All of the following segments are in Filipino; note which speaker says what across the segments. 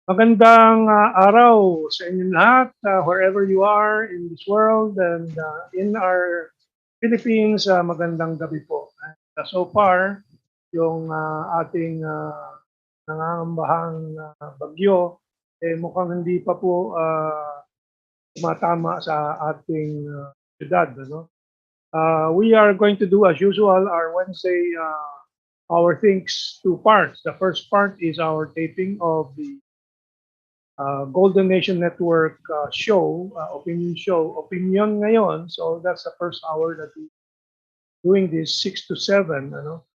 Speaker 1: Magandang araw sa inyong lahat, wherever you are in this world and in our Philippines, magandang gabi po. And, so far, yung ating nangangambahang bagyo, mukhang hindi pa po tumatama sa ating syudad. Ano? We are going to do as usual our Wednesday our things two parts. The first part is our taping of the Golden Nation Network show, opinion ngayon. So that's the first hour that we're doing this, 6 to 7. Ano?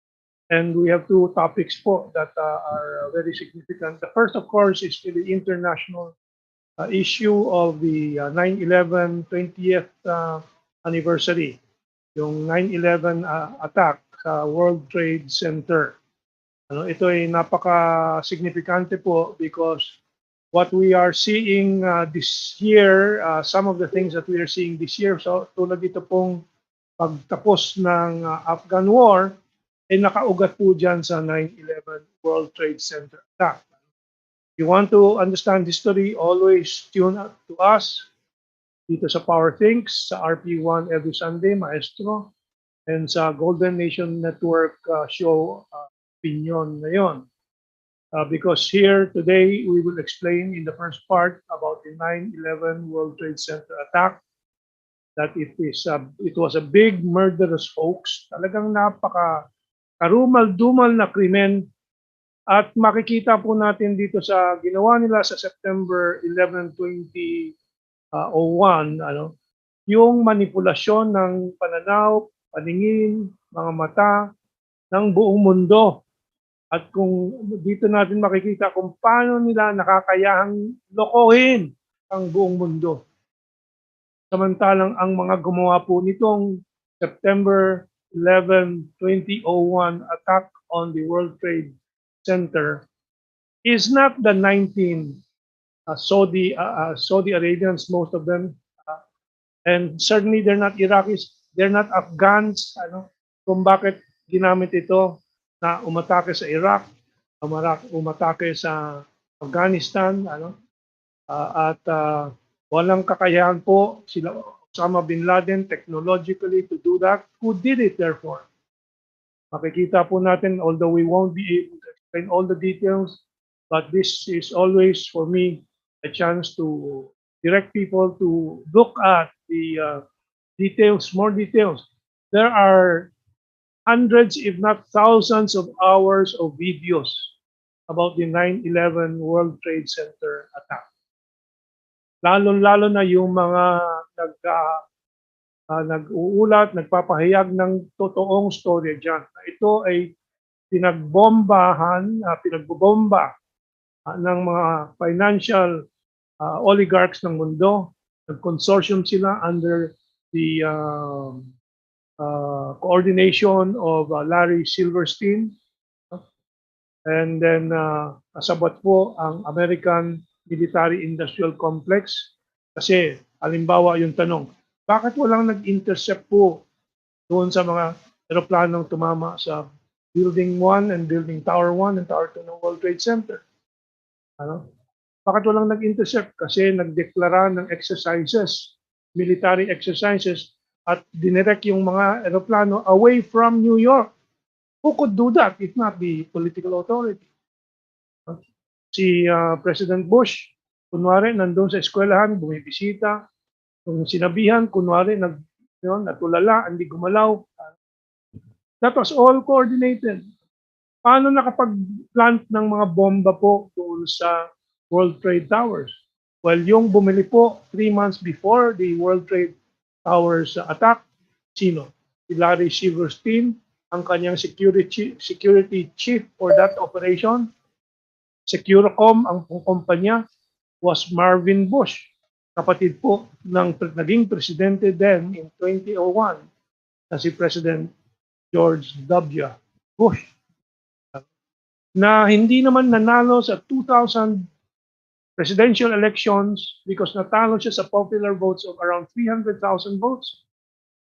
Speaker 1: And we have two topics po that are very significant. The first, of course, is the international issue of the 9/11 20th anniversary, yung 9/11 attack sa World Trade Center. Ano, ito ay napaka-significante po because what we are seeing this year, some of the things that we are seeing this year, so tulad ito pong pagtapos ng Afghan War, ay nakaugat po dyan sa 9/11 World Trade Center attack. If you want to understand history, always tune up to us dito sa Power Things, sa RP1 every Sunday, Maestro, and sa Golden Nation Network show, Opinion ngayon. Because here today we will explain in the first part about the 9/11 World Trade Center attack, that it was a big murderous hoax, talagang napaka karumal-dumal na krimen, at makikita po natin dito sa ginawa nila sa September 11, 2001, yung manipulasyon ng pananaw, paningin, mga mata ng buong mundo. At kung dito natin makikita kung paano nila nakakayahang lokohin ang buong mundo. Samantalang ang mga gumawa po nitong September 11, 2001 attack on the World Trade Center is not the 19 Saudi Arabians, most of them, and certainly they're not Iraqis, they're not Afghans. Kung bakit ginamit ito na umatake sa Iraq, umatake sa Afghanistan, at walang kakayahan po sila Osama bin Laden technologically to do that. Who did it therefore? Makikita po natin, although we won't be able to explain all the details, but this is always for me a chance to direct people to look at the details, more details. There are hundreds, if not thousands, of hours of videos about the 9/11 World Trade Center attack. Lalo-lalo na yung mga nag-uulat, nagpapahayag ng totoong storya dyan. Ito ay pinagbobomba ng mga financial oligarchs ng mundo. Nag-consortium sila under the coordination of Larry Silverstein, and then kasabot po ang American Military-Industrial Complex. Kasi halimbawa yung tanong, bakit walang nag-intercept po doon sa mga eroplanong tumama sa Building 1 and Building Tower 1 and Tower 2 ng World Trade Center? Bakit walang nag-intercept? Kasi nagdeklara ng exercises, military exercises, at dinirect yung mga eroplano away from New York. Who could do that if not the political authority? Si President Bush, kunwari nandun sa eskwelahan, bumibisita. Kung sinabihan, kunwari natulala, hindi gumalaw. That was all coordinated. Paano nakapag-plant ng mga bomba po doon sa World Trade Towers? Well, yung bumili po 3 months before the World Trade Towers attack, sino? Si Larry Silverstein, ang kanyang security chief for that operation. Securicom, ang kumpanya, was Marvin Bush, kapatid po ng naging presidente din in 2001 na si President George W. Bush, na hindi naman nanalo sa 2000 presidential elections because natalo siya sa popular votes of around 300,000 votes.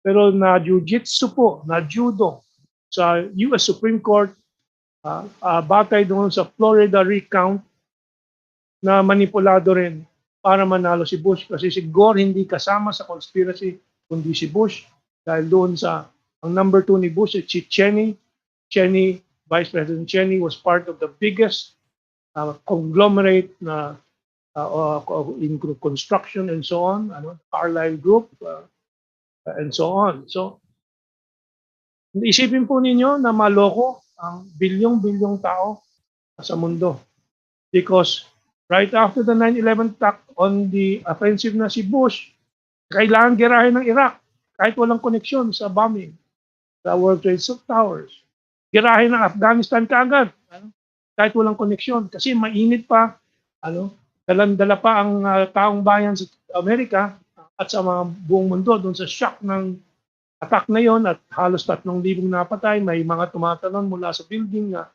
Speaker 1: Pero na-jiu-jitsu po, na-judo sa US Supreme Court, batay doon sa Florida recount, na manipulado rin para manalo si Bush kasi si Gore hindi kasama sa conspiracy kundi si Bush dahil doon sa ang number 2 ni Bush si Cheney, Vice President Cheney was part of the biggest conglomerate na in construction and so on, Carlyle Group and so on. So isipin po ninyo na maloko ang bilyong-bilyong tao sa mundo because right after the 9/11 attack on the offensive na si Bush, kailangan girahin ng Iraq kahit walang koneksyon sa bombing sa World Trade Towers. Girahin ng Afghanistan kaagad kahit walang koneksyon kasi mainit pa, dalandala pa ang taong bayan sa Amerika at sa mga buong mundo doon sa shock ng attack na yon at halos 3,000 napatay. May mga tumatalon mula sa building na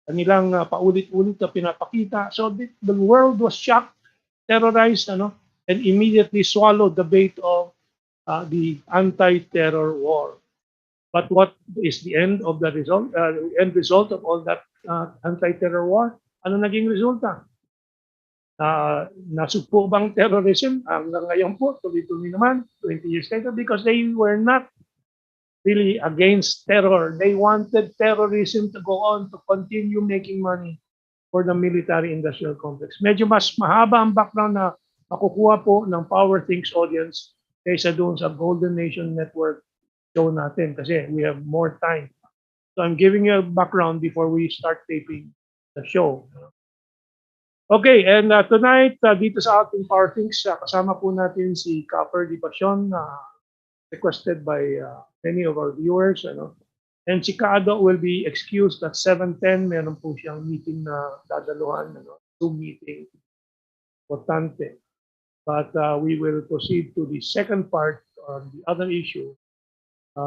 Speaker 1: kanilang paulit-ulit na pinapakita. So the world was shocked, terrorized, and immediately swallowed the bait of the anti-terror war. But what is the end of the result? End result of all that anti-terror war? Ano naging resulta? Nasugpo bang terrorism? Hanggang ngayon po, tuloy-tuloy naman, 20 years later, because they were not really against terror. They wanted terrorism to go on to continue making money for the military-industrial complex. Medyo mas mahaba ang background na makukuha po ng Power Things audience kaysa doon sa Golden Nation Network show natin kasi we have more time. So I'm giving you a background before we start taping the show. Okay, and tonight, dito sa ating Power Things, kasama po natin si Ferdie requested by many of our viewers. And si Kaado will be excused at 7:10. Meron po siyang meeting na dadaluhan, Zoom meeting, importante. But we will proceed to the second part on the other issue.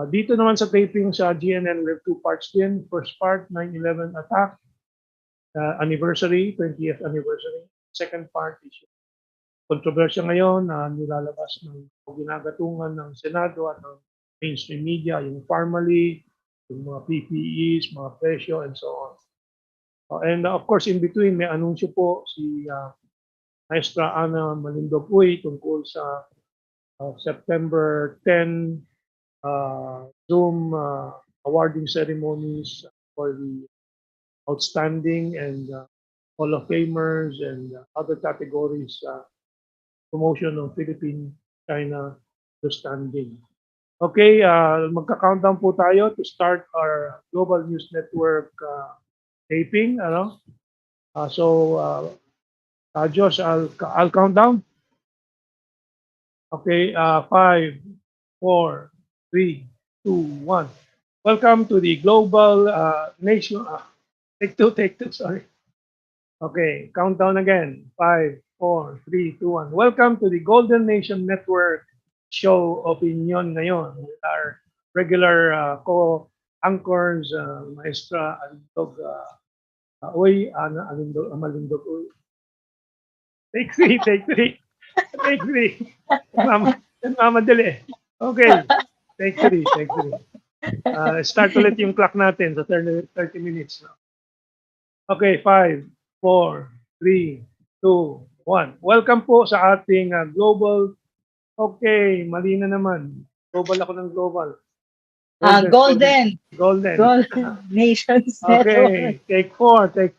Speaker 1: Dito naman sa taping sa GNN, we have two parts din. First part, 9/11 attack, anniversary, 20th anniversary. Second part is kontrobersya ngayon na nilalabas ng ginagatungan ng Senado at ng mainstream media, yung formally, yung mga PPEs, mga presyo, and so on. And of course, in between, may anunsyo po si Maestra Ana Malindog-Uy tungkol sa September 10 Zoom awarding ceremonies for the outstanding and Hall of Famers and other categories promotion of Philippine-China understanding. Okay, magka-countdown po tayo to start our Global News Network taping. Josh, I'll count down. Okay, 5, 4, 3, 2, 1. Welcome to the Global Nation. Take two, sorry. Okay, countdown again. 5, 4, 3, 2, 1. Welcome to the Golden Nation Network show Opinion ngayon with our regular co-anchors, Maestra Alindog Uy, Ana Malindog Uy. Take three. Mamadali. Okay, take three. Start ulit yung clock natin sa 30 minutes. Okay, 5, 4, 3, 2, 1. Welcome po sa ating global. Okay, mali na naman. Global ako ng global.
Speaker 2: Golden Nations
Speaker 1: Okay, take 4. 5,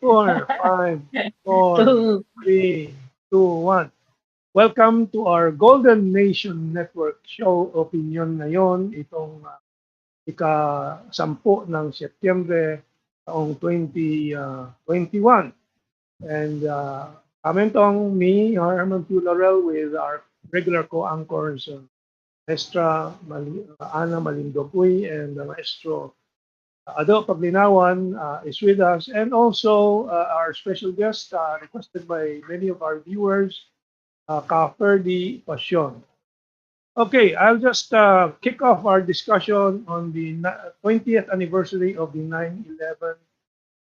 Speaker 1: 4, 3, 2, 1. Welcome to our Golden Nation Network show Opinion ngayon. Itong ika-10 ng Setyembre taong 2021. And Mentong, me, Herman P. Laurel, with our regular co-anchors, Maestra Ana Malindog-Uy and Maestro Ado Paglinawan is with us. And also our special guest requested by many of our viewers, Ferdie. Okay, I'll just kick off our discussion on the 20th anniversary of the 9/11,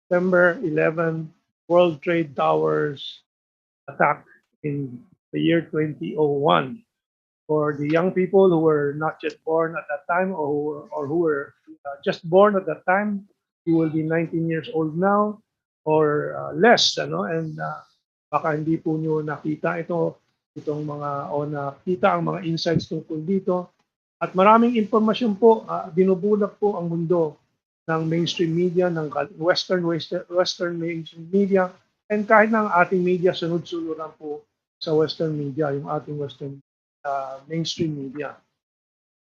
Speaker 1: September 11 World Trade Towers attack in the year 2001. For the young people who were not yet born at that time or who were just born at that time, who will be 19 years old now or less, and Baka hindi po nyo nakita itong mga o nakita ang mga insights tungkol dito. At maraming impormasyon po, binubulak po ang mundo ng mainstream media, ng Western mainstream media, and kahit ng ating media, sunod-sunod lang po sa Western media, yung ating Western mainstream media.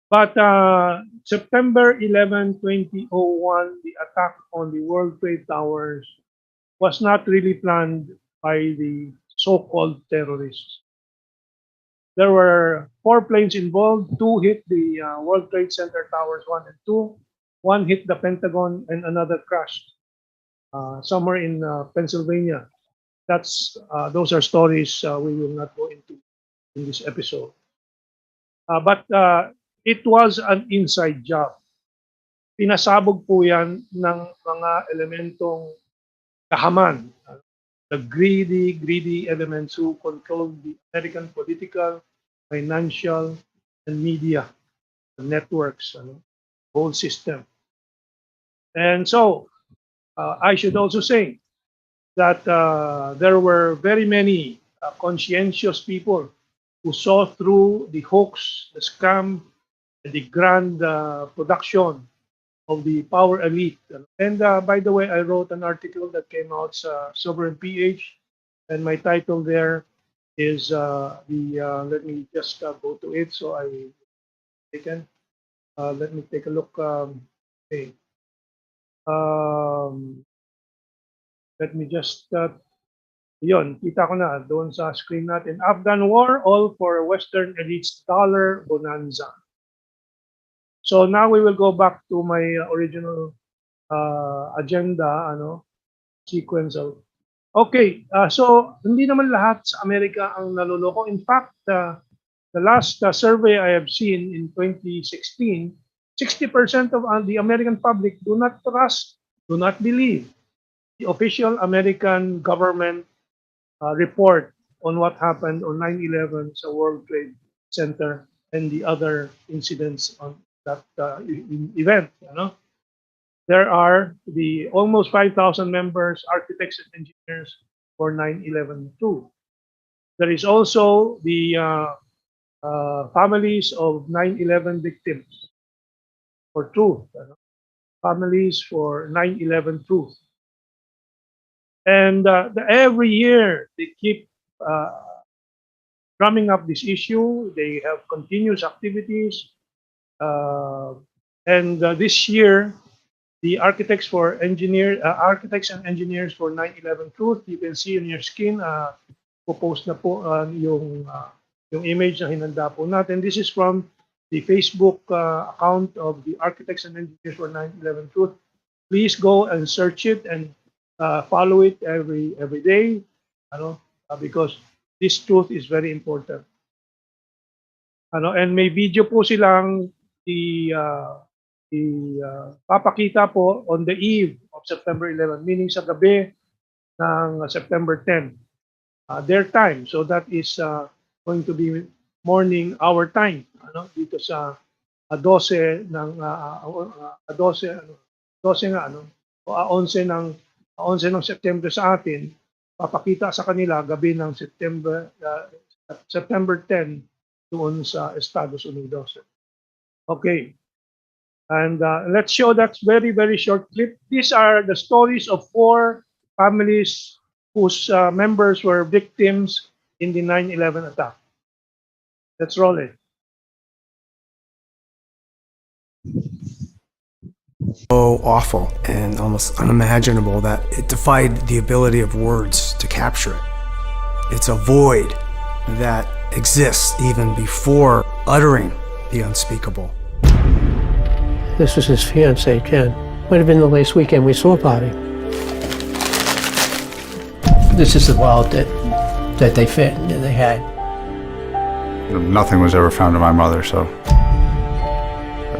Speaker 1: But September 11, 2001, the attack on the World Trade Towers was not really planned by the so-called terrorists. There were 4 planes involved. 2 hit the World Trade Center Towers 1 and 2. 1 hit the Pentagon and another crashed somewhere in Pennsylvania. Those are stories we will not go into in this episode. But it was an inside job. Pinasabog po yan ng mga elementong kahaman. The greedy elements who control the American political, financial, and media networks, whole system. And so, I should also say that there were very many conscientious people who saw through the hoax, the scam, and the grand production of the power elite. And by the way, I wrote an article that came out sa Sovereign PH, and my title there is let me just go to it so I can. Let me take a look. Okay. Let me just, yun, kita ko na doon sa screen natin. Afghan War, all for Western elites dollar bonanza. So now we will go back to my original agenda, sequence of. Okay, so hindi naman lahat sa Amerika ang naloloko. In fact, the last survey I have seen in 2016, 60% of the American public do not trust, do not believe the official American government report on what happened on 9/11 sa World Trade Center and the other incidents on that event. There are the almost 5,000 members, architects and engineers for 9/11 too. There is also the families of 9/11 victims for truth. Families for 9/11 truth. And every year they keep drumming up this issue. They have continuous activities. And this year, the architects and engineers for 9/11 Truth, you can see on your screen, po-post na po yung image na hinanda po natin. This is from the Facebook account of the architects and engineers for 9/11 Truth. Please go and search it and follow it every day, because this truth is very important. And may video po silang papakita po on the eve of September 11, meaning sa gabi ng September 10, their time. So that is going to be morning our time, dito sa 12 ng 11 ng September sa atin, papakita sa kanila gabi ng September 10 doon sa Estados Unidos. Okay. And let's show that very, very short clip. These are the stories of 4 families whose members were victims in the 9/11 attack. Let's roll it.
Speaker 3: So awful and almost unimaginable that it defied the ability of words to capture it. It's a void that exists even before uttering the unspeakable.
Speaker 4: This was his fiancée, Jen. Might have been the last weekend we saw Bobby. This is the wallet that they had.
Speaker 5: Nothing was ever found of my mother, so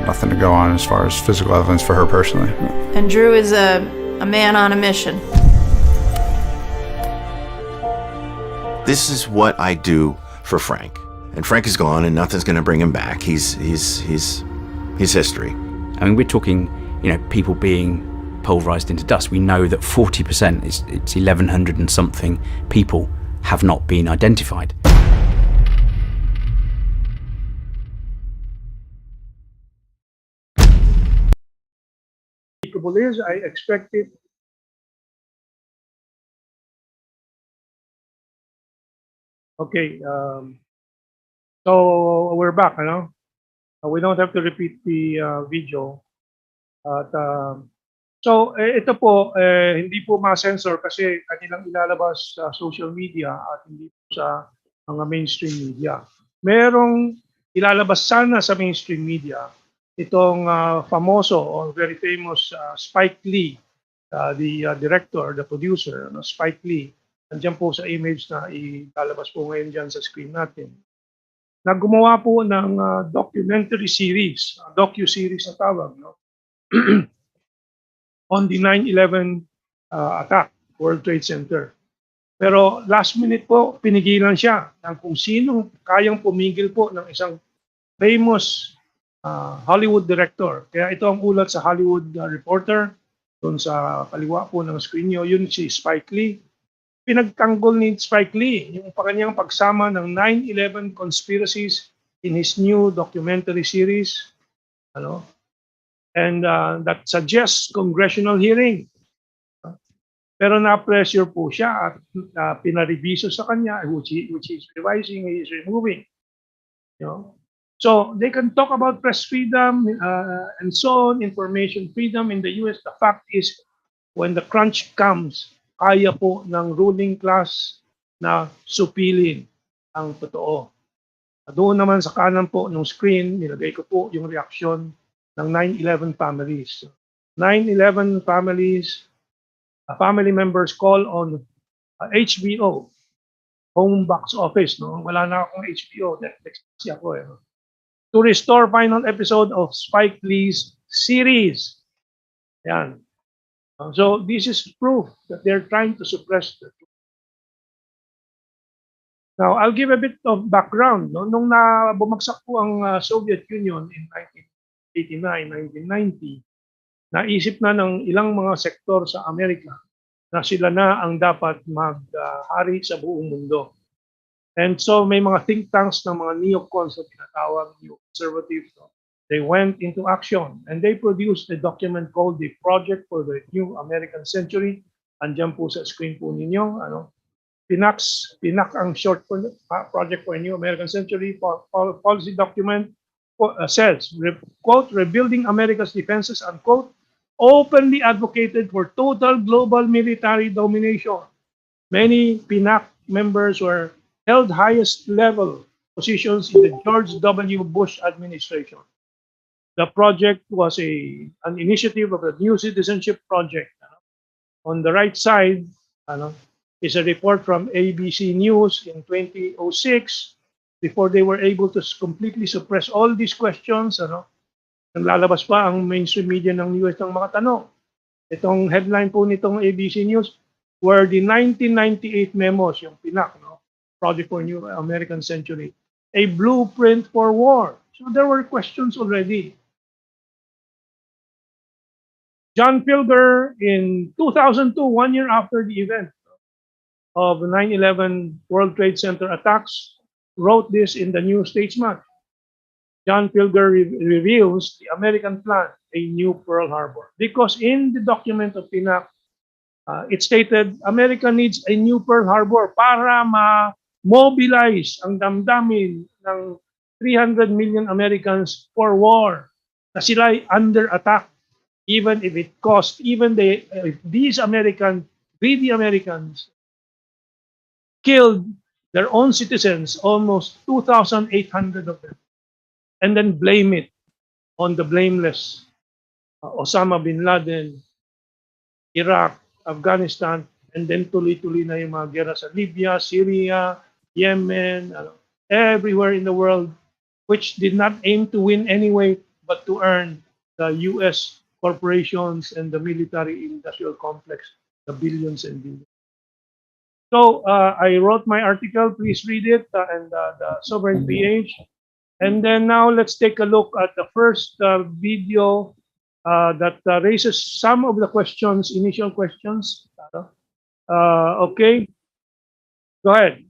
Speaker 5: nothing to go on as far as physical evidence for her personally.
Speaker 6: And Drew is a man on a mission.
Speaker 7: This is what I do for Frank. And Frank is gone and nothing's going to bring him back. He's history.
Speaker 8: I mean, we're talking, people being pulverized into dust. We know that 40%, it's 1,100 and something people have not been identified.
Speaker 1: Is I expect it. Okay, so we're back, ano? We don't have to repeat the video. At ito po, hindi po ma-censor kasi kanilang ilalabas sa social media at hindi po sa mga mainstream media. Merong ilalabas sana sa mainstream media itong famoso or very famous Spike Lee, the director, the producer, Spike Lee. Nandiyan po sa image na ilalabas po ngayon dyan sa screen natin. Na gumawa po ng documentary series, docu-series na tawag, no? On the 9/11 attack, World Trade Center. Pero last minute po, pinigilan siya ng kung sino kayang pumigil po ng isang famous Hollywood director. Kaya ito ang ulat sa Hollywood Reporter, doon sa kaliwa po ng screen nyo, yun si Spike Lee. Pinagtanggol ni Spike Lee yung kanyang pagsama ng 9/11 conspiracies in his new documentary series, ano? And that suggests congressional hearing. Pero na-pressure po siya at pinareviso sa kanya, which is revising, he is removing. You know? So they can talk about press freedom and so on, information freedom in the US. The fact is, when the crunch comes, kaya po ng ruling class na supilin ang totoo. Doon naman sa kanan po ng screen, nilagay ko po yung reaksyon ng 9/11 families. 9/11 families, family members call on HBO, home box office. No? Wala na akong HBO, Netflix kasi ako. To restore final episode of Spike Lee's series. Yan. So this is proof that they're trying to suppress the truth. Now, I'll give a bit of background. No? Nung bumagsak po ang Soviet Union in 1989, 1990, naisip na ng ilang mga sektor sa Amerika na sila na ang dapat maghari sa buong mundo. And so may mga think tanks ng mga neocons na tinatawag, neoconservatives. No? They went into action and they produced a document called the Project for the New American Century. Andiyan po sa screen po ninyo. PNAC ang short for Project for a New American Century policy document says, quote, rebuilding America's defenses, unquote, openly advocated for total global military domination. Many PNAC members were held highest level positions in the George W. Bush administration. The project was an initiative of the New Citizenship Project. On the right side is a report from ABC News in 2006 before they were able to completely suppress all these questions. Naglalabas pa ang mainstream media ng US ng mga tanong. Itong headline po nitong ABC News were the 1998 memos, yung PNAC, Project for New American Century, a blueprint for war. So there were questions already. John Pilger in 2002, 1 year after the event of the 9/11 World Trade Center attacks, wrote this in the New Statesman. John Pilger reveals the American plan, a new Pearl Harbor. Because in the document of PNAC, it stated, America needs a new Pearl Harbor para ma-mobilize ang damdamin ng 300 million Americans for war na sila ay under attack. Even if it cost, if these greedy Americans, killed their own citizens, almost 2,800 of them, and then blame it on the blameless Osama bin Laden, Iraq, Afghanistan, and then tuloy-tuloy na yung mga gera sa Libya, Syria, Yemen, everywhere in the world, which did not aim to win anyway, but to earn the U.S. corporations and the military-industrial complex, the billions and billions. So I wrote my article. Please read it and the Sovereign PH. And then now let's take a look at the first video that raises some of the questions, initial questions. Okay. Go ahead.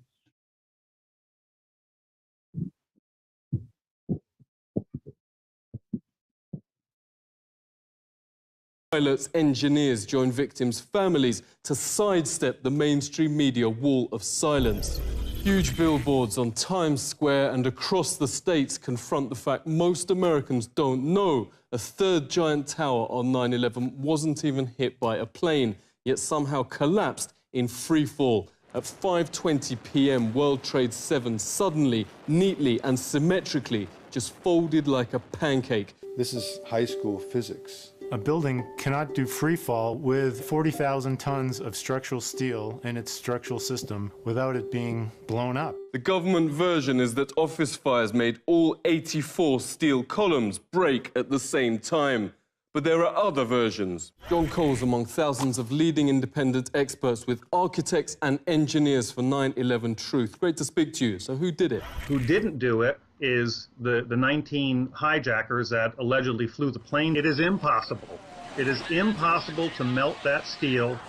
Speaker 9: Pilots, engineers join victims' families to sidestep the mainstream media wall of silence. Huge billboards on Times Square and across the states confront the fact most Americans don't know a third giant tower on 9/11 wasn't even hit by a plane, yet somehow collapsed in free fall. At 5:20 p.m., World Trade 7 suddenly, neatly and symmetrically just folded like a pancake.
Speaker 10: This is high school physics.
Speaker 11: A building cannot do free fall with 40,000 tons of structural steel in its structural system without it being blown up.
Speaker 9: The government version is that office fires made all 84 steel columns break at the same time. But there are other versions. John Cole's among thousands of leading independent experts with architects and engineers for 9/11 Truth. Great to speak to you. So who did it?
Speaker 12: Who didn't do it is the 19 hijackers that allegedly flew the plane. It is impossible. It is impossible to melt that steel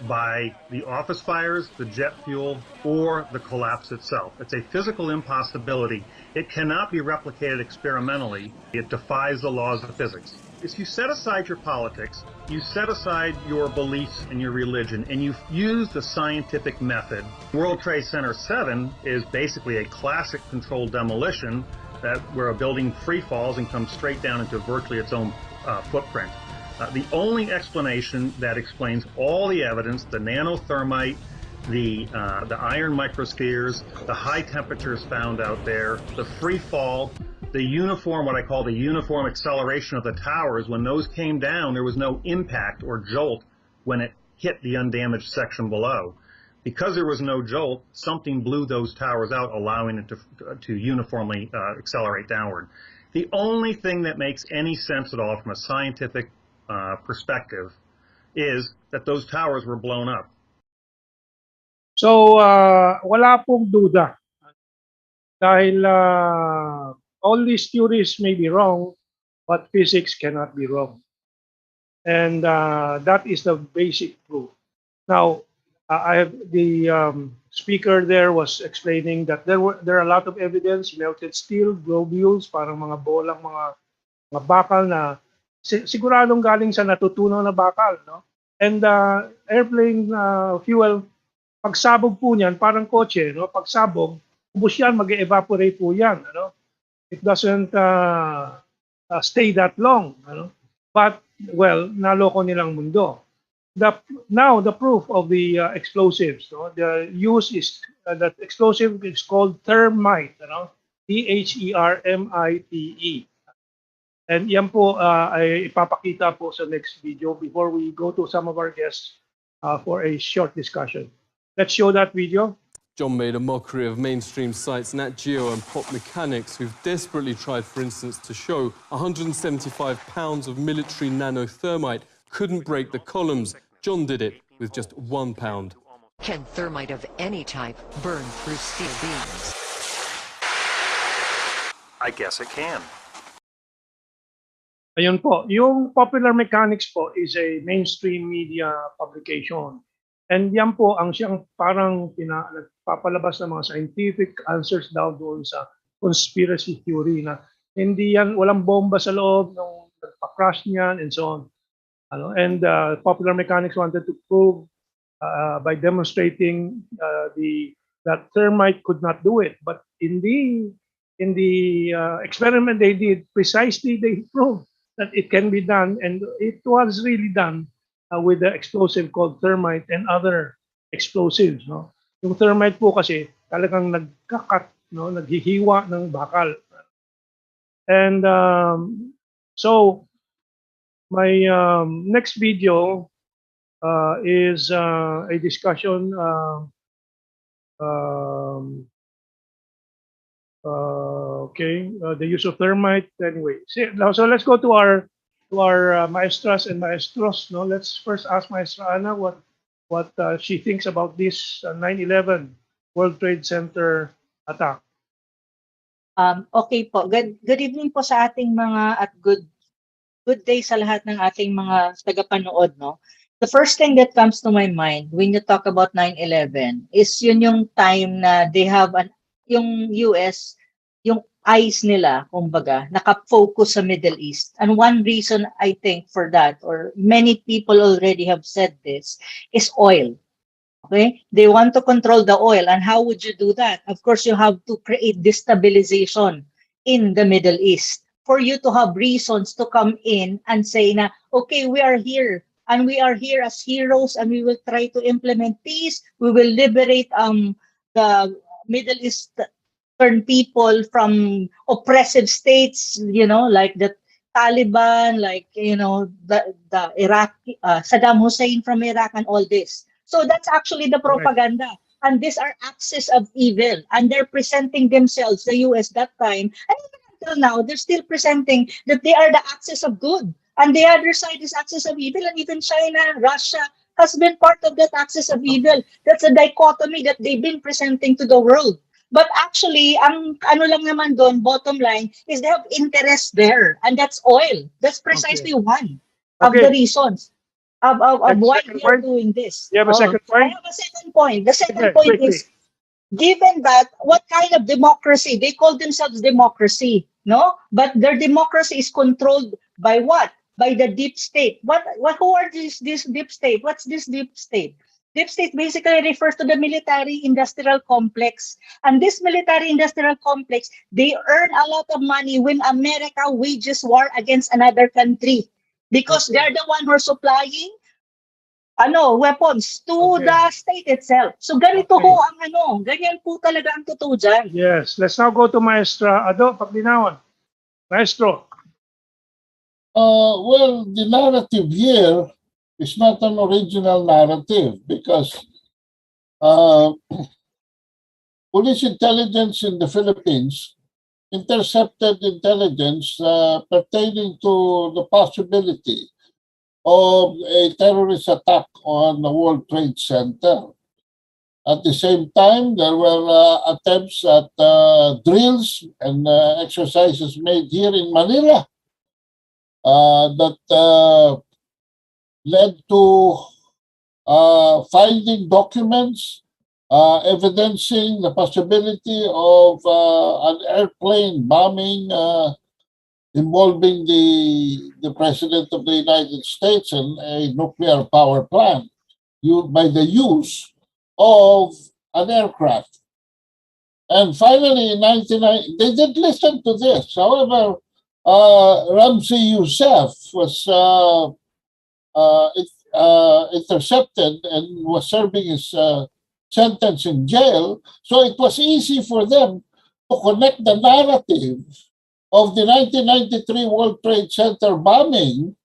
Speaker 12: by the office fires, the jet fuel, or the collapse itself. It's a physical impossibility. It cannot be replicated experimentally. It defies the laws of physics. If you set aside your politics, you set aside your beliefs and your religion, and you use the scientific method. World Trade Center 7 is basically a classic controlled demolition where a building free falls and comes straight down into virtually its own footprint. The only explanation that explains all the evidence, the nanothermite, the iron microspheres, the high temperatures found out there, the free fall, the uniform, what I call the uniform acceleration of the towers, when those came down, there was no impact or jolt when it hit the undamaged section below. Because there was no jolt, something blew those towers out, allowing it to uniformly accelerate downward. The only thing that makes any sense at all from a scientific perspective is that those towers were blown up.
Speaker 1: So, wala pong duda. Dahil all these theories may be wrong, but physics cannot be wrong. And that is the basic proof. Now, I have the speaker there was explaining that there are a lot of evidence, melted steel, globules, parang mga bolang, mga bakal na siguradong galing sa natutunaw na bakal, no? And airplane fuel, pagsabog po niyan, parang kotse, no? Pagsabog, ubos yan, mag-evaporate po yan, ano? It doesn't stay that long, ano? But, well, naloko nilang mundo. Now, the proof of the explosives, no? The use is, that explosive is called thermite, ano? THERMITE. And yan po ay ipapakita po sa next video before we go to some of our guests for a short discussion. Let's show that video.
Speaker 9: John made a mockery of mainstream sites Nat Geo and Pop Mechanics, who've desperately tried, for instance, to show 175 pounds of military nanothermite couldn't break the columns. John did it with just 1 pound.
Speaker 13: Can thermite of any type burn through steel beams?
Speaker 12: I guess it can.
Speaker 1: Ayun po, yung Popular Mechanics po is a mainstream media publication. And yan po ang siyang parang nagpapalabas ng mga scientific answers daw doon sa conspiracy theory na hindi yan, walang bomba sa loob nung nagpa-crash niyan and so on. And Popular Mechanics wanted to prove by demonstrating that thermite could not do it. But in the experiment they did, precisely they proved that it can be done, and it was really done with the explosive called thermite and other explosives. No? Yung thermite po kasi talagang nagkakat, no? Naghihiwa ng bakal. And so my next video is a discussion the use of thermite. Anyway, so let's go to our maestras and maestros. No, let's first ask Maestra Ana what she thinks about this 9/11 World Trade Center attack.
Speaker 2: Okay po. Good evening po sa ating mga at good day sa lahat ng ating mga tagapanood, no. The first thing that comes to my mind when you talk about 9/11 is yun yung time na they have yung US, yung eyes nila, kumbaga, naka-focus sa Middle East. And one reason I think for that, or many people already have said this, is oil. Okay? They want to control the oil. And how would you do that? Of course, you have to create destabilization in the Middle East for you to have reasons to come in and say na, okay, we are here. And we are here as heroes, and we will try to implement peace. We will liberate the Middle Eastern people from oppressive states, like the Taliban, like the Iraq, Saddam Hussein from Iraq, and all this. So that's actually the propaganda. And these are axis of evil, and they're presenting themselves, the US that time, and even until now, they're still presenting that they are the axis of good. And the other side is axis of evil, and even China, Russia has been part of that axis of evil. That's a dichotomy that they've been presenting to the world. But actually, ang ano lang naman doon, bottom line, is they have interest there, and that's oil. That's precisely one of the reasons of why we are doing this.
Speaker 1: You have a second point?
Speaker 2: I have a second point. The second point is, given that, what kind of democracy? They call themselves democracy, no? But their democracy is controlled by what? By the deep state. Who are this deep state? What's this deep state? Deep state basically refers to the military-industrial complex. And this military-industrial complex, they earn a lot of money when America wages war against another country. Because they're the one who are supplying weapons to the state itself. So ganito ho ang ganyan po talaga ang totoo dyan.
Speaker 1: Yes, let's now go to Maestra Ado Paglinawan. Maestro.
Speaker 14: Well, the narrative here is not an original narrative because police intelligence in the Philippines intercepted intelligence pertaining to the possibility of a terrorist attack on the World Trade Center. At the same time, there were attempts at drills and exercises made here in Manila that led to finding documents evidencing the possibility of an airplane bombing involving the President of the United States and a nuclear power plant by the use of an aircraft. And finally, in 1990, they did listen to this. However, Ramzi Youssef was intercepted and was serving his sentence in jail. So it was easy for them to connect the narrative of the 1993 World Trade Center bombing,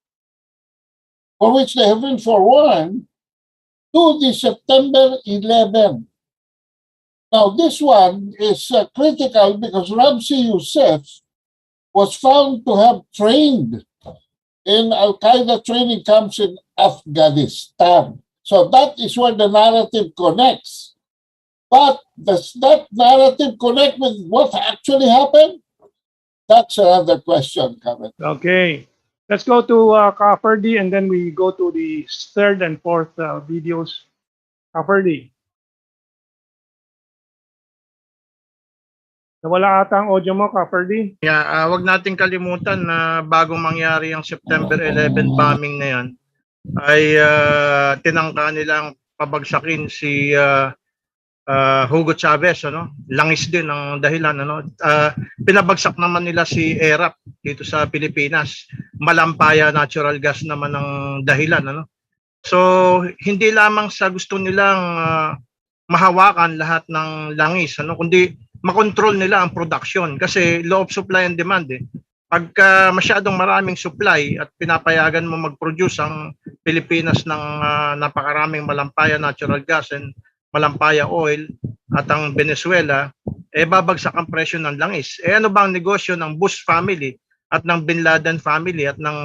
Speaker 14: for which they have been forewarned, to the September 11. Now, this one is critical because Ramzi Youssef was found to have trained in Al-Qaeda training camps in Afghanistan. So that is where the narrative connects. But does that narrative connect with what actually happened? That's another question, Kevin.
Speaker 1: Okay. Let's go to Ferdie, and then we go to the third and fourth videos. Ferdie. Nawala ata ang audio mo, Ferdie.
Speaker 15: Yeah, wag nating kalimutan na bagong mangyari ang September 11 bombing na yan, ay tinangka nilang pabagsakin si Hugo Chavez, langis din ang dahilan, pinabagsak naman nila si ERAP dito sa Pilipinas, malampaya natural gas naman ang dahilan, so hindi lamang sa gusto nilang mahawakan lahat ng langis, kundi makontrol nila ang production kasi law of supply and demand Pagka masyadong maraming supply at pinapayagan mo mag-produce ang Pilipinas ng napakaraming malampaya natural gas and malampaya oil at ang Venezuela, babagsak ang presyo ng langis. Ano ba ang negosyo ng Bush family at ng Bin Laden family at ng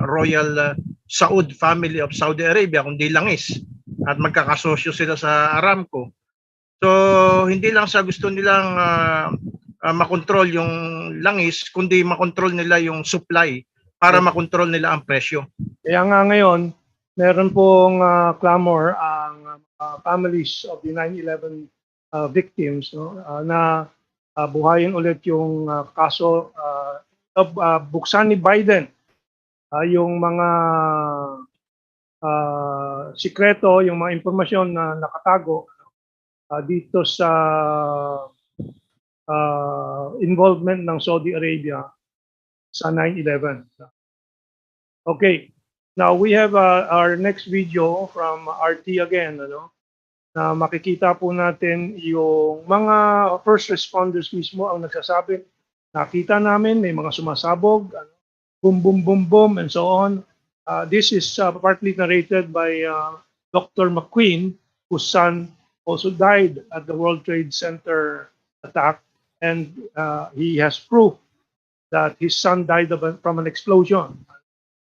Speaker 15: Royal Saud family of Saudi Arabia kundi langis? At magkakasosyo sila sa Aramco. So hindi lang sa gusto nilang makontrol yung langis, kundi makontrol nila yung supply para makontrol nila ang presyo.
Speaker 1: Kaya nga ngayon, meron pong clamor ang families of the 9/11 victims, no, na buhayin ulit yung kaso, buksan ni Biden yung mga sikreto, yung mga impormasyon na nakatago dito sa involvement ng Saudi Arabia sa 9/11. Okay, now we have our next video from RT again, ano, na makikita po natin yung mga first responders mismo ang nagsasabi, nakita namin may mga sumasabog, ano, boom, boom, boom, boom, and so on. This is partly narrated by Dr. McQueen, whose son also died at the World Trade Center attack, and he has proof that his son died from an explosion.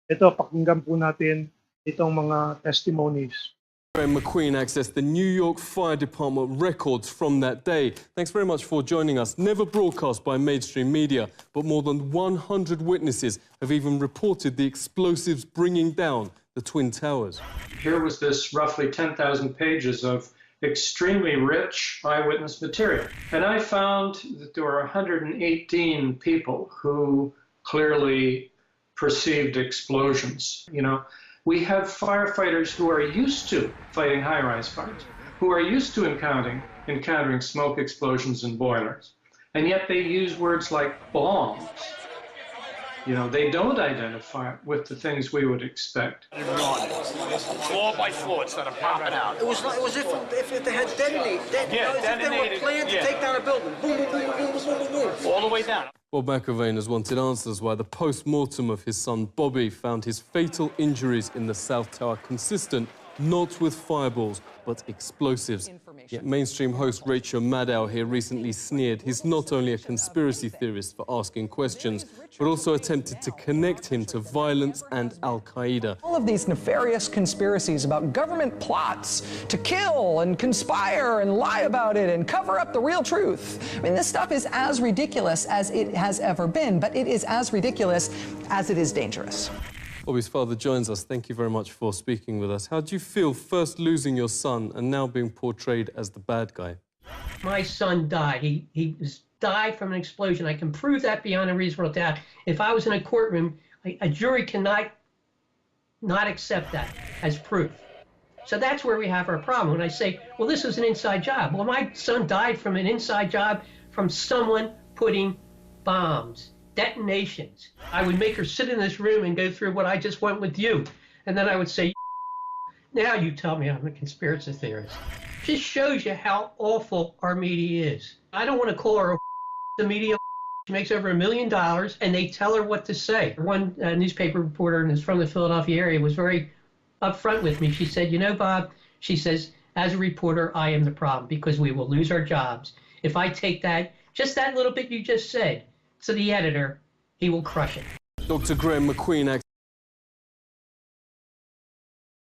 Speaker 1: Ito, pakinggan po natin itong mga testimonies.
Speaker 9: McQueen accessed the New York Fire Department records from that day. Thanks very much for joining us. Never broadcast by mainstream media, but more than 100 witnesses have even reported the explosives bringing down the Twin Towers.
Speaker 16: Here was this roughly 10,000 pages of extremely rich eyewitness material. And I found that there were 118 people who clearly perceived explosions. You know, we have firefighters who are used to fighting high-rise fires, who are used to encountering smoke explosions and boilers, and yet they use words like bombs. You know, they don't identify with the things we would expect.
Speaker 17: Floor by floor instead of popping out.
Speaker 18: It was if they had detonated. If they were planned to take down a building. Boom, boom, boom, boom, boom, boom, boom, boom.
Speaker 17: All the way down.
Speaker 9: Bob McIlvaine has wanted answers why the post-mortem of his son Bobby found his fatal injuries in the South Tower consistent not with fireballs, but explosives. Yet mainstream host Rachel Maddow here recently sneered he's not only a conspiracy theorist for asking questions, but also attempted to connect him to violence and Al-Qaeda.
Speaker 19: All of these nefarious conspiracies about government plots to kill and conspire and lie about it and cover up the real truth. I mean, this stuff is as ridiculous as it has ever been, but it is as ridiculous as it is dangerous.
Speaker 9: Bobby's father joins us. Thank you very much for speaking with us. How do you feel first losing your son and now being portrayed as the bad guy?
Speaker 20: My son died. He died from an explosion. I can prove that beyond a reasonable doubt. If I was in a courtroom, a jury cannot not accept that as proof. So that's where we have our problem. When I say, well, this was an inside job. Well, my son died from an inside job from someone putting bombs. Detonations. I would make her sit in this room and go through what I just went with you. And then I would say, now you tell me I'm a conspiracy theorist. Just shows you how awful our media is. I don't want to call her the media. She makes over $1 million and they tell her what to say. One newspaper reporter, and is from the Philadelphia area, was very upfront with me. She said, you know, Bob, she says, as a reporter, I am the problem because we will lose our jobs. If I take that, just that little bit you just said, to the editor, he will crush it.
Speaker 9: Dr. Graham McQueen.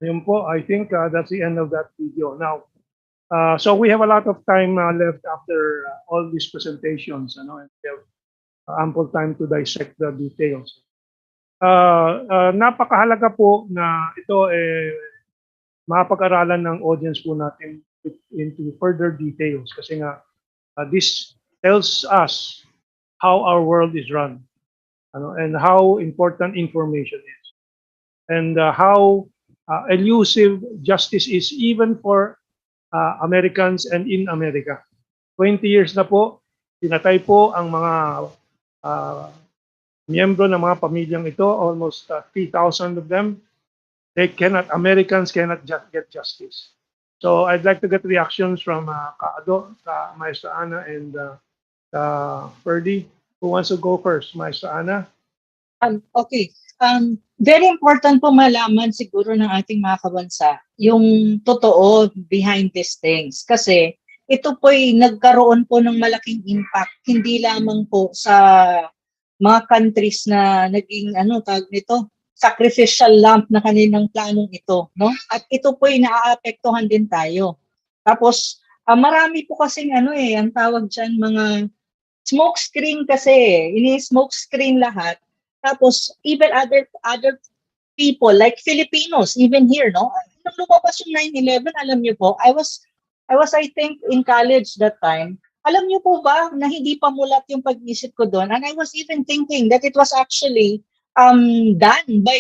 Speaker 1: Yun po, I think that's the end of that video. Now, so we have a lot of time left after all these presentations, and we have ample time to dissect the details. Napakahalaga po na ito mapag-aralan ng audience po natin into further details kasi nga this tells us how our world is run, and how important information is, and how elusive justice is even for Americans and in America. 20 years na po, tinatay po ang mga miyembro ng mga pamilyang ito, almost 3,000 of them. Americans cannot get justice. So I'd like to get reactions from Kaado, Maestra Ana, and Ferdie. Who wants to go first, Maestra Ana?
Speaker 2: Okay. Very important po malaman siguro ng ating mga kabansa yung totoo behind these things. Kasi ito po'y nagkaroon po ng malaking impact, hindi lamang po sa mga countries na naging, tawag nito, sacrificial lamb na kaninang planong ito, no? At ito po'y naaapektuhan din tayo. Tapos, marami po kasing ang tawag dyan, mga smoke screen kasi, ini-smoke screen lahat. Tapos, even other people like Filipinos, even here, no? Nung lumabas yung 9/11, alam niyo po, I was I think in college that time. Alam niyo po ba na hindi pa mulat yung pag-isip ko doon, and I was even thinking that it was actually done by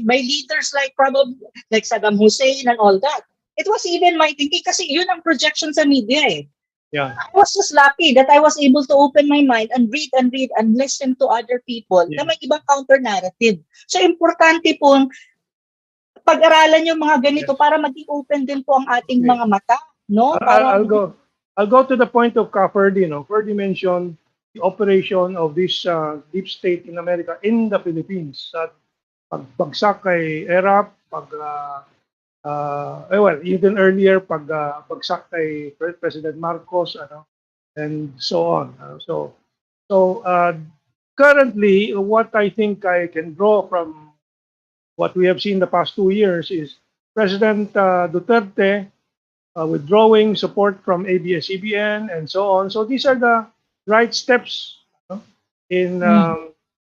Speaker 2: leaders like probably like Saddam Hussein and all that. It was even my thinking kasi yun ang projection sa media eh.
Speaker 1: Yeah.
Speaker 2: I was just lucky that I was able to open my mind and read and listen to other people na may ibang counter narrative. So importante pong pag-aralan yung mga ganito para maging open din po ang ating mga mata, no?
Speaker 1: I'll go to the point of Ferdie. No, Ferdie mentioned the operation of this deep state in America in the Philippines. Pagbagsak kay ERAP, even earlier pagbagsak kay President Marcos, and so on. Currently, what I think I can draw from what we have seen the past 2 years is President Duterte withdrawing support from ABS-CBN and so on. So these are the right steps in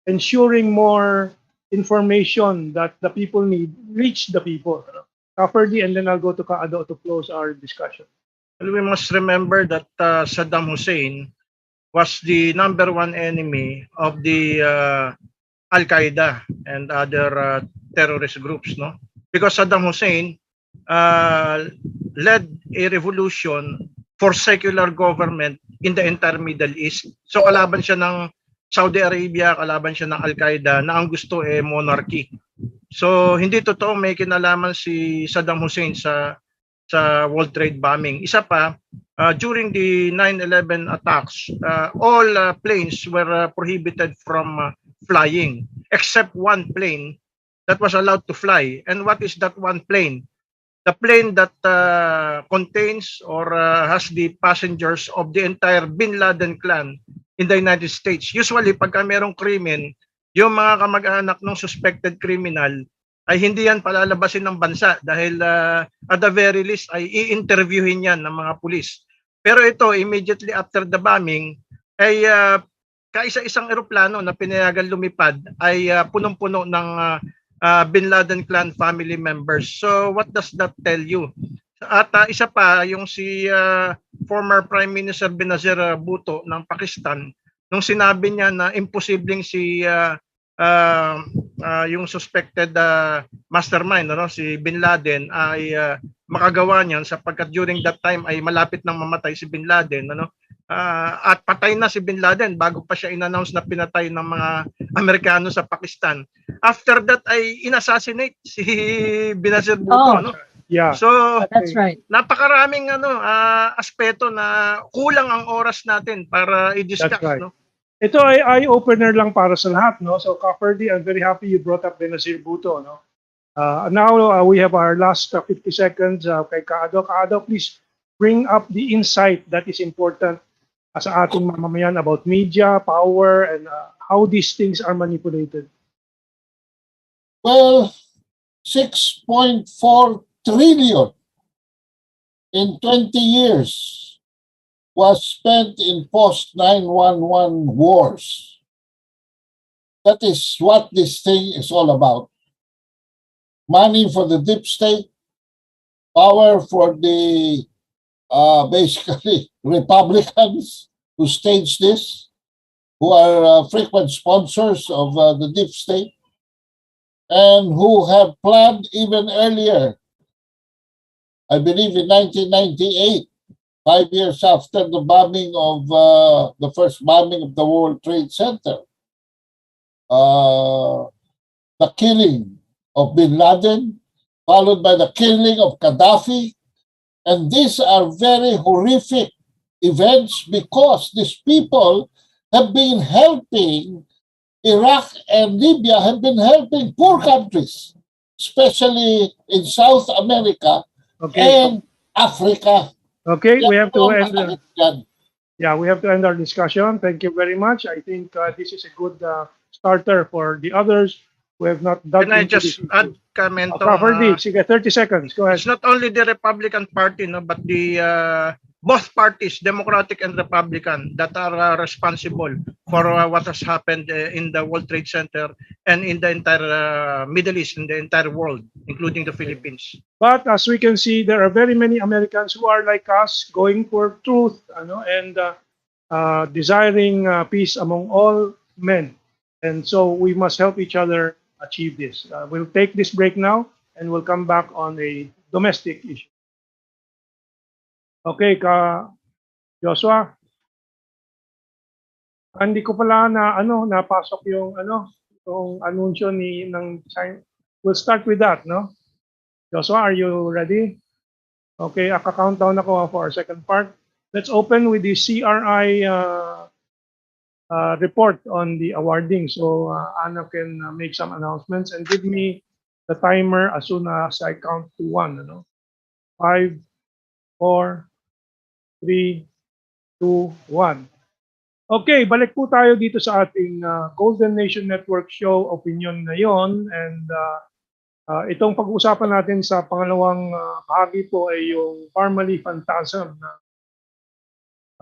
Speaker 1: ensuring more information that the people need reach the people. Ferdie, and then I'll go to Kaado to close our discussion.
Speaker 15: Well, we must remember that Saddam Hussein was the #1 enemy of the Al-Qaeda and other terrorist groups, no? Because Saddam Hussein led a revolution for secular government in the entire Middle East. So kalaban siya ng Saudi Arabia, kalaban siya ng Al-Qaeda na ang gusto monarchy. So hindi totoo may kinalaman si Saddam Hussein sa World Trade bombing. Isa pa, during the 9/11 attacks, all planes were prohibited from flying except one plane that was allowed to fly. And what is that one plane? The plane that contains or has the passengers of the entire Bin Laden clan in the United States. Usually, pagka merong krimen, yung mga kamag-anak ng suspected criminal ay hindi yan palalabasin ng bansa dahil at the very least ay i-interviewin yan ng mga pulis. Pero ito, immediately after the bombing, ay kaisa-isang eroplano na pinayagan lumipad ay punong-puno ng Bin Laden clan family members. So what does that tell you? At isa pa, yung si former Prime Minister Benazir Bhutto ng Pakistan, nung sinabi niya na imposibleng si yung suspected mastermind, si Bin Laden ay makagawa niyan sapagkat during that time ay malapit nang mamatay si Bin Laden, at patay na si Bin Laden bago pa siya in-announce na pinatay ng mga Amerikano sa Pakistan. After that ay inassassinate si Benazir Bhutto.
Speaker 1: Yeah.
Speaker 15: So
Speaker 2: that's right.
Speaker 15: Napakaraming aspeto na kulang ang oras natin para i-discuss.
Speaker 1: That's right. Ito ay eye-opener lang para sa lahat, no? So, Ferdie, I'm very happy you brought up Benazir Bhutto, no? Now, we have our last 50 seconds kay Kaado. Kaado, please bring up the insight that is important sa ating mamamayan about media, power, and how these things are manipulated.
Speaker 14: Well, 6.4 trillion in 20 years was spent in post-9/11 wars. That is what this thing is all about. Money for the deep state, power for the basically Republicans who stage this, who are frequent sponsors of the deep state, and who have planned even earlier, I believe in 1998, 5 years after the bombing of the first bombing of the World Trade Center, the killing of Bin Laden, followed by the killing of Gaddafi. And these are very horrific events because these people have been helping Iraq and Libya, have been helping poor countries, especially in South America and Africa.
Speaker 1: Okay, we have to end. We have to end our discussion. Thank you very much. I think this is a good starter for the others who have not done.
Speaker 15: Can I just add comment?
Speaker 1: Ferdie, 30 seconds. Go ahead.
Speaker 15: It's not only the Republican Party, but the both parties, Democratic and Republican, that are responsible for what has happened in the World Trade Center and in the entire Middle East, in the entire world, including the Philippines.
Speaker 1: But as we can see, there are very many Americans who are like us, going for truth, and desiring peace among all men. And so we must help each other achieve this. We'll take this break now, and we'll come back on a domestic issue. Okay, Joshua. Hindi ko pala napasok yung yung anunsyo ng China. We'll start with that, no? Joshua, are you ready? Okay, countdown ako for our second part. Let's open with the CRI report on the awarding. So Anna can make some announcements and give me the timer as soon as I count to 1. 5, 4, 3, 2, 1. Okay, balik po tayo dito sa ating Golden Nation Network show, Opinion Ngayon. And itong pag-uusapan natin sa pangalawang bahagi po ay yung formally phantasm na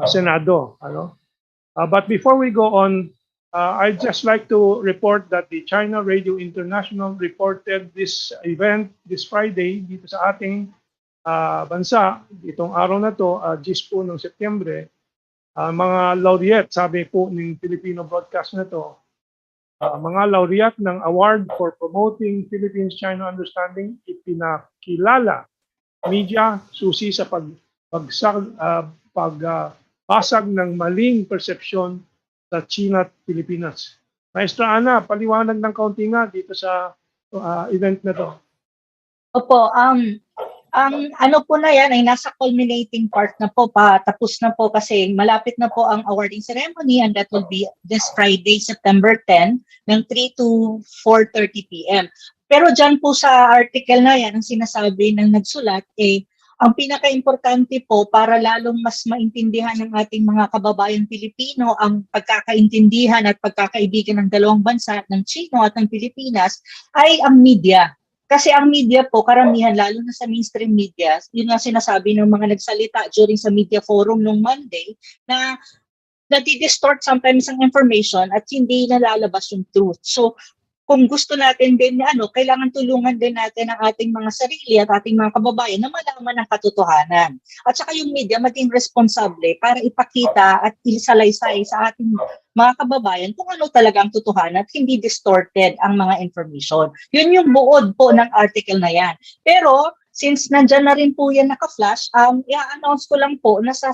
Speaker 1: Senado. But before we go on, I'd just like to report that the China Radio International reported this event this Friday dito sa ating bansa. Itong araw na to, 10 po ng Setyembre. Mga laureate, sabi po ng Filipino broadcast na to, mga laureate ng Award for Promoting Philippines-China Understanding, ipinakilala media susi sa pagbasag ng maling persepsyon sa China at Pilipinas. Maestra Ana, paliwanag ng kaunti nga dito sa event na to.
Speaker 2: Opo, ang ano po na yan ay nasa culminating part na po, tapos na po kasi malapit na po ang awarding ceremony, and that will be this Friday, September 10, ng 3 to 4:30 p.m. Pero dyan po sa article na yan, ang sinasabi ng nagsulat, ang pinaka-importante po para lalong mas maintindihan ng ating mga kababayang Pilipino ang pagkakaintindihan at pagkakaibigan ng dalawang bansa, ng China at ng Pilipinas, ay ang media. Kasi ang media po, karamihan, lalo na sa mainstream media, yun nga sinasabi ng mga nagsalita during sa media forum nung Monday, na nadi-distort sometimes ang information at hindi nalalabas yung truth. So, kung gusto natin din, kailangan tulungan din natin ang ating mga sarili at ating mga kababayan na malaman ang katotohanan. At saka yung media maging responsable para ipakita at isalaysay sa ating mga kababayan kung ano talaga ang totohanan at hindi distorted ang mga information. Yun yung buod po ng article na yan. Pero, since nandyan na rin po yan naka-flash, i-announce ko lang po na sa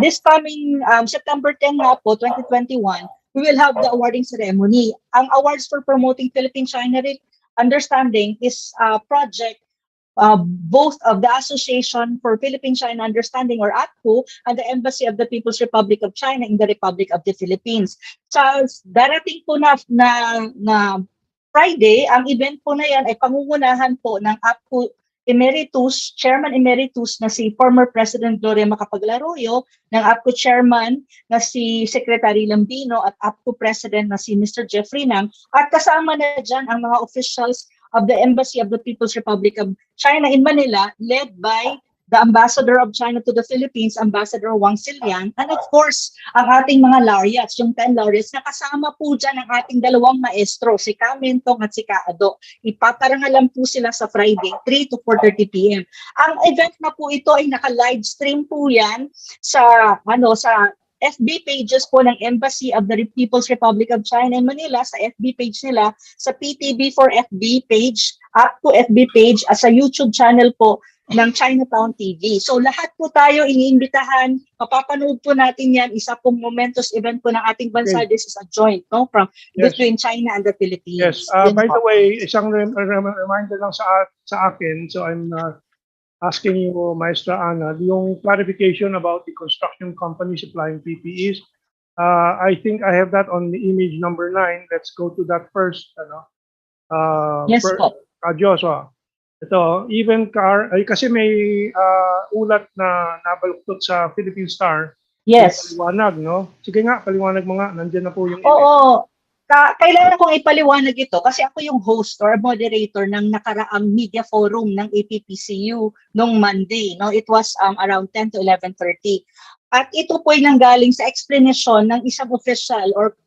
Speaker 2: this coming September 10 na po, 2021, we will have the awarding ceremony. Ang Awards for Promoting Philippine-China Understanding is a project both of the Association for Philippine-China Understanding, or APCO, and the Embassy of the People's Republic of China in the Republic of the Philippines. So, darating po na Friday, ang event po na yan ay pangungunahan po ng APCO Emeritus, Chairman Emeritus na si former President Gloria Macapagal-Arroyo, ng APCO Chairman na si Secretary Lambino at APCO President na si Mr. Jeffrey Nang, at kasama na dyan ang mga officials of the Embassy of the People's Republic of China in Manila, led by the Ambassador of China to the Philippines, Ambassador Wang Silian, and of course, ang ating mga laureates, yung 10 laureates na kasama po dyan ang ating dalawang maestro, si Mentong at si Ado. Ipaparangalan po sila sa Friday, 3 to 4:30 p.m. Ang event na po ito ay naka-live stream po yan sa FB pages po ng Embassy of the People's Republic of China in Manila, sa FB page nila, sa PTB for FB page, up to FB page, as sa YouTube channel po ng Chinatown TV. So lahat po tayo iniimbitahan, mapapanood po natin yan, isa pong momentous event po ng ating bansa. Okay. This is a joint from between China and the Philippines.
Speaker 1: Yes, by the way, isang reminder lang sa akin, so I'm asking you, Maestra Ana, yung clarification about the construction company supplying PPEs. I think I have that on the image number 9. Let's go to that first.
Speaker 2: Yes po.
Speaker 1: Joshua. Ito, even car, ay kasi may ulat na nabaluktot sa Philippine Star.
Speaker 2: Yes.
Speaker 1: Paliwanag, no? Sige nga, paliwanag mo nga. Nandiyan na po yung
Speaker 2: image. Oo. Kailangan kong ipaliwanag ito kasi ako yung host or moderator ng nakaraang media forum ng APPCU noong Monday. No? It was around 10 to 11:30. At ito po ay nanggaling sa explanation ng isang official or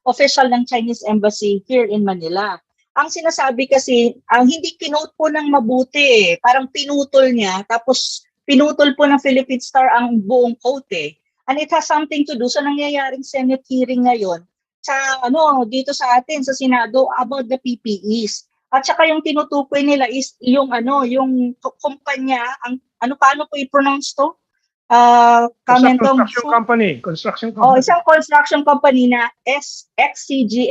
Speaker 2: official ng Chinese Embassy here in Manila. Ang sinasabi kasi, hindi kinote po ng mabuti. Parang pinutol niya, tapos pinutol po ng Philippine Star ang buong quote eh. And it has something to do sa nangyayaring Senate hearing ngayon sa dito sa atin sa Senado about the PPEs. At saka yung tinutukoy nila is yung yung kumpanya, paano po i-pronounce to?
Speaker 1: Construction company.
Speaker 2: Isang construction company na XCMG.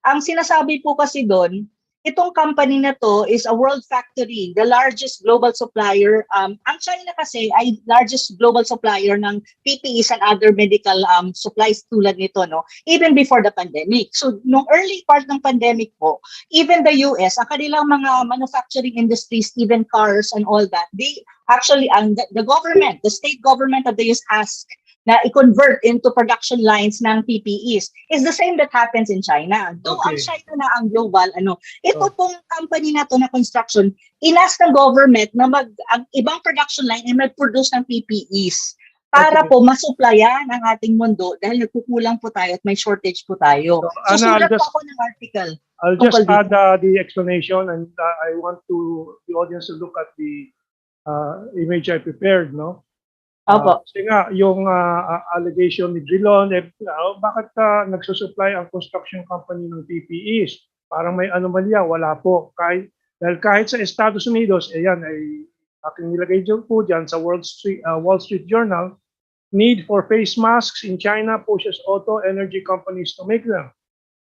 Speaker 2: Ang sinasabi po kasi doon, itong company na to is a world factory, the largest global supplier. Ang China kasi ay largest global supplier ng PPEs and other medical supplies tulad nito, no? Even before the pandemic. So, nung early part ng pandemic po, even the US, ang kanilang mga manufacturing industries, even cars and all that, they actually, the government, the state government of the US asked na i-convert into production lines ng PPEs is the same that happens in China. Though ang China na ang global, ito pong company na to na construction, inas ng government na ang ibang production line ay mag-produce ng PPEs para po masupplyan ang ating mundo dahil nagkukulang po tayo at may shortage po tayo. So, sulat po ako ng article.
Speaker 1: I'll just add the explanation and I want the audience to look at the image I prepared, no? Kasi nga, yung allegation ni Drilon, bakit nagsusupply ang construction company ng PPEs? Parang may anomalya, wala po. Dahil kahit sa Estados Unidos, ayan, ay aking nilagay po dyan sa Wall Street Journal, need for face masks in China pushes auto energy companies to make them.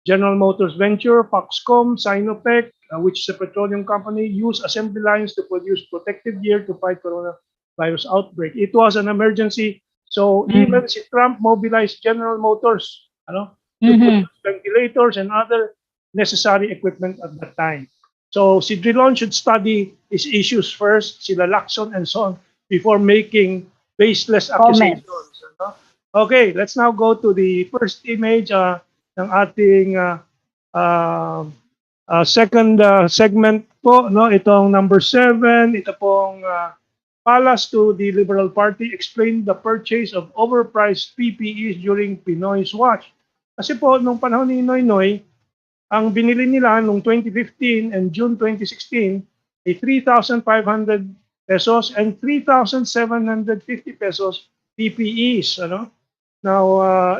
Speaker 1: General Motors Venture, Foxconn, Sinopec, which is a petroleum company, use assembly lines to produce protective gear to fight coronavirus outbreak. It was an emergency, so even si Trump mobilized General Motors, to produce ventilators and other necessary equipment at that time. So si Drilon should study his issues first, sila Lacson and so on, before making baseless accusations. Okay, let's now go to the first image ng ating second segment po, no? Itong number 7, ito pong Palace to the Liberal Party explained the purchase of overpriced PPEs during Pinoy's watch. Kasi po, nung panahon ni Noynoy, ang binili nila nung 2015 and June 2016 ay 3,500 pesos and 3,750 pesos PPEs. Now,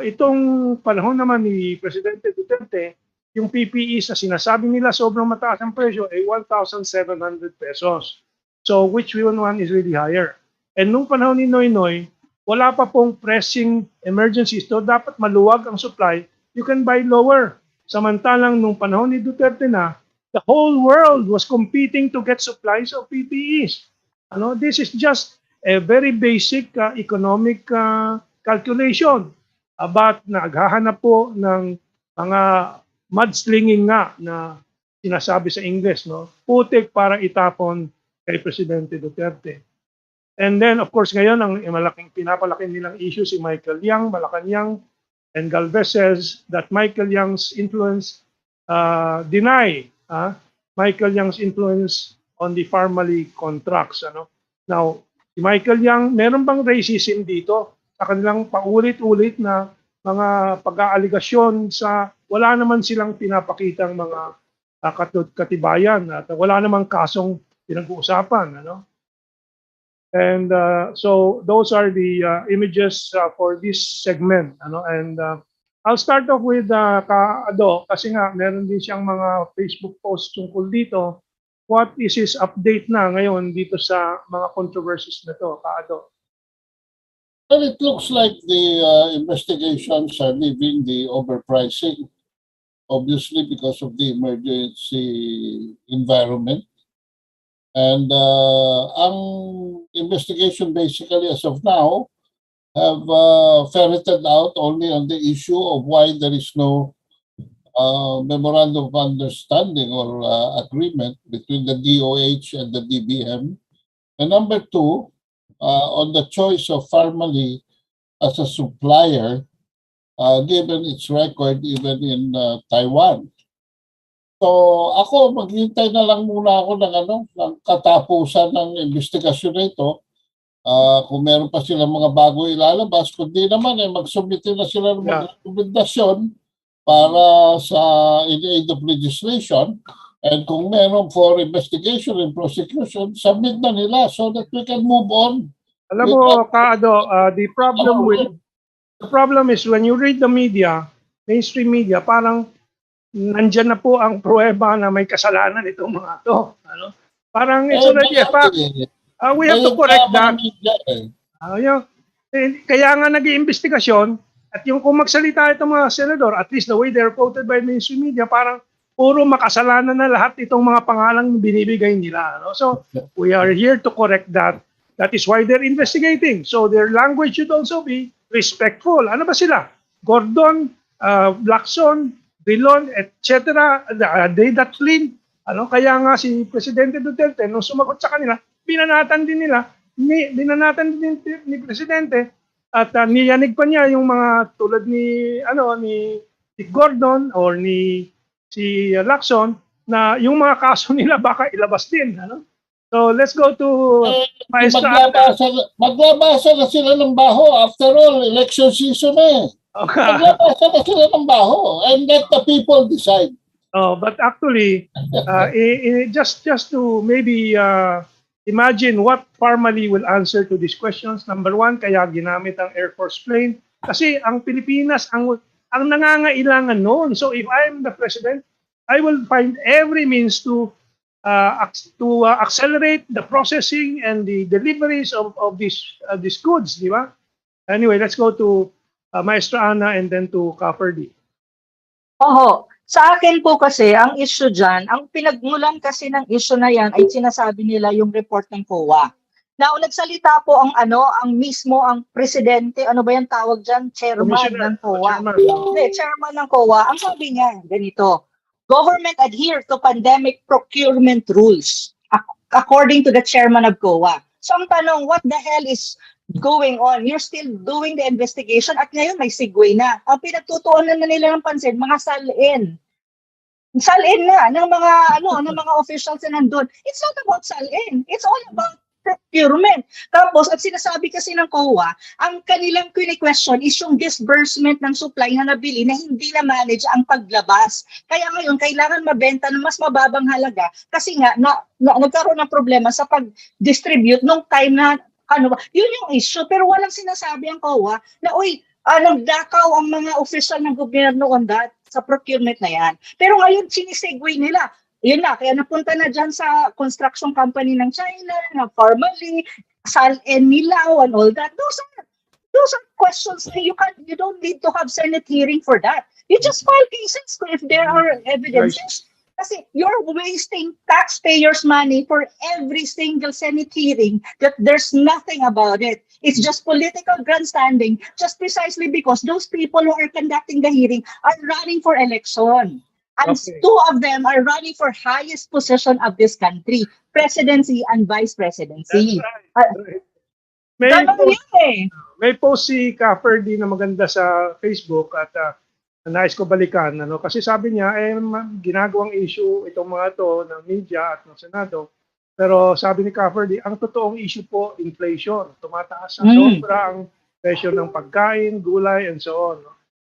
Speaker 1: itong panahon naman ni Presidente Duterte, yung PPEs na sinasabi nila sobrang mataas ang presyo ay 1,700 pesos. So, which one is really higher? And nung panahon ni Noynoy, wala pa pong pressing emergencies. So, dapat maluwag ang supply. You can buy lower. Samantalang nung panahon ni Duterte na, the whole world was competing to get supplies of PPEs. This is just a very basic economic calculation about naghahanap po ng mga mudslinging nga na sinasabi sa English, no? Putik para itapon kay Presidente Duterte. And then, of course, ngayon, ang pinapalaki nilang issue si Michael Yang, Malacanang, and Galvez says that Michael Yang's influence, deny Michael Yang's influence on the Farmally contracts. Now, si Michael Yang, meron bang racism dito sa kanilang paulit-ulit na mga pag-aaligasyon sa wala naman silang pinapakitang mga katibayan at wala namang kasong pinag-uusapan, And so those are the images for this segment, And I'll start off with Kaado kasi nga meron din siyang mga Facebook posts tungkol dito. What is his update na ngayon dito sa mga controversies na to, Kaado?
Speaker 14: Well, it looks like the investigations are leaving the overpricing, obviously because of the emergency environment. And ang investigation basically as of now have ferreted out only on the issue of why there is no memorandum of understanding or agreement between the DOH and the DBM. And number 2, on the choice of Farmally as a supplier given its record even in Taiwan. So ako, maghintay na lang muna ako ng katapusan ng investigasyon na ito. Kung meron pa silang mga bago ilalabas, kundi naman magsubmit na sila ng mga rekomendasyon para sa in aid of legislation. And kung meron for investigation and prosecution, submit na nila so that we can move on.
Speaker 1: Alam mo, Kaado, the problem is when you read the media, mainstream media, parang nandyan na po ang pruweba na may kasalanan itong mga to. Ano? Parang it's already a fact. We have to correct that. Kaya nga nag-iimbestigasyon at yung kung magsalita itong mga senador, at least the way they're quoted by mainstream media, parang puro makasalanan na lahat itong mga pangalang binibigay nila. No? So we are here to correct that. That is why they're investigating. So their language should also be respectful. Ano ba sila? Gordon, Lacson, Drilon, etc. They that clean. Ano? Kaya nga si Presidente Duterte, nung sumagot sa kanila, binanatan din ni Presidente at niyanig pa niya yung mga tulad ni Gordon or ni si Lacson na yung mga kaso nila baka ilabas din. Ano? So let's go to
Speaker 14: maglabasa na sila ng baho. After all, election season Okay. Maglabasa na sila ng baho and let the people decide.
Speaker 1: But actually, just to maybe imagine what formally will answer to these questions. Number one, kaya ginamit ang Air Force plane. Kasi ang Pilipinas, ang nangangailangan noon. So if I'm the president, I will find every means to accelerate the processing and the deliveries of these goods, di ba? Anyway, let's go to Maestra Ana and then to Ferdie.
Speaker 2: Sa akin po kasi, ang issue dyan, ang pinagmulan kasi ng issue na yan ay sinasabi nila yung report ng COA. Now, nagsalita po ang presidente, ano ba yung tawag dyan? Chairman ng COA. Chairman ng COA. Ang sabi niya, ganito, government adhere to pandemic procurement rules according to the chairman of COA. So ang tanong, what the hell is going on? You're still doing the investigation at ngayon may segue na. Ang pinagtutuunan na nila ng pansin, mga salin. Salin na ng mga officials na nandun. It's not about salin. It's all about procurement. Tapos, at sinasabi kasi ng COA, ang kanilang question is yung disbursement ng supply na nabili na hindi na-manage ang paglabas. Kaya ngayon, kailangan mabenta ng mas mababang halaga kasi nga, nagkaroon ng problema sa pag-distribute nung time na, yun yung issue. Pero walang sinasabi ang COA na, nagdakaw ang mga official ng gobyerno on that, sa procurement na yan. Pero ngayon, sinisegue nila. Yun na, kaya napunta na dyan sa construction company ng China, na formally, SALN Nilaw and all that. Those are questions that you don't need to have Senate hearing for that. You just file cases if there are evidences. Kasi you're wasting taxpayers' money for every single Senate hearing that there's nothing about it. It's just political grandstanding, just precisely because those people who are conducting the hearing are running for election. And two of them are running for highest position of this country, presidency and vice presidency.
Speaker 1: May post si Ferdie na maganda sa Facebook at nais ko balikan. Kasi sabi niya, ginagawang issue itong mga to ng media at ng Senado. Pero sabi ni Ferdie, ang totoong issue po, inflation. Tumataas ang sobra ang presyo ng pagkain, gulay, and so on.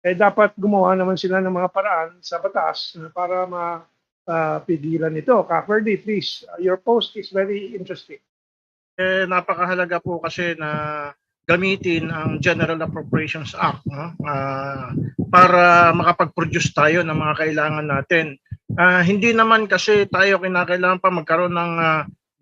Speaker 1: Dapat gumawa naman sila ng mga paraan sa batas para mapigilan ito. Ferdie, please, your post is very interesting.
Speaker 15: Napakahalaga po kasi na gamitin ang General Appropriations Act para makapag-produce tayo ng mga kailangan natin. Hindi naman kasi tayo kinakailangan pa magkaroon ng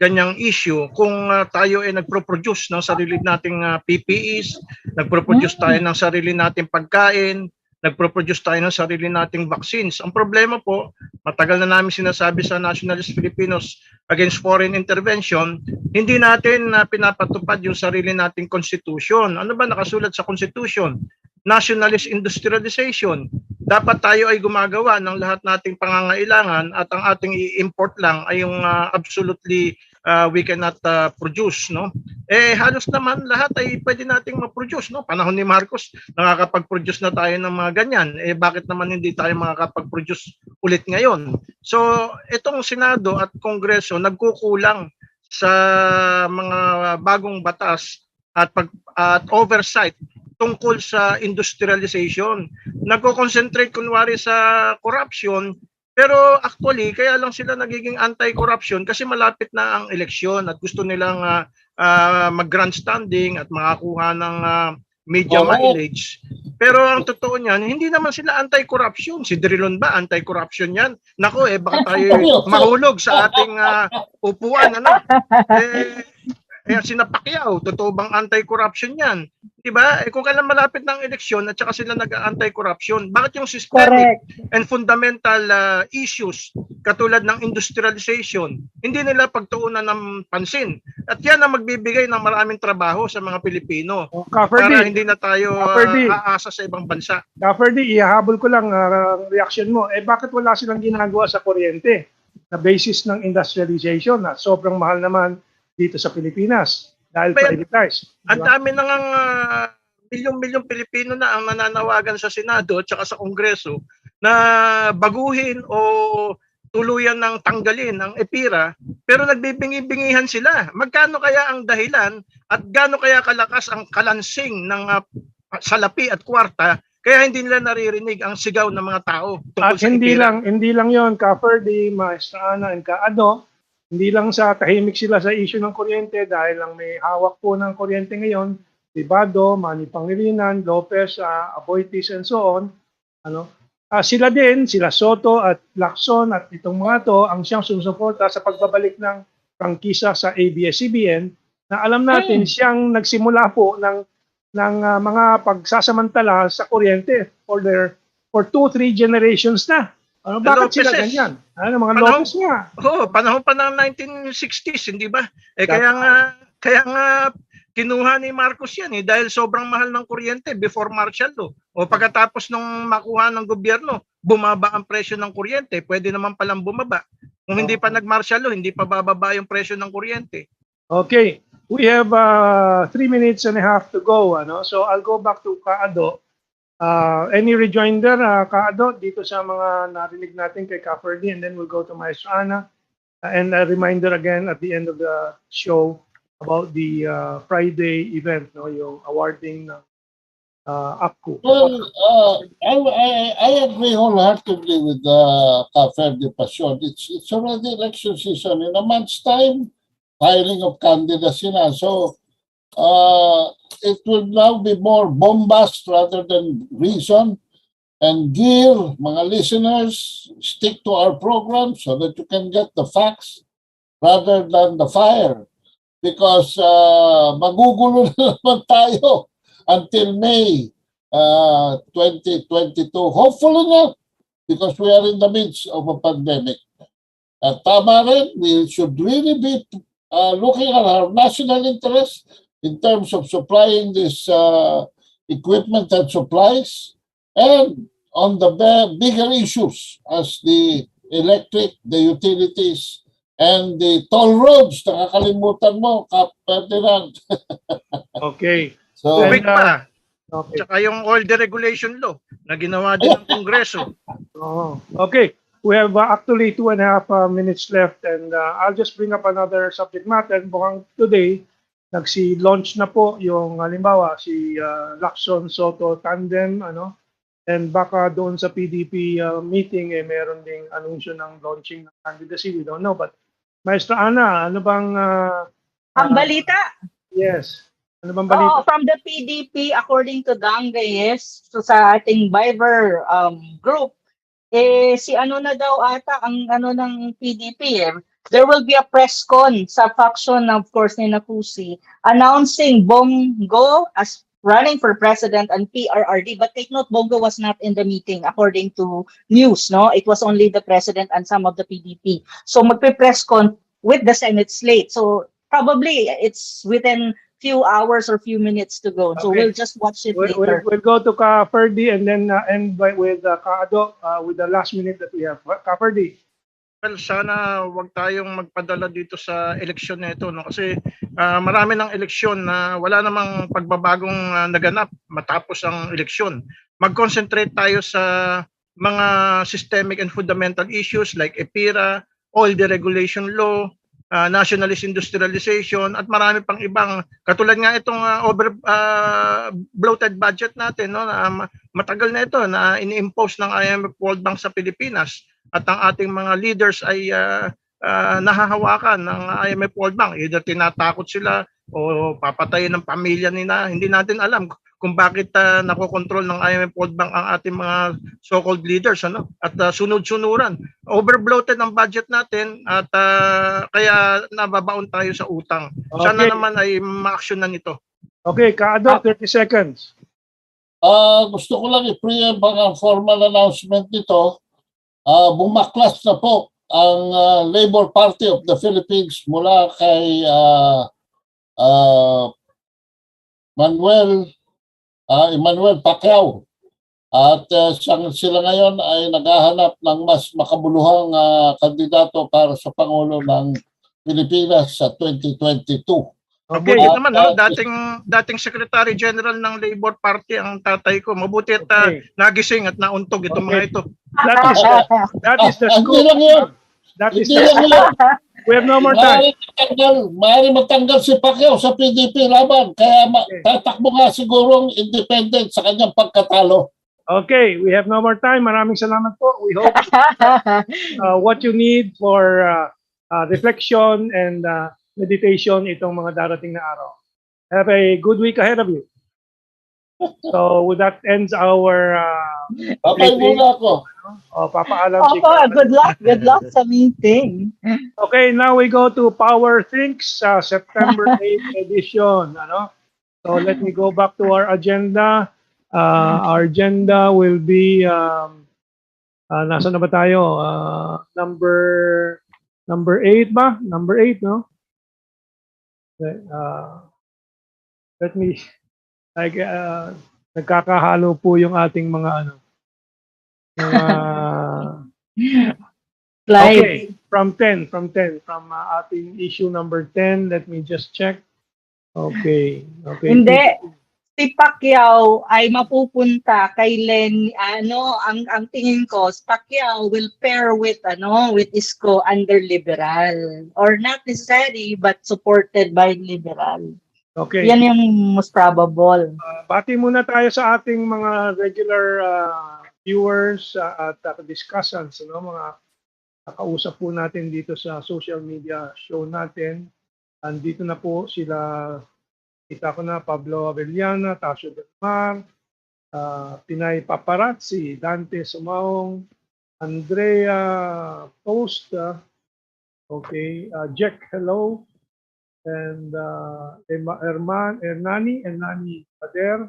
Speaker 15: ganyang issue kung tayo ay nagpro-produce ng sarili nating PPEs, nagpro-produce tayo ng sarili nating pagkain, nagpro-produce tayo ng sarili nating vaccines. Ang problema po, matagal na namin sinasabi sa Nationalist Filipinos Against Foreign Intervention, hindi natin pinapatupad yung sarili nating constitution. Ano ba nakasulat sa constitution? Nationalist industrialization. Dapat tayo ay gumagawa ng lahat nating pangangailangan at ang ating i-import lang ay yung absolutely we cannot produce, no? halos naman lahat ay pwede nating ma-produce, no? Panahon ni Marcos, nakakapag-produce na tayo ng mga ganyan. Bakit naman hindi tayo makakapag-produce ulit ngayon? So, itong Senado at Kongreso nagkukulang sa mga bagong batas at oversight tungkol sa industrialization. Nagko-concentrate kunwari sa corruption, pero actually kaya lang sila nagiging anti-corruption kasi malapit na ang eleksyon at gusto nilang mag-grandstanding at makakuha ng media mileage. Pero ang totoo niyan, hindi naman sila anti-corruption. Si Drilon ba anti-corruption yan? Nako baka tayo mahulog sa ating upuan, ano? Sina Pacquiao, totoo bang anti-corruption yan? Diba? Kung kailan malapit ng eleksyon at saka sila nag-anti-corruption, bakit yung systemic and fundamental issues katulad ng industrialization, hindi nila pagtuunan ng pansin? At yan ang magbibigay ng maraming trabaho sa mga Pilipino para hindi na tayo aasa sa ibang bansa.
Speaker 1: Ferdie, ihahabol ko lang reaction mo. Bakit wala silang ginagawa sa kuryente na basis ng industrialization na sobrang mahal naman dito sa Pilipinas dahil privatized.
Speaker 15: Ang dami na ngang milyong-milyong Pilipino na ang nananawagan sa Senado at saka sa Kongreso na baguhin o tuluyan ng tanggalin ang EPIRA, pero nagbibingi-bingihan sila. Magkano kaya ang dahilan at gaano kaya kalakas ang kalansing ng salapi at kwarta kaya hindi nila naririnig ang sigaw ng mga tao tungkol
Speaker 1: At
Speaker 15: sa EPIRA?
Speaker 1: hindi lang yon, Ferdie, Maestra Ana, and Kaado. Hindi lang sa tahimik sila sa issue ng kuryente dahil lang may hawak po ng kuryente ngayon, Tibado, Manny Pangilinan, Lopez, Aboitis, and so on. Sila din, sila Soto at Lacson at itong mga to ang siyang sumusuporta sa pagbabalik ng prangkisa sa ABS-CBN na alam natin siyang nagsimula po ng mga pagsasamantala sa kuryente for 2-3 generations na. Bakit sila ganyan? Mga Lopez nga.
Speaker 15: Panahon pa ng 1960s, hindi ba? Kaya nga kinuha ni Marcos yan dahil sobrang mahal ng kuryente before martial law. O pagkatapos nung makuha ng gobyerno, bumaba ang presyo ng kuryente. Pwede naman palang bumaba. Kung hindi pa nag-martial law, hindi pa bababa yung presyo ng kuryente.
Speaker 1: Okay. We have 3 minutes and a half to go. So I'll go back to Kaado. Any rejoinder, Kaado, dito sa mga narinig natin kay Ferdie, and then we'll go to Maestra Ana. And a reminder again at the end of the show about the Friday event, yung awarding ng APCO.
Speaker 14: Well, I agree wholeheartedly with Ferdie Passion. It's already election season. In a month's time, filing of candidacy na. So, it will now be more bombast rather than reason. And dear mga listeners, stick to our program so that you can get the facts rather than the fire. Because magugulo na naman tayo until May 2022. Hopefully not, because we are in the midst of a pandemic. At tama rin, we should really be looking at our national interest in terms of supplying this equipment and supplies, and on the bigger issues as the electric, the utilities, and the toll roads. Nakakalimutan mo, Ferdinand.
Speaker 1: Okay.
Speaker 15: So, tsaka yung oil deregulation law na ginawa din ng Kongreso.
Speaker 1: Okay. We have actually 2.5 minutes left, and I'll just bring up another subject matter. Mukhang today, nagsi-launch na po yung halimbawa si Lacson Soto tandem, and baka doon sa PDP meeting meron ding anunsyo ng launching ng candidacy. We don't know, but Maestra Ana, ano bang
Speaker 2: ang balita?
Speaker 1: Yes. Ano bang balita?
Speaker 2: From the PDP, according to Dang Reyes, so sa ating Viber group, si ano na daw ata ang ng PDP there will be a press con sa faction, of course, ni Nakusi, announcing Bongo as running for president and PRRD. But take note, Bongo was not in the meeting, according to news, no? It was only the president and some of the PDP. So magpe-press con with the Senate slate. So probably it's within few hours or few minutes to go. So we'll just watch it later.
Speaker 1: We'll go to Ferdie and then end with Kaado with the last minute that we have. Ferdie.
Speaker 15: Well, sana wag tayong magpadala dito sa eleksyon na ito, no? Kasi marami ng eleksyon na wala namang pagbabagong naganap matapos ang eleksyon. Mag-concentrate tayo sa mga systemic and fundamental issues like EPIRA, oil deregulation law, nationalist industrialization, at marami pang ibang katulad nga itong bloated budget natin, no? Matagal na ito na ini-impose ng IMF World Bank sa Pilipinas. At ang ating mga leaders ay nahahawakan ng IMF World Bank. Either tinatakot sila o papatayin ng pamilya nila. Hindi natin alam kung bakit nakokontrol ng IMF World Bank ang ating mga so-called leaders. Ano? At sunod-sunuran. Overbloated ang budget natin at kaya nababaon tayo sa utang. Sana naman ay ma-actionan ito.
Speaker 1: Okay, Kaado, 30 seconds.
Speaker 14: Gusto ko lang i-preempt ang formal announcement nito. Bumaklas na po ang Labor Party of the Philippines mula kay Emmanuel Pacquiao. At sila ngayon ay naghahanap ng mas makabuluhang kandidato para sa Pangulo ng Pilipinas sa 2022.
Speaker 15: Okay. Mabuti naman, no? dating Secretary General ng Labor Party ang tatay ko. Mabuti at nagising at nauntog itong mga ito.
Speaker 1: That is the scoop. That is the scoop. We have no more time.
Speaker 14: Maaari matanggal si Pacquiao sa PDP laban. Kaya tatakbo nga sigurong independent sa kanyang pagkatalo.
Speaker 1: Okay, we have no more time. Maraming salamat po. We hope what you need for reflection and meditation itong mga darating na araw. Have a good week ahead of you. So with that ends our
Speaker 14: muna ako.
Speaker 1: Papaalam si
Speaker 2: Good luck sa meeting.
Speaker 1: Okay, now we go to Power Thinks September 8 edition. So let me go back to our agenda. Our agenda will be nasa na ba tayo? Number 8 ba? Number 8, no? Let me nagkakahalo po yung ating mga okay, from ating issue number 10, let me just check. Okay.
Speaker 2: Hindi. Si Pacquiao ay mapupunta kay Len, ang tingin ko, si Pacquiao will pair with Isko under liberal, or not necessary but supported by liberal.
Speaker 1: Okay.
Speaker 2: Yan yung most probable.
Speaker 1: Bati muna tayo sa ating mga regular viewers at discussants, mga nakausap po natin dito sa social media show natin. Andito na po sila. Kita ko na Pablo Avellana, Tasio Del Mar, Pinay Paparazzi, Dante Sumaong, Andrea Post, Jack, hello, and Hernani Pader,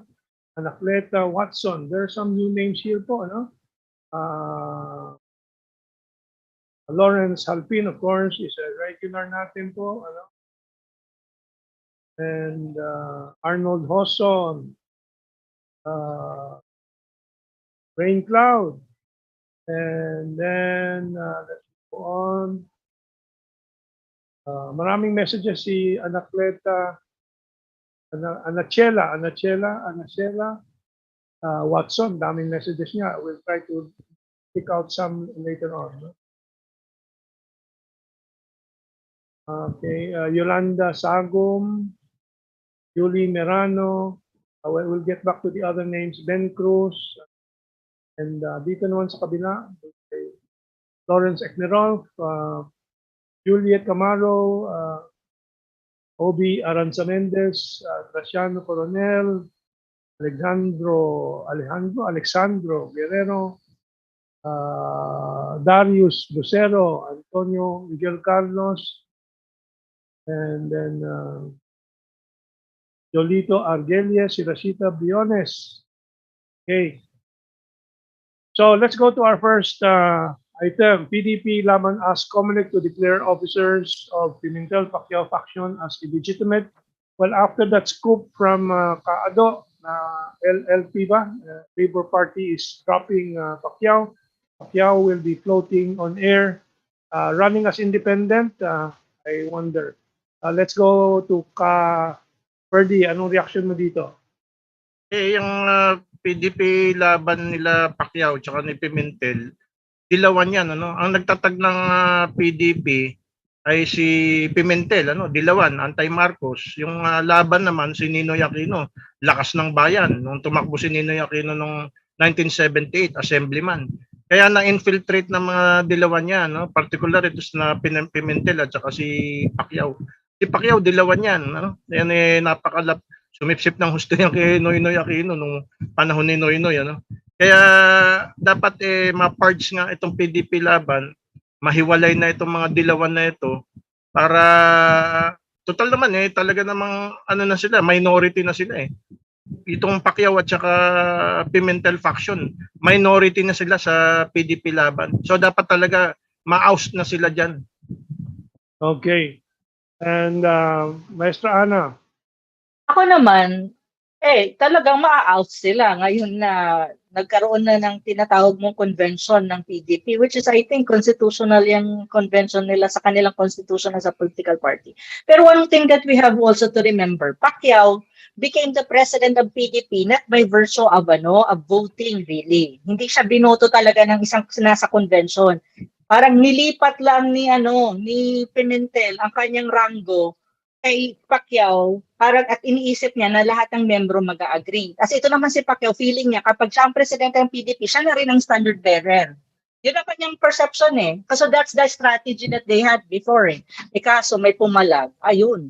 Speaker 1: Anacleta Watson. There are some new names here po, Lawrence Halpin, of course, is a regular natin po, and Arnold Hosson, Rain Cloud, and then let's go on. Maraming messages si Anacleta, Anachela Watson, daming messages niya. We'll try to pick out some later on. Okay, Yolanda Sagum, Julie Merano, we'll get back to the other names, Ben Cruz, and dito naman sa kabila, Lawrence Eknerolf, Juliet Camaro, Obi Aranza Mendez, Graciano Coronel, Alexandro Guerrero, Darius Lucero, Antonio Miguel Carlos, and then Jolito Argelia, Siracita Briones. Okay. So let's go to our first item. PDP laban asks COMELEC to declare officers of Pimentel Pacquiao faction as illegitimate. Well, after that scoop from Kaado, LLP ba? Labor Party is dropping Pacquiao. Pacquiao will be floating on air running as independent, I wonder. Let's go to Ferdie. Anong reaction mo dito?
Speaker 15: Yung PDP laban nila Pacquiao tsaka ni Pimentel, dilawan yan, ano? Ang nagtatag ng PDP ay si Pimentel, ano? Dilawan, anti-Marcos. Yung laban naman si Ninoy Aquino, lakas ng bayan. Nung tumakbo si Ninoy Aquino noong 1978, assemblyman. Kaya na-infiltrate ng mga dilawan niya, no? Particular ito na Pimentel at saka si Pacquiao. Si Pacquiao, dilawan yan, ano? Yan sumipsip ng husto yan kay Noynoy Aquino nung panahon ni Noynoy, ano? Kaya dapat ma-parts nga itong PDP laban, mahiwalay na itong mga dilawan na ito para total naman talaga namang ano na sila, minority na sila Itong Pacquiao at saka Pimentel faction, minority na sila sa PDP laban. So dapat talaga ma-oust na sila diyan.
Speaker 1: Okay. And Maestra Ana,
Speaker 2: Ako naman, talagang maa-out sila ngayon na nagkaroon na ng tinatawag mong convention ng PDP, which is I think constitutional yung convention nila sa kanilang constitution as a political party. Pero one thing that we have also to remember, Pacquiao became the president of PDP not by virtue of voting really. Hindi siya binoto talaga ng isang nasa convention. Parang nilipat lang ni Pimentel ang kanyang rango kay Pacquiao, parang at iniisip niya na lahat ng membro mag-agree. Kasi ito naman si Pacquiao, feeling niya kapag siya ang presidente ng PDP, siya na rin ang standard bearer. Yun ang kanyang perception Kasi that's the strategy that they had before kaso may pumalag. Ayun.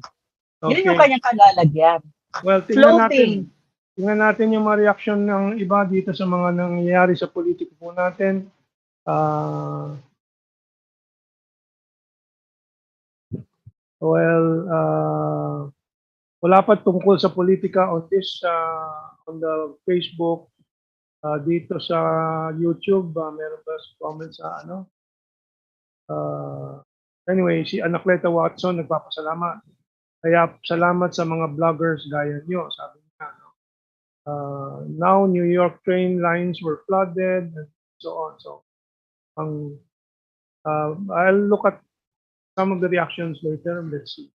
Speaker 1: Okay.
Speaker 2: Yun yung kanyang kalalagyan.
Speaker 1: Well, tingnan natin yung mga reaction ng iba dito sa mga nangyayari sa politiko po natin. Wala pa tungkol sa politika on this, on the Facebook, dito sa YouTube, meron ba comments sa anyway, si Anacleta Watson nagpapasalamat. Kaya salamat sa mga vloggers gaya nyo, sabi niya. Now, New York train lines were flooded and so on. So, I'll look at some of the reactions later. Let's see.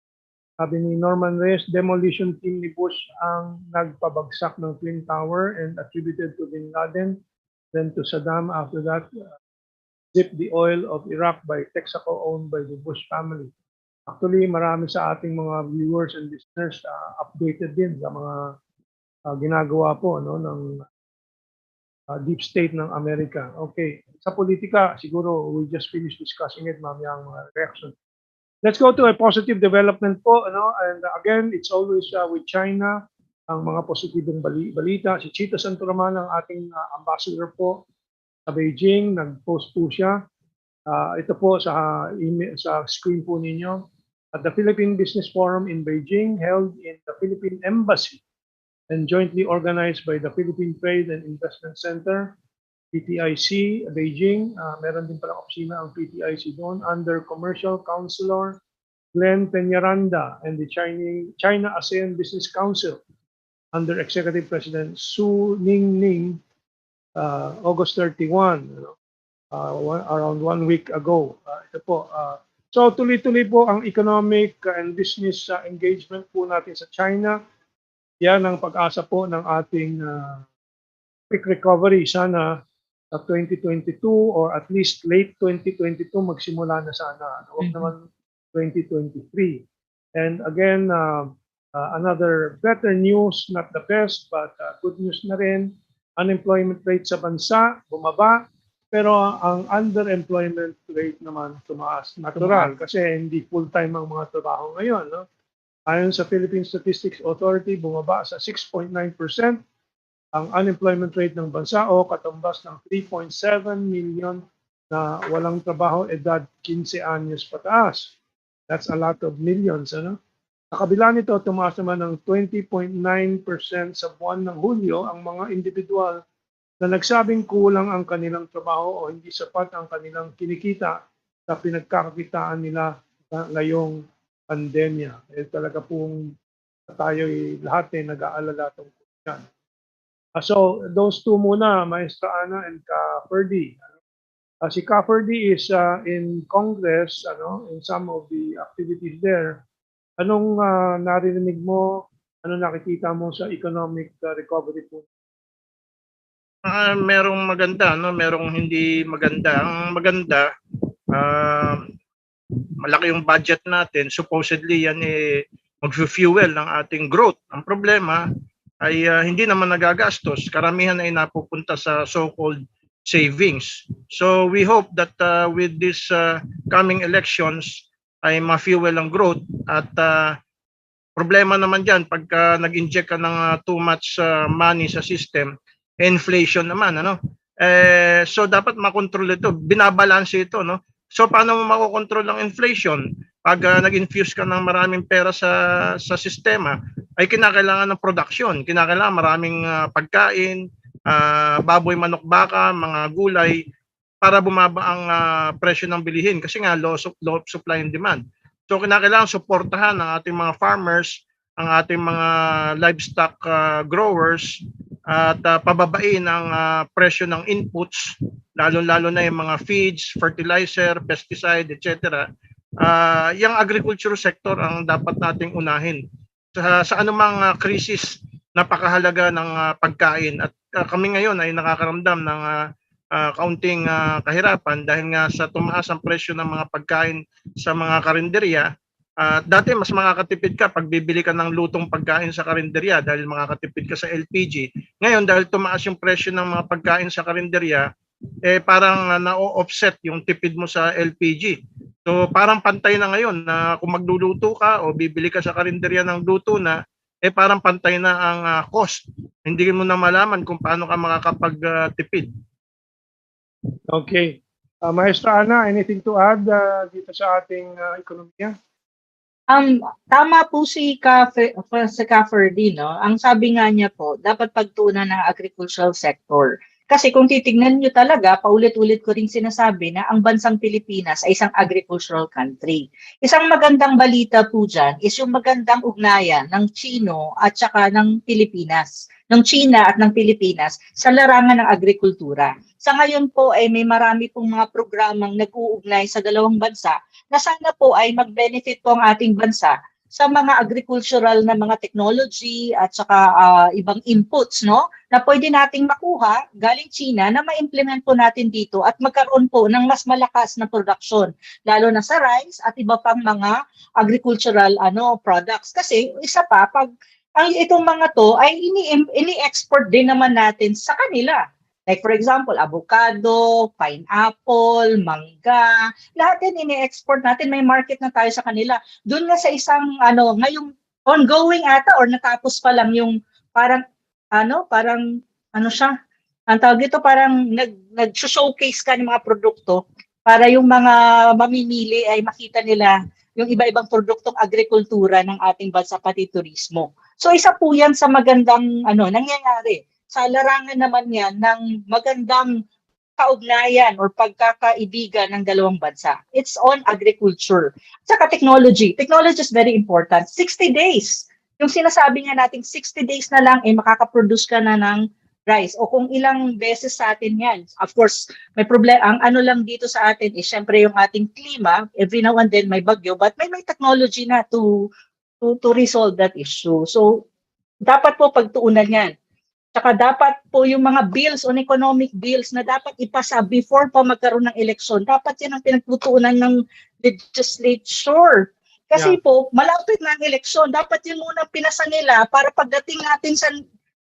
Speaker 1: Sabi ni Norman Reyes, demolition team ni Bush ang nagpabagsak ng Twin Tower and attributed to Bin Laden, then to Saddam. After that, zip the oil of Iraq by Texaco owned by the Bush family. Actually, marami sa ating mga viewers and listeners updated din sa mga ginagawa po ng deep state ng Amerika. Okay, sa politika, siguro we just finished discussing it, mamaya ang mga reaction. Let's go to a positive development po, and again, it's always with China, ang mga positibong balita. Si Chito Santoraman, ang ating ambassador po sa Beijing, nag-post po siya. Ito po sa screen po ninyo. At the Philippine Business Forum in Beijing, held in the Philippine Embassy and jointly organized by the Philippine Trade and Investment Center, PTIC, Beijing. Meron din pala opisina ang PTIC doon under Commercial Counselor Glenn Peñaranda and the China ASEAN Business Council under Executive President Su Ningning, August 31, around 1 week ago. Ito po. So tuloy-tuloy po ang economic and business engagement po natin sa China. Yan ang pag-asa po ng ating quick recovery. Sana sa 2022 or at least late 2022 magsimula na sana. Huwag naman 2023. And again, another better news, not the best, but good news na rin. Unemployment rate sa bansa, bumaba. Pero ang underemployment rate naman tumaas. Natural kasi hindi full-time ang mga trabaho ngayon. Ayon sa Philippine Statistics Authority, bumaba sa 6.9%. Ang unemployment rate ng bansa o katumbas ng 3.7 million na walang trabaho edad 15 anyos pataas. That's a lot of millions. Sa kabila nito, tumaas naman ng 20.9% sa buwan ng Hulyo ang mga individual na nagsabing kulang ang kanilang trabaho o hindi sapat ang kanilang kinikita sa pinagkakakitaan nila ngayong pandemya. Talaga pong tayo'y lahat nag-aalala tungkol yan. So, those two muna, Maestra Ana and Ferdie. Si Ferdie is in Congress, in some of the activities there. Anong narinig mo? Ano nakikita mo sa economic recovery po?
Speaker 15: Merong maganda, no? Merong hindi maganda. Ang maganda, malaki yung budget natin. Supposedly, yan mag-fuel ng ating growth. Ang problema ay hindi naman nagagastos. Karamihan ay napupunta sa so-called savings. So we hope that with this coming elections ay ma-fuel ang growth at problema naman dyan pagka nag-inject ka ng too much money sa system, inflation naman, so dapat makontrol ito, binabalanse ito, no? So paano mo makokontrol ang inflation? Pag nag-infuse ka ng maraming pera sa sistema, ay kinakailangan ng production, kinakailangan maraming pagkain, baboy, manok, baka, mga gulay, para bumaba ang presyo ng bilihin kasi nga low supply and demand. So kinakailangan suportahan ng ating mga farmers, ang ating mga livestock growers at pababain ang presyo ng inputs, lalo-lalo na yung mga feeds, fertilizer, pesticide, etc. Yung agriculture sector ang dapat nating unahin. Sa anumang krisis, napakahalaga ng pagkain at kami ngayon ay nakakaramdam ng kaunting kahirapan dahil nga sa tumaas ang presyo ng mga pagkain sa mga karinderya. Dati mas makakatipid ka pag bibili ka ng lutong pagkain sa karinderya dahil makakatipid ka sa LPG. Ngayon dahil tumaas yung presyo ng mga pagkain sa karinderya, parang na-offset yung tipid mo sa LPG. So parang pantay na ngayon na kung magluluto ka o bibili ka sa karinderya ng luto na, parang pantay na ang cost. Hindi mo na malaman kung paano ka makakapagtipid.
Speaker 1: Okay. Maestra Ana, anything to add dito sa ating ekonomiya?
Speaker 2: Tama po si Ferdie, no? Ang sabi nga niya po, dapat pagtuunan ng agricultural sector. Kasi kung titignan niyo talaga, paulit-ulit ko rin sinasabi na ang bansang Pilipinas ay isang agricultural country. Isang magandang balita po dyan is yung magandang ugnayan ng Chino at saka ng Pilipinas, ng China at ng Pilipinas sa larangan ng agrikultura. Sa ngayon po ay may marami pong mga programang nag-uugnay sa dalawang bansa na sana po ay mag-benefit po ang ating bansa sa mga agricultural na mga technology at saka ibang inputs, no, na pwede nating makuha galing China na ma-implement po natin dito at magkaroon po ng mas malakas na production, lalo na sa rice at iba pang mga agricultural products. Kasi isa pa, pag itong mga to ay ini-export din naman natin sa kanila. Like for example, avocado, pineapple, mangga, lahat yan ini-export natin, may market na tayo sa kanila. Doon nga sa isang ngayong ongoing ata or natapos pa lang yung parang siya, ang tawag dito parang nag-showcase ka ng mga produkto para yung mga mamimili ay makita nila yung iba-ibang produktong agrikultura ng ating bansa pati turismo. So isa po yan sa magandang nangyayari. Sa larangan naman yan ng magandang kaugnayan or pagkakaibigan ng dalawang bansa. It's on agriculture. Saka technology. Technology is very important. 60 days. Yung sinasabi nga natin, 60 days na lang, makakaproduce ka na ng rice. O kung ilang beses sa atin yan. Of course, may problema. Ang lang dito sa atin is syempre yung ating klima. Every now and then may bagyo. But may technology na to resolve that issue. So, dapat po pagtuunan yan. Tsaka dapat po yung mga bills on economic bills na dapat ipasa before pa magkaroon ng eleksyon, dapat yan ang pinagtutuunan ng legislature. Kasi po, malapit na ang eleksyon, dapat yun muna pinasa nila para pagdating natin sa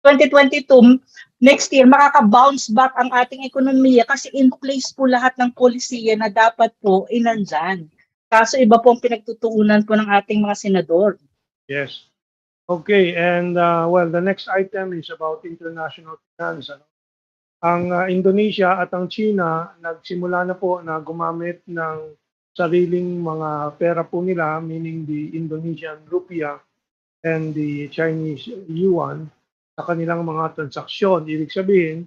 Speaker 2: 2022, next year, makaka-bounce back ang ating ekonomiya kasi in place po lahat ng polisiya na dapat po inandyan. Kaso iba po ang pinagtutuunan po ng ating mga senador.
Speaker 1: Yes. Okay, and the next item is about international finance. Ang Indonesia at ang China nagsimula na po na gumamit ng sariling mga pera po nila, meaning the Indonesian rupiah and the Chinese yuan sa kanilang mga transaksyon. Ibig sabihin,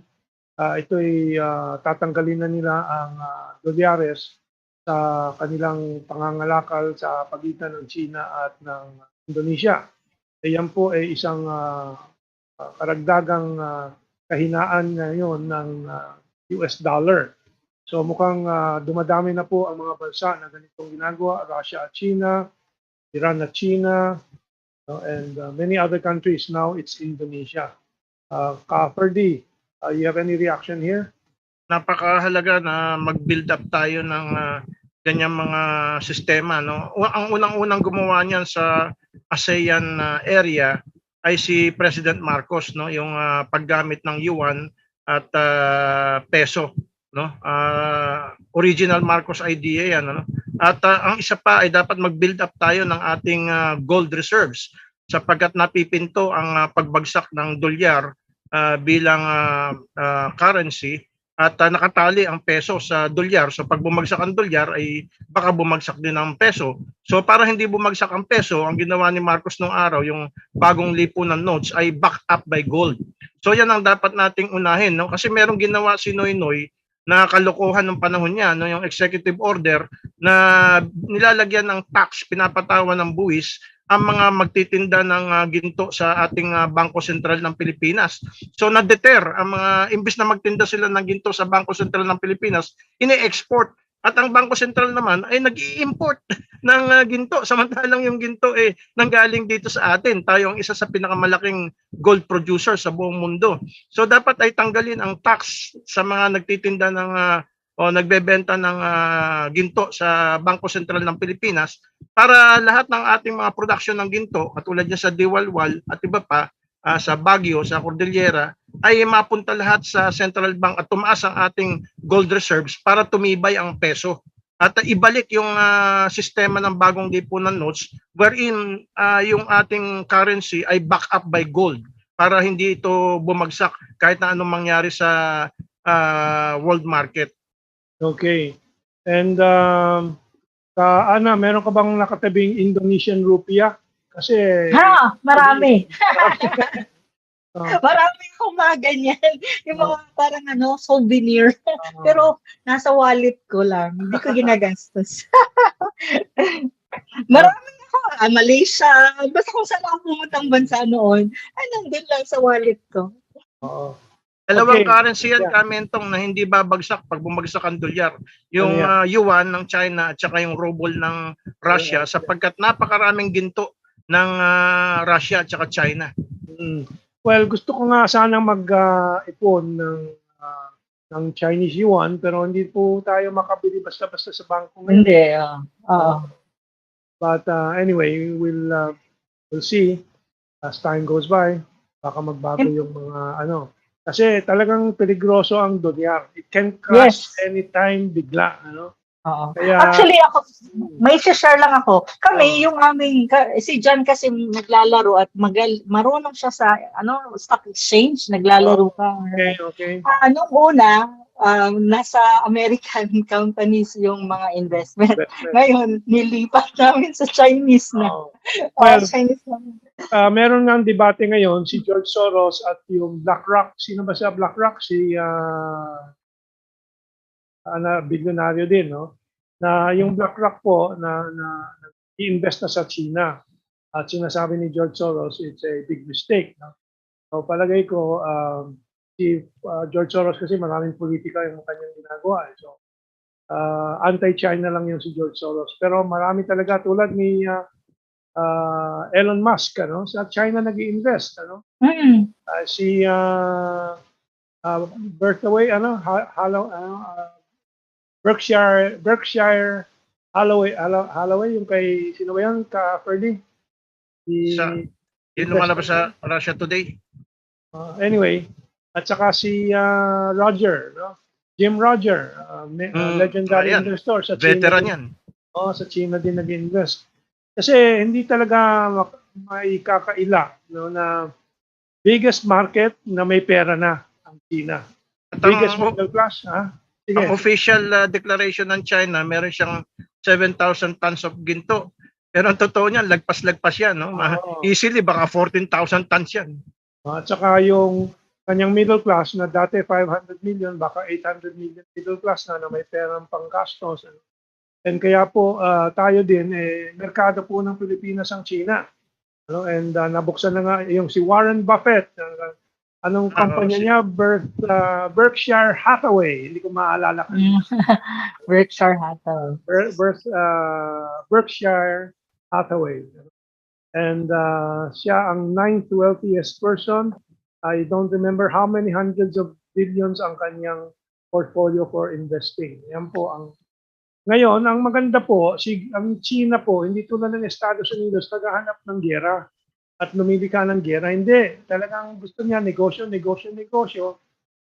Speaker 1: ito'y tatanggalin na nila ang dolyares sa kanilang pangangalakal sa pagitan ng China at ng Indonesia. Yan po ay isang karagdagang kahinaan ngayon ng US dollar. So mukhang dumadami na po ang mga bansa na ganitong ginagawa, Russia at China, Iran at China, and many other countries. Now it's Indonesia. Ferdie, you have any reaction here?
Speaker 15: Napakahalaga na mag-build up tayo ng ganyang mga sistema, no? Ang unang-unang gumawa niyan sa ASEAN area ay si President Marcos, no? Yung paggamit ng yuan at peso, no? Original Marcos idea yan, no? At ang isa pa ay dapat mag-build up tayo ng ating gold reserves sapagkat napipinto ang pagbagsak ng dolyar bilang currency at nakatali ang peso sa dolyar. So pag bumagsak ang dolyar ay baka bumagsak din ang peso. So para hindi bumagsak ang peso, ang ginawa ni Marcos nung araw, yung bagong lipunan notes ay back up by gold. So yan ang dapat nating unahin, no? Kasi merong ginawa si Noynoy na kalokohan ng panahon niya, no? Yung executive order na nilalagyan ng tax, pinapatawan ng buwis ang mga magtitinda ng ginto sa ating Bangko Sentral ng Pilipinas. So na-deter ang mga, imbis na magtinda sila ng ginto sa Bangko Sentral ng Pilipinas, ini-export. At ang Bangko Sentral naman ay nag-i-import ng ginto. Samantalang yung ginto nanggaling dito sa atin. Tayo ang isa sa pinakamalaking gold producer sa buong mundo. So dapat ay tanggalin ang tax sa mga nagtitinda ng o nagbebenta ng ginto sa Bangko Sentral ng Pilipinas para lahat ng ating mga production ng ginto, katulad niya sa Diwalwal at iba pa, sa Baguio, sa Cordillera, ay mapunta lahat sa Central Bank at tumaas ang ating gold reserves para tumibay ang peso. At ibalik yung sistema ng bagong lipunan notes wherein yung ating currency ay back up by gold para hindi ito bumagsak kahit na anong mangyari sa world market.
Speaker 1: Okay. And Ana, meron ka bang nakatabing Indonesian rupiah? Kasi
Speaker 2: marami. Marami akong mga ganyan. Yung mga parang souvenir. Pero nasa wallet ko lang. Hindi ko ginagastos. Marami ako. Malaysia. Basta kung saan ako pumuntang bansa noon, ay nandun lang sa wallet ko.
Speaker 1: Oo.
Speaker 15: Dalawang currency yan, Mentong, na hindi babagsak pag bumagsak ang dolyar. Yung yuan ng China at saka yung ruble ng Russia sapagkat napakaraming ginto ng Russia at saka China.
Speaker 1: Well, gusto ko nga sanang mag-ipon ng Chinese yuan pero hindi po tayo makabili basta-basta sa bangko ngayon.
Speaker 2: Hindi.
Speaker 1: But anyway, we'll see as time goes by. Baka magbago yung mga Kasi talagang peligroso ang dolyar. It can crash anytime bigla. Kaya,
Speaker 2: actually, ako, may share lang ako. Kami, yung aming, si John kasi naglalaro at marunong siya sa stock exchange. Naglalaro ka.
Speaker 1: Okay.
Speaker 2: Anong una, nasa American companies yung mga investment. Ngayon, nilipat namin sa Chinese na. Chinese na.
Speaker 1: Meron nga debate ngayon si George Soros at yung BlackRock. Sino ba siya BlackRock? Si bilyonaryo din, no? Na yung BlackRock po na i-invest na sa China. At sinasabi ni George Soros, it's a big mistake. No? So palagay ko, si George Soros kasi maraming politika yung kanyang ginagawa. So anti-China lang yung si George Soros. Pero marami talaga tulad ni Elon Musk, sa China nag-i-invest, si Berkshire Hathaway, yung kay sino ba yan, Ferdie?
Speaker 15: Yun lumalabas sa Russia Today.
Speaker 1: Anyway, at saka si Roger, Jim Roger, legendary investor sa China.
Speaker 15: Veteran yan.
Speaker 1: Sa China din nag-invest. Kasi hindi talaga may kakaila na biggest market na may pera na ang China. Biggest middle class, Sige.
Speaker 15: Ang official declaration ng China, meron siyang 7,000 tons of ginto. Pero ang totoo niyan, lagpas-lagpas yan. Easily, baka 14,000 tons yan.
Speaker 1: At saka yung kanyang middle class na dati 500 million, baka 800 million middle class na may perang panggastos. And kaya po tayo din, merkado po ng Pilipinas ang China. And nabuksan na nga yung si Warren Buffett, Anong kumpanya niya? Berkshire Hathaway. Hindi ko maalala.
Speaker 2: Berkshire Hathaway.
Speaker 1: Berkshire Hathaway. And siya ang 9th wealthiest person. I don't remember how many hundreds of billions ang kanyang portfolio for investing. Yan po ang... Ngayon, ang maganda po, ang China po, hindi tulad ng Estados Unidos, naghahanap ng giyera at lumilika ng giyera. Hindi. Talagang gusto niya negosyo.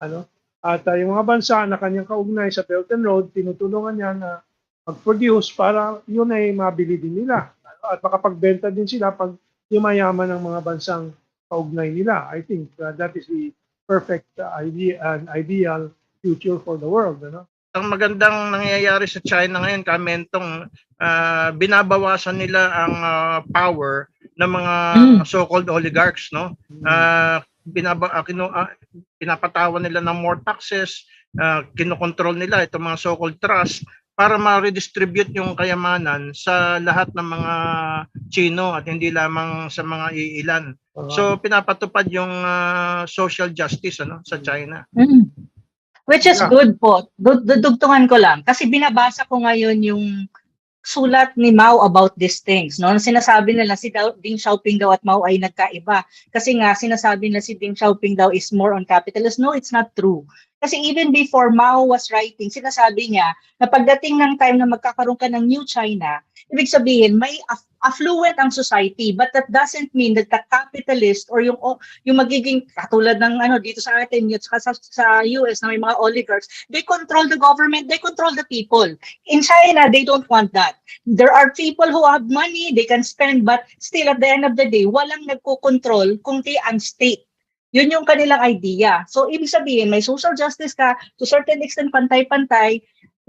Speaker 1: Ano? At yung mga bansa na kanyang kaugnay sa Belt and Road, tinutulungan niya na mag-produce para yun ay mabili din nila. At makapagbenta din sila pag yumayaman ng mga bansang kaugnay nila. I think that is the perfect ideal future for the world. Ano?
Speaker 15: Ang magandang nangyayari sa China ngayon, Mentong, binabawasan nila ang power ng mga so-called oligarchs, no? Pinapatawan nila ng more taxes, kinokontrol nila itong mga so-called trust para ma-redistribute yung kayamanan sa lahat ng mga Chino at hindi lamang sa mga iilan. So pinapatupad yung social justice sa China.
Speaker 2: Which is good po. Dudugtungan ko lang. Kasi binabasa ko ngayon yung sulat ni Mao about these things. No? Sinasabi nila si Deng Xiaoping daw at Mao ay nagkaiba. Kasi nga sinasabi nila si Deng Xiaoping daw is more on capitalist. No, it's not true. Kasi even before Mao was writing, sinasabi niya na pagdating ng time na magkakaroon ka ng New China, ibig sabihin may affluent ang society, but that doesn't mean that the capitalist or yung magiging katulad ng dito sa atin sa US na may mga oligarchs, they control the government, they control the people. In China, they don't want that. There are people who have money, they can spend, but still at the end of the day, walang nagko-control kundi ang state. Yun yung kanilang idea. So, ibig sabihin, may social justice ka, to certain extent, pantay-pantay,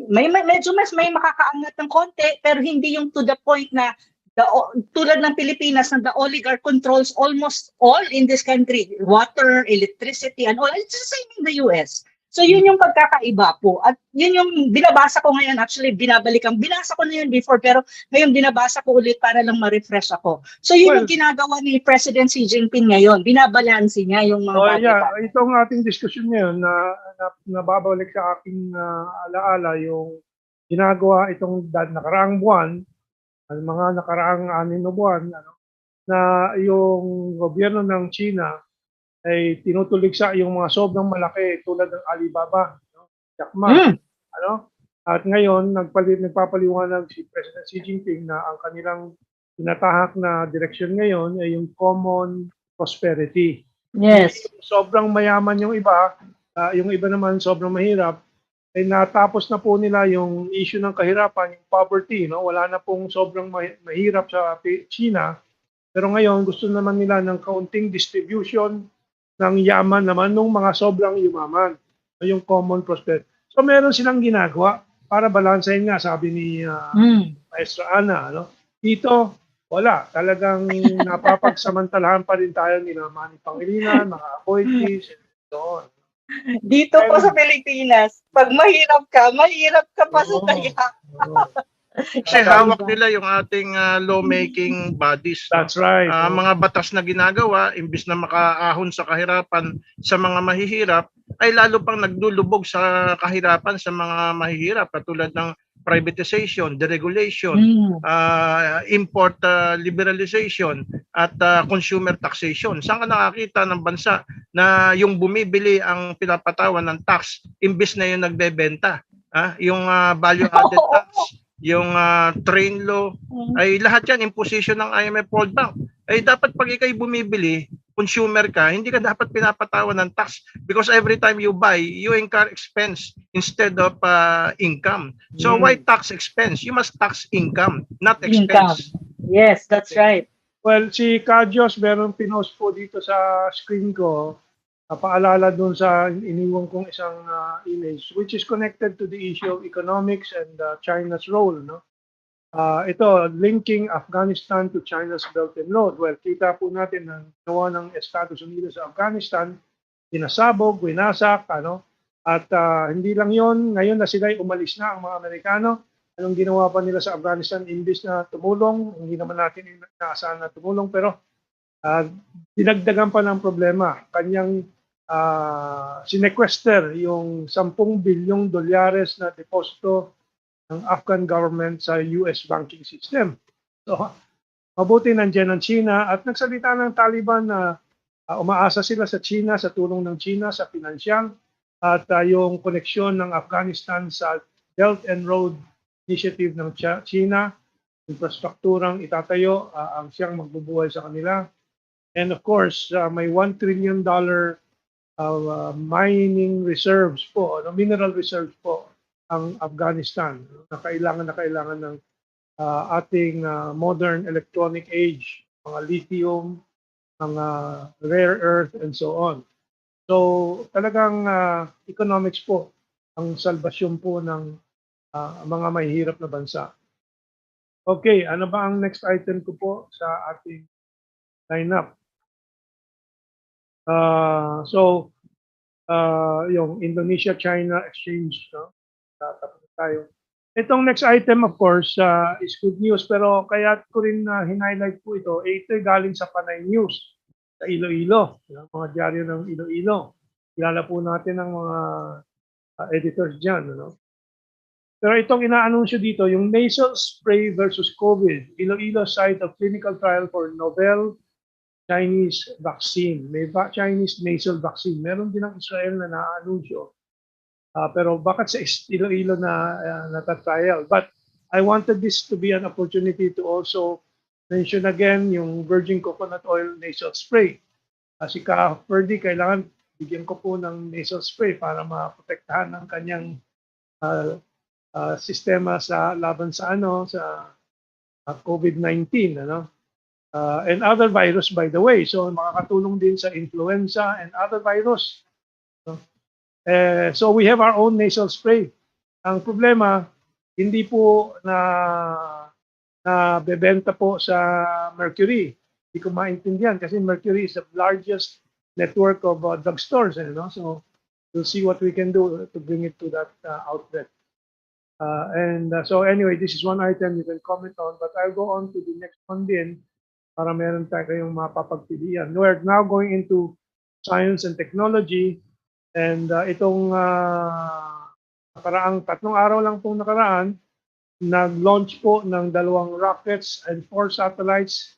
Speaker 2: medyo mas may makakaangat ng konti, pero hindi yung to the point na tulad ng Pilipinas na the oligarch controls almost all in this country. Water, electricity, and all. It's the same in the US. So, yun yung pagkakaiba po. At yun yung binabasa ko ngayon. Actually, binasa ko na yun before, pero ngayon binabasa ko ulit para lang ma-refresh ako. So, yun yung ginagawa ni President Xi Jinping ngayon. Binabalansi niya yung mga bagay.
Speaker 1: Itong ating discussion ngayon na nababalik sa aking alaala yung ginagawa itong nakaraang buwan, mga nakaraang 6 na buwan, na yung gobyerno ng China ay tinutuligsa yung mga sobrang malaki tulad ng Alibaba, Jack Ma, At ngayon nagpapaliwanag si President Xi Jinping na ang kanilang tinatahak na direksyon ngayon ay yung common prosperity.
Speaker 2: Yes.
Speaker 1: Sobrang mayaman yung iba naman sobrang mahirap. Ay natapos na po nila yung issue ng kahirapan, yung poverty, wala na pong sobrang mahirap sa China. Pero ngayon gusto naman nila ng kaunting distribution ng yaman naman ng mga sobrang yumaman, yung common prosperity. So meron silang ginagawa para balansahin nga, sabi ni Maestra Ana. Dito, wala. Talagang napapagsamantalahan pa rin tayo nila Manny Pangilinan, mga appointees, and so on.
Speaker 2: Dito po sa Pilipinas, pag mahirap ka pa sa taga.
Speaker 15: Kasi hawak nila yung ating lawmaking bodies.
Speaker 1: That's right.
Speaker 15: Mga batas na ginagawa, imbis na makaahon sa kahirapan sa mga mahihirap, ay lalo pang nagdulubog sa kahirapan sa mga mahihirap, katulad ng privatization, deregulation, import liberalization, at consumer taxation. Saan ka nakakita ng bansa na yung bumibili ang pinapatawan ng tax, imbis na yung nagbebenta? Yung value-added tax, yung train law, ay lahat yan imposition ng IMF World Bank. Ay dapat pag ikay bumibili, consumer ka, hindi ka dapat pinapatawan ng tax because every time you buy, you incur expense instead of income. So why tax expense? You must tax income, not expense.
Speaker 2: Yes, that's right.
Speaker 1: Well, si Kajos, meron pinost po dito sa screen ko, paalala dun sa iniwan kong isang image which is connected to the issue of economics and China's role. Ito, linking Afghanistan to China's Belt and Road. Well, kita po natin na gawa ng Estados Unidos sa Afghanistan, pinasabog, winasak, at hindi lang yon, ngayon na sila umalis na ang mga Amerikano. Anong ginawa pa nila sa Afghanistan imbis na tumulong? Hindi naman natin inaasahan na tumulong, pero dinagdagan pa ng problema. Kanyang sinequester yung 10 bilyong dolyares na deposito ng Afghan government sa US banking system. So, mabuti nandiyan ang China at nagsalita ng Taliban na umaasa sila sa China, sa tulong ng China, sa pinansyal at yung koneksyon ng Afghanistan sa Belt and Road Initiative ng China, infrastrukturang itatayo ang siyang magbubuhay sa kanila. And of course, may $1 trillion mining reserves po, mineral reserves po ang Afghanistan na kailangan ng ating modern electronic age, mga lithium, mga rare earth, and so on. So talagang economics po ang salbasyon po ng mga mahihirap na bansa. Okay, ano ba ang next item ko po sa ating lineup? Yung Indonesia-China exchange, no? Tapos tayo. Itong next item, of course, is good news. Pero kaya ko rin hin-highlight po ito. Ito galing sa Panay News sa Iloilo. Mga dyaryo ng Iloilo. Kilala po natin ang mga editors dyan. Ano? Pero itong inaanunsyo dito, yung nasal spray versus COVID. Iloilo site of clinical trial for novel Chinese vaccine. May Chinese nasal vaccine. Meron din ang Israel na naanunsyo. Pero bakit sa Iloilo na nata-trial? But I wanted this to be an opportunity to also mention again yung virgin coconut oil nasal spray. Si Ferdie, kailangan bigyan ko po ng nasal spray para maprotektahan ang kanyang sistema sa laban sa COVID-19, ano? And other virus, by the way. So makakatulong din sa influenza and other virus. So we have our own nasal spray. Ang problema, hindi po na bebenta po sa Mercury. Hindi ko maintindihan kasi Mercury is the largest network of drugstores. So we'll see what we can do to bring it to that outlet. So anyway, this is one item you can comment on, but I'll go on to the next one din para meron tayo kayong mapapagpilian. We're now going into science and technology. And itong nakaraang 3 araw lang pong nakaraan, nag-launch po ng 2 rockets and 4 satellites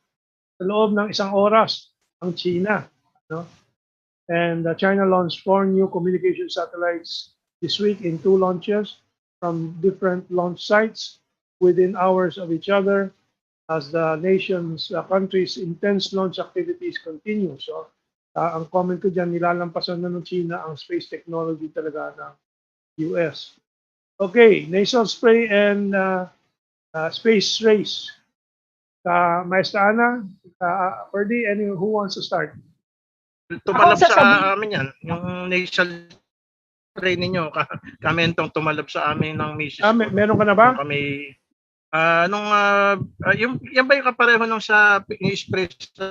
Speaker 1: sa loob ng 1 oras ang China. No? And China launched 4 new communication satellites this week in 2 launches from different launch sites within hours of each other as the nation's country's intense launch activities continue. So, ang comment ko dyan, nilalampasan na ng China ang space technology talaga ng US. Okay, nasal spray and space race. Maestra Ana, Ferdie, who wants to start?
Speaker 15: Tumalab sa amin yan. Yung nasal spray ninyo, Mentong tumalab sa amin ng misis ko.
Speaker 1: Meron ka na ba?
Speaker 15: Kami, yan ba yung kapareho nung sa spray sa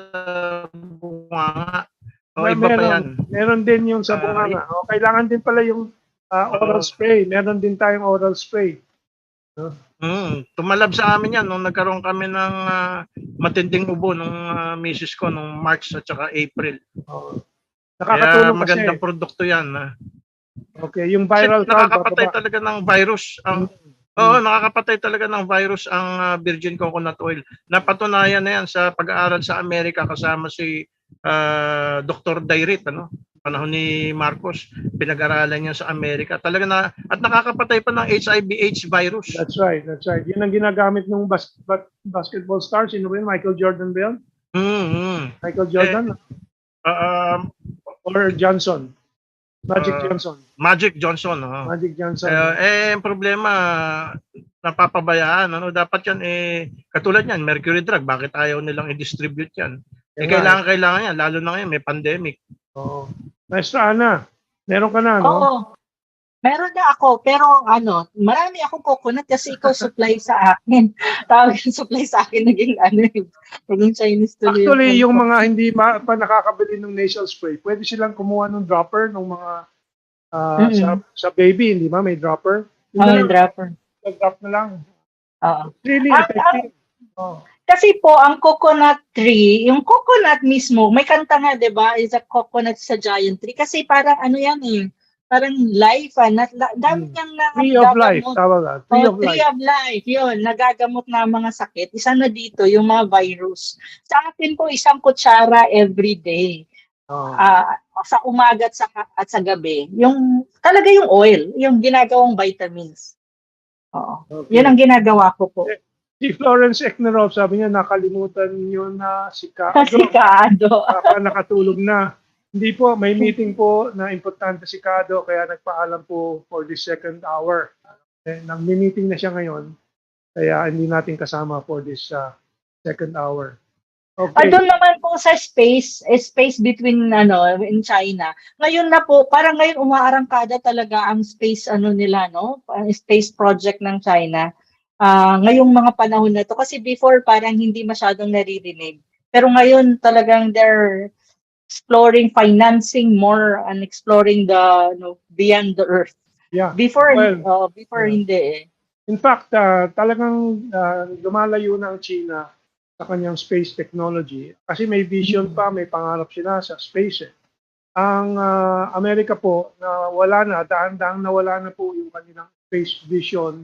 Speaker 15: bunga?
Speaker 1: Meron din yung sa bunganga. Kailangan din pala yung oral spray. Meron din tayong oral spray.
Speaker 15: Tumalab sa amin yan nung nagkaroon kami ng matinding ubo nung misis ko nung March at saka April.
Speaker 1: Nakakatulong
Speaker 15: kasi. Magandang produkto yan.
Speaker 1: Okay, yung viral
Speaker 15: nakakapatay talaga ng virus. Nakakapatay talaga ng virus ang virgin coconut oil. Napatunayan na yan sa pag-aaral sa Amerika kasama si Dr. Dairit, panahon ni Marcos, pinag-aralan niya sa Amerika. Talaga na, at nakakapatay pa ng HIV/AIDS virus.
Speaker 1: That's right. Yun ang ginagamit ng basketball stars, Michael Jordan ba yun? Michael Jordan? Or Johnson? Magic Johnson.
Speaker 15: Magic Johnson.
Speaker 1: Magic Johnson.
Speaker 15: Ang problema, napapabayaan. Dapat yan, katulad yan, mercury drug, bakit ayaw nilang i-distribute yan? Kailangan yan, lalo na ngayon, may pandemic.
Speaker 1: Maestra Ana, meron ka na, no?
Speaker 2: Oo. Meron na ako, pero marami akong coconut kasi ikaw supply sa akin. Tawag yung supply sa akin, naging Chinese tuloy.
Speaker 1: Actually, yung mga hindi pa nakakabili ng nasal spray, pwede silang kumuha ng dropper ng mga sa baby, hindi ba? May dropper.
Speaker 2: May dropper.
Speaker 1: Drop na lang.
Speaker 2: Oo.
Speaker 1: Really effective.
Speaker 2: Kasi po, ang coconut tree, yung coconut mismo, may kanta nga, di ba? Is a coconut sa giant tree. Kasi parang ano yan eh, parang life, dami niyang
Speaker 1: Tree of life,
Speaker 2: nagagamot.
Speaker 1: tawag nga. Tree of
Speaker 2: Tree
Speaker 1: life.
Speaker 2: of life, yun, nagagamot na mga sakit. Isa na dito, yung mga virus. Sa akin po, isang kutsara every day. Sa umaga at sa gabi. Yung, talaga yung oil, yung ginagawang vitamins. Oo.
Speaker 1: Okay.
Speaker 2: Yun ang ginagawa ko po.
Speaker 1: Si Florence Eknerov, sabi niya, nakalimutan niyo na si Kado.
Speaker 2: Si Kado.
Speaker 1: Baka nakatulog na. Hindi po, may meeting po na importante si Kado, kaya nagpaalam po for the second hour. Nag-meeting na siya ngayon, kaya hindi natin kasama for this second hour. Okay.
Speaker 2: Doon naman po sa space between in China. Ngayon na po, parang ngayon umaarangkada talaga ang space nila, no? Space project ng China. Ngayong mga panahon na to, kasi before parang hindi masyadong naririnig. Pero ngayon talagang they're exploring, financing more and exploring the beyond the earth.
Speaker 1: Yeah.
Speaker 2: Before
Speaker 1: yeah.
Speaker 2: hindi eh.
Speaker 1: In fact, talagang lumalayo na ang China sa kanyang space technology kasi may vision pa, may pangarap sila sa space. Ang Amerika po na wala na, dahan-dahang nawala na po yung kanilang space vision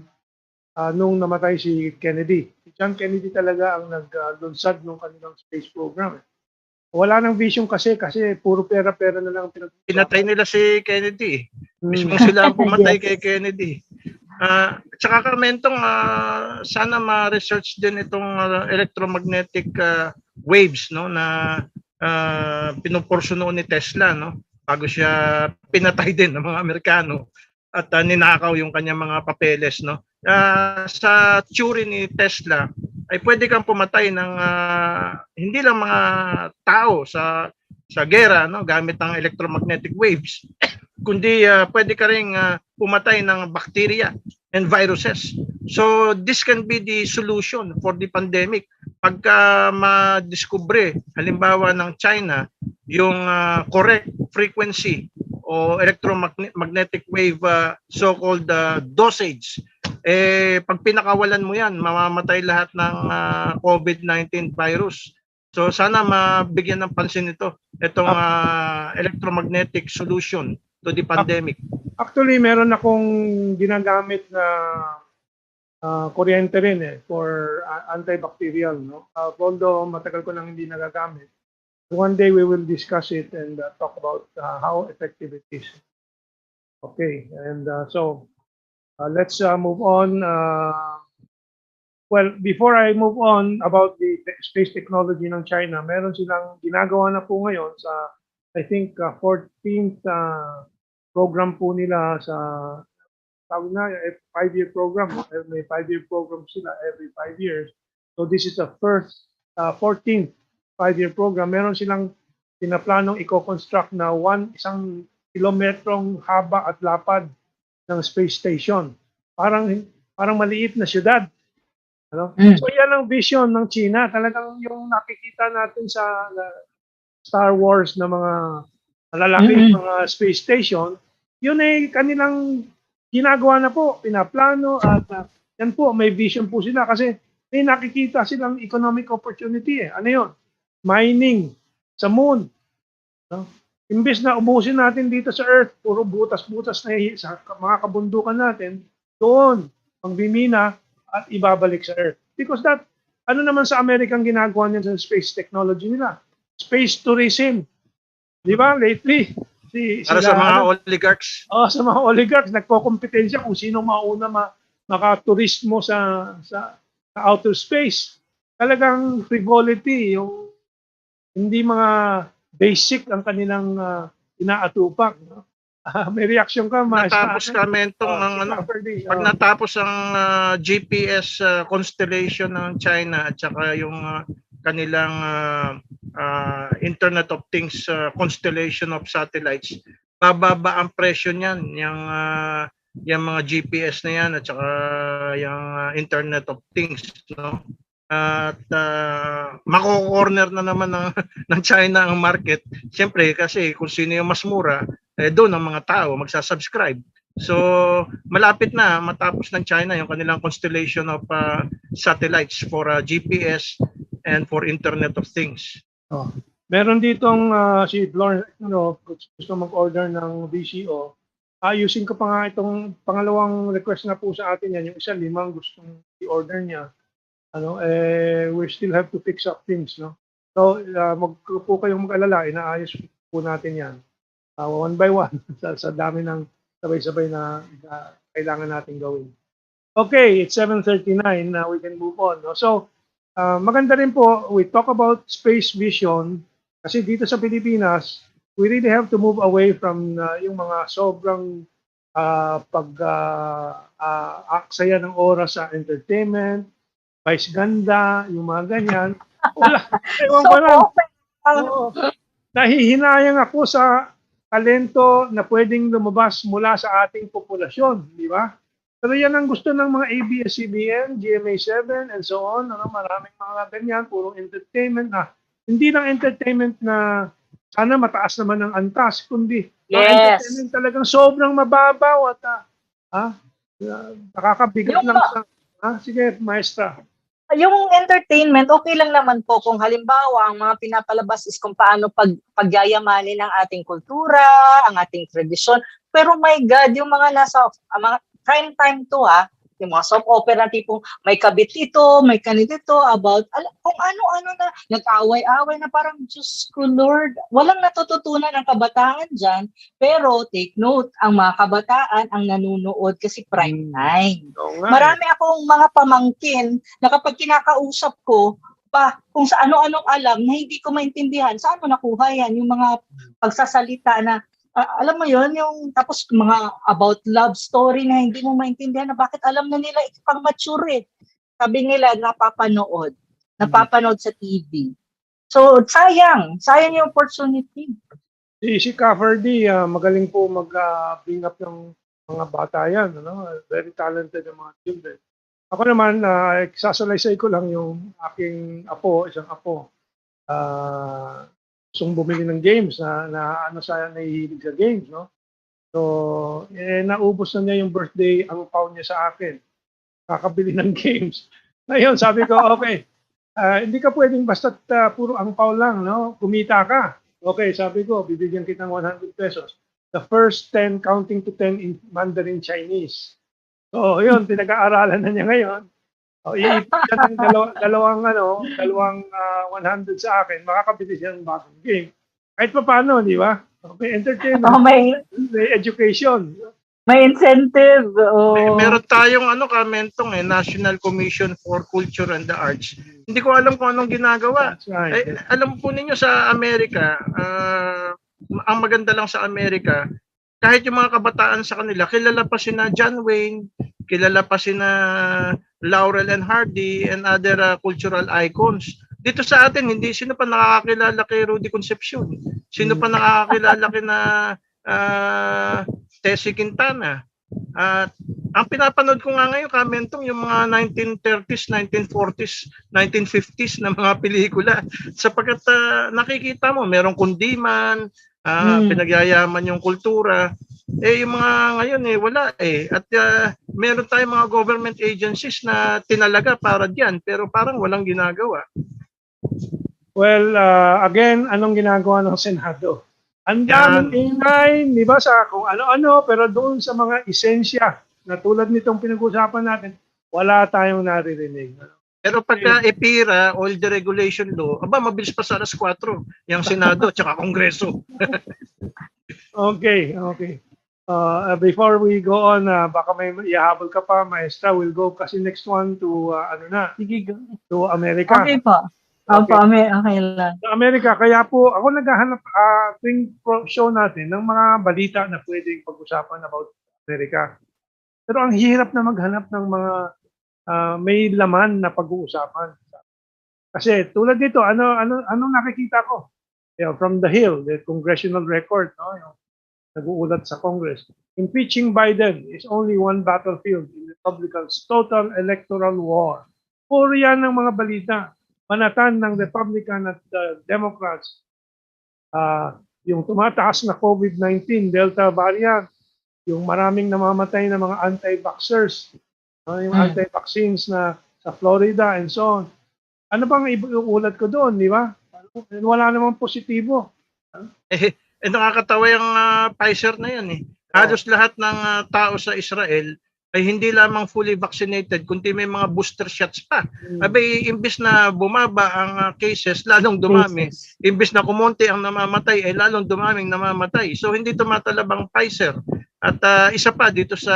Speaker 1: nung namatay si Kennedy. Si John Kennedy talaga ang naglunsad ng kanilang space program. Wala nang vision kasi puro pera-pera na lang
Speaker 15: pinatay nila si Kennedy. Mismo sila ang pumatay kay Kennedy. Tsaka Mentong, sana ma-research din itong electromagnetic waves, no, na pinuporso noon ni Tesla, no, bago siya pinatay din ng mga Amerikano at ninakaw yung kanyang mga papeles, no. Sa theory ni Tesla ay pwede kang pumatay ng hindi lang mga tao sa gera, no, gamit ang electromagnetic waves, kundi pwede ka ring pumatay ng bacteria and viruses. So this can be the solution for the pandemic. Pagka madiskubre, halimbawa ng China, yung correct frequency o electromagnetic wave so-called dosage, pag pinakawalan mo yan, mamamatay lahat ng COVID-19 virus. So sana mabigyan ng pansin itong electromagnetic solution to the pandemic.
Speaker 1: Actually, meron akong ginagamit na kuryente rin for antibacterial, no? Although matagal ko nang hindi nagagamit. One day we will discuss it and talk about how effective it is. Okay, and so let's move on. Well, before I move on about the space technology ng China, meron silang ginagawa na po ngayon sa, I think, 14th program po nila sa, tawag na, 5-year program. May 5-year program sila every 5 years. So this is the first 14th 5-year program. Meron silang pinaplanong i-construct na isang kilometrong haba at lapad ng space station. Parang maliit na syudad. Ano? So yan ang vision ng China. Talagang yung nakikita natin sa Star Wars na mga malalaking mga space station, yun ay kanilang ginagawa na po, pinaplano at yan po, may vision po sila kasi may nakikita silang economic opportunity. Ano yun? Mining sa moon. No? Imbes na ubusin natin dito sa Earth, puro butas-butas na sa mga kabundukan natin, doon ang bimina at ibabalik sa Earth. Because ano naman sa Amerikang ginagawa niya sa space technology nila? Space tourism. Di ba? Lately,
Speaker 15: para sa mga oligarchs.
Speaker 1: Sa mga oligarchs, nagko-kompetensya kung sino mauna makaturismo sa outer space. Talagang frivolity, yung hindi mga basic ang kanilang inaatupak. No? May reaction ka,
Speaker 15: natapos ka, Mentong, pag natapos ang GPS constellation ng China at saka yung kanilang Internet of Things constellation of satellites, bababa ang presyo niyan, yung mga GPS na yan at saka yung Internet of Things, no? At mako-corner na naman ng China ang market. Siyempre kasi kung sino yung mas mura, doon ang mga tao magsasubscribe. So malapit na matapos ng China yung kanilang constellation of satellites for GPS and for Internet of Things.
Speaker 1: Oh. Meron ditong si Flor, gusto mag-order ng VCO. Ayusin ko pa nga itong pangalawang request na po sa atin yan. Yung isa, 5 gustong i-order niya. We still have to fix up things, no? So, po kayong mag-alala, inaayos po natin yan. One by one, sa dami ng sabay-sabay na kailangan natin gawin. Okay, it's 7:39. Now we can move on. No? So, maganda rin po, we talk about space vision kasi dito sa Pilipinas, we really have to move away from yung mga sobrang aksaya ng oras sa entertainment, vice ganda, yung mga ganyan. Wala. Nahihinayang ako sa talento na pwedeng lumabas mula sa ating populasyon, di ba? Pero yan ang gusto ng mga ABS-CBN, GMA7, and so on. Maraming mga ganyan, purong entertainment na. Hindi lang entertainment na sana mataas naman ang antas, kundi entertainment talagang sobrang mababaw at nakakabigat lang sa... Sige, maestra.
Speaker 2: Yung entertainment, okay lang naman po kung halimbawa ang mga pinapalabas is kung paano pagyayamanin ang ating kultura, ang ating tradisyon. Pero my God, yung mga nasa mga prime time to yung mga soap opera tipong may kabit ito, may kanito ito, about kung ano-ano na, nag-away-away na parang, Diyos ko Lord, walang natututunan ang kabataan dyan, pero take note, ang mga kabataan ang nanunood kasi prime time. Marami akong mga pamangkin na kapag kinakausap ko, kung sa ano-anong alam na hindi ko maintindihan, saan mo nakuha yan? Yung mga pagsasalita na alam mo yon, yung tapos mga about love story na hindi mo maintindihan na bakit alam na nila ito pang mature. Sabi nila napapanood sa TV. So sayang yung opportunity.
Speaker 1: Si Ferdie, magaling po mag-bring up ng mga bata yan, very talented yung mga children. Ako naman, sasalaysay ko lang yung aking isang apo. Gustong bumili ng games na nahihilig sa games, no? So, naubos na niya yung birthday angpaw niya sa akin. Kakabili ng games. Ngayon, sabi ko, okay, hindi ka pwedeng basta puro angpaw lang, no? Kumita ka. Okay, sabi ko, bibigyan kitang 100 pesos. The first 10, counting to 10 in Mandarin Chinese. So, yun, pinag-aaralan na niya ngayon. Iipit siya ng dalawang 100 sa akin, makakabili siya ng bagong game. Kahit pa paano, di ba? Okay, entertainment, may education.
Speaker 2: May incentive.
Speaker 15: Meron tayong Mentong, National Commission for Culture and the Arts. Hindi ko alam kung anong ginagawa.
Speaker 1: Right.
Speaker 15: Alam po ninyo sa Amerika, ang maganda lang sa Amerika, kahit yung mga kabataan sa kanila, kilala pa sina John Wayne, kilala pa sina Laurel and Hardy and other cultural icons. Dito sa atin, sino pa nakakakilala kay Rudy Concepcion? Sino pa nakakakilala kina Tessie Quintana? Ang pinapanood ko nga ngayon, Mentong, yung mga 1930s, 1940s, 1950s na mga pelikula. Sapagkat nakikita mo, merong kundiman, pinagyayaman yung kultura. Yung mga ngayon wala At meron tayong mga government agencies na tinalaga para diyan pero parang walang ginagawa.
Speaker 1: Well, again, anong ginagawa ng Senado? Ang daming ingay, di ba, sa kung ano-ano, pero doon sa mga esensya na tulad nitong pinag-usapan natin, wala tayong naririnig.
Speaker 15: Pero pagka EPIRA, all the regulation law, mabilis pa sa alas 4 yung Senado at saka Kongreso.
Speaker 1: Okay. Before we go on, baka may ihahabol ka pa, Maestra, we'll go kasi next one to to America.
Speaker 2: Okay po. Okay lang.
Speaker 1: Sa Amerika, kaya po ako naghahanap tuwing show natin ng mga balita na pwedeng pag-usapan about Amerika. Pero ang hirap na maghanap ng mga may laman na pag-uusapan. Kasi tulad dito, anong nakikita ko? From the Hill, the congressional record, nag-uulat sa Congress. Impeaching Biden is only one battlefield in Republicans' total electoral war. Puro yan ng mga balita. Panatan ng Republican at Democrats. Yung tumataas na COVID-19, Delta variant, yung maraming namamatay na mga anti-vaxxers, yung anti-vaccines na sa Florida and so on. Ano bang iuulat ko doon, di ba? Wala namang positibo.
Speaker 15: Nakakatawa yung Pfizer na yan eh. Halos lahat ng tao sa Israel ay hindi lamang fully vaccinated, kundi may mga booster shots pa. Abay, imbis na bumaba ang cases, lalong dumami. Imbis na kumonti ang namamatay, ay lalong dumaming namamatay. So hindi tumatalab ang Pfizer. At isa pa dito sa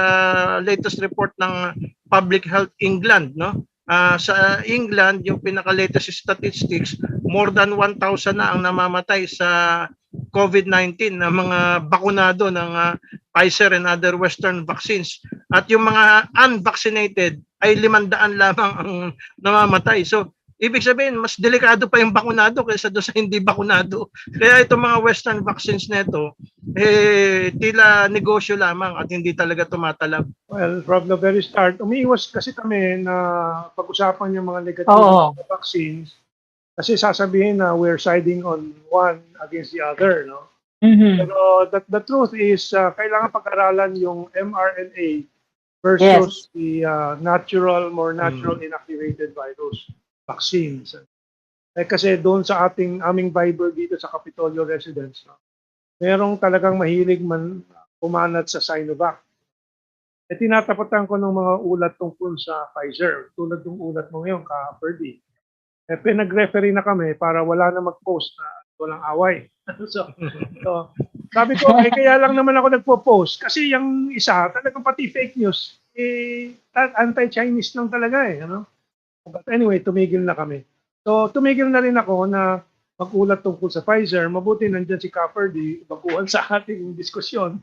Speaker 15: latest report ng Public Health England, no? Sa England, yung pinaka-latest statistics, more than 1,000 na ang namamatay sa COVID-19 na mga bakunado ng Pfizer and other Western vaccines. At yung mga unvaccinated ay 500 lamang ang namamatay. So, ibig sabihin, mas delikado pa yung bakunado kaysa doon sa hindi bakunado. Kaya itong mga Western vaccines nito, tila negosyo lamang at hindi talaga tumatalab.
Speaker 1: Well, from the very start, umiiwas kasi kami na pag-usapan yung mga negative vaccines kasi sasabihin na we're siding on one against the other, no? Pero the truth is, kailangan pag-aralan yung mRNA versus the more natural inactivated virus vaccines. Kasi doon sa aming Bible dito sa Capitolio Residence, no, merong talagang mahilig umanat sa Sinovac. Tinatapatan ko ng mga ulat tungkol sa Pfizer, tulad ng ulat mo ngayon, Ferdie. Pinag-referee na kami para wala na mag-post na walang away. so, sabi ko, kaya lang naman ako nagpo-post kasi yung isa, talagang pati fake news, anti-Chinese lang talaga eh. Ano? But anyway, tumigil na kami. So, tumigil na rin ako na mag-ulat tungkol sa Pfizer. Mabuti nandiyan si Ferdie, baguhan sa ating diskusyon.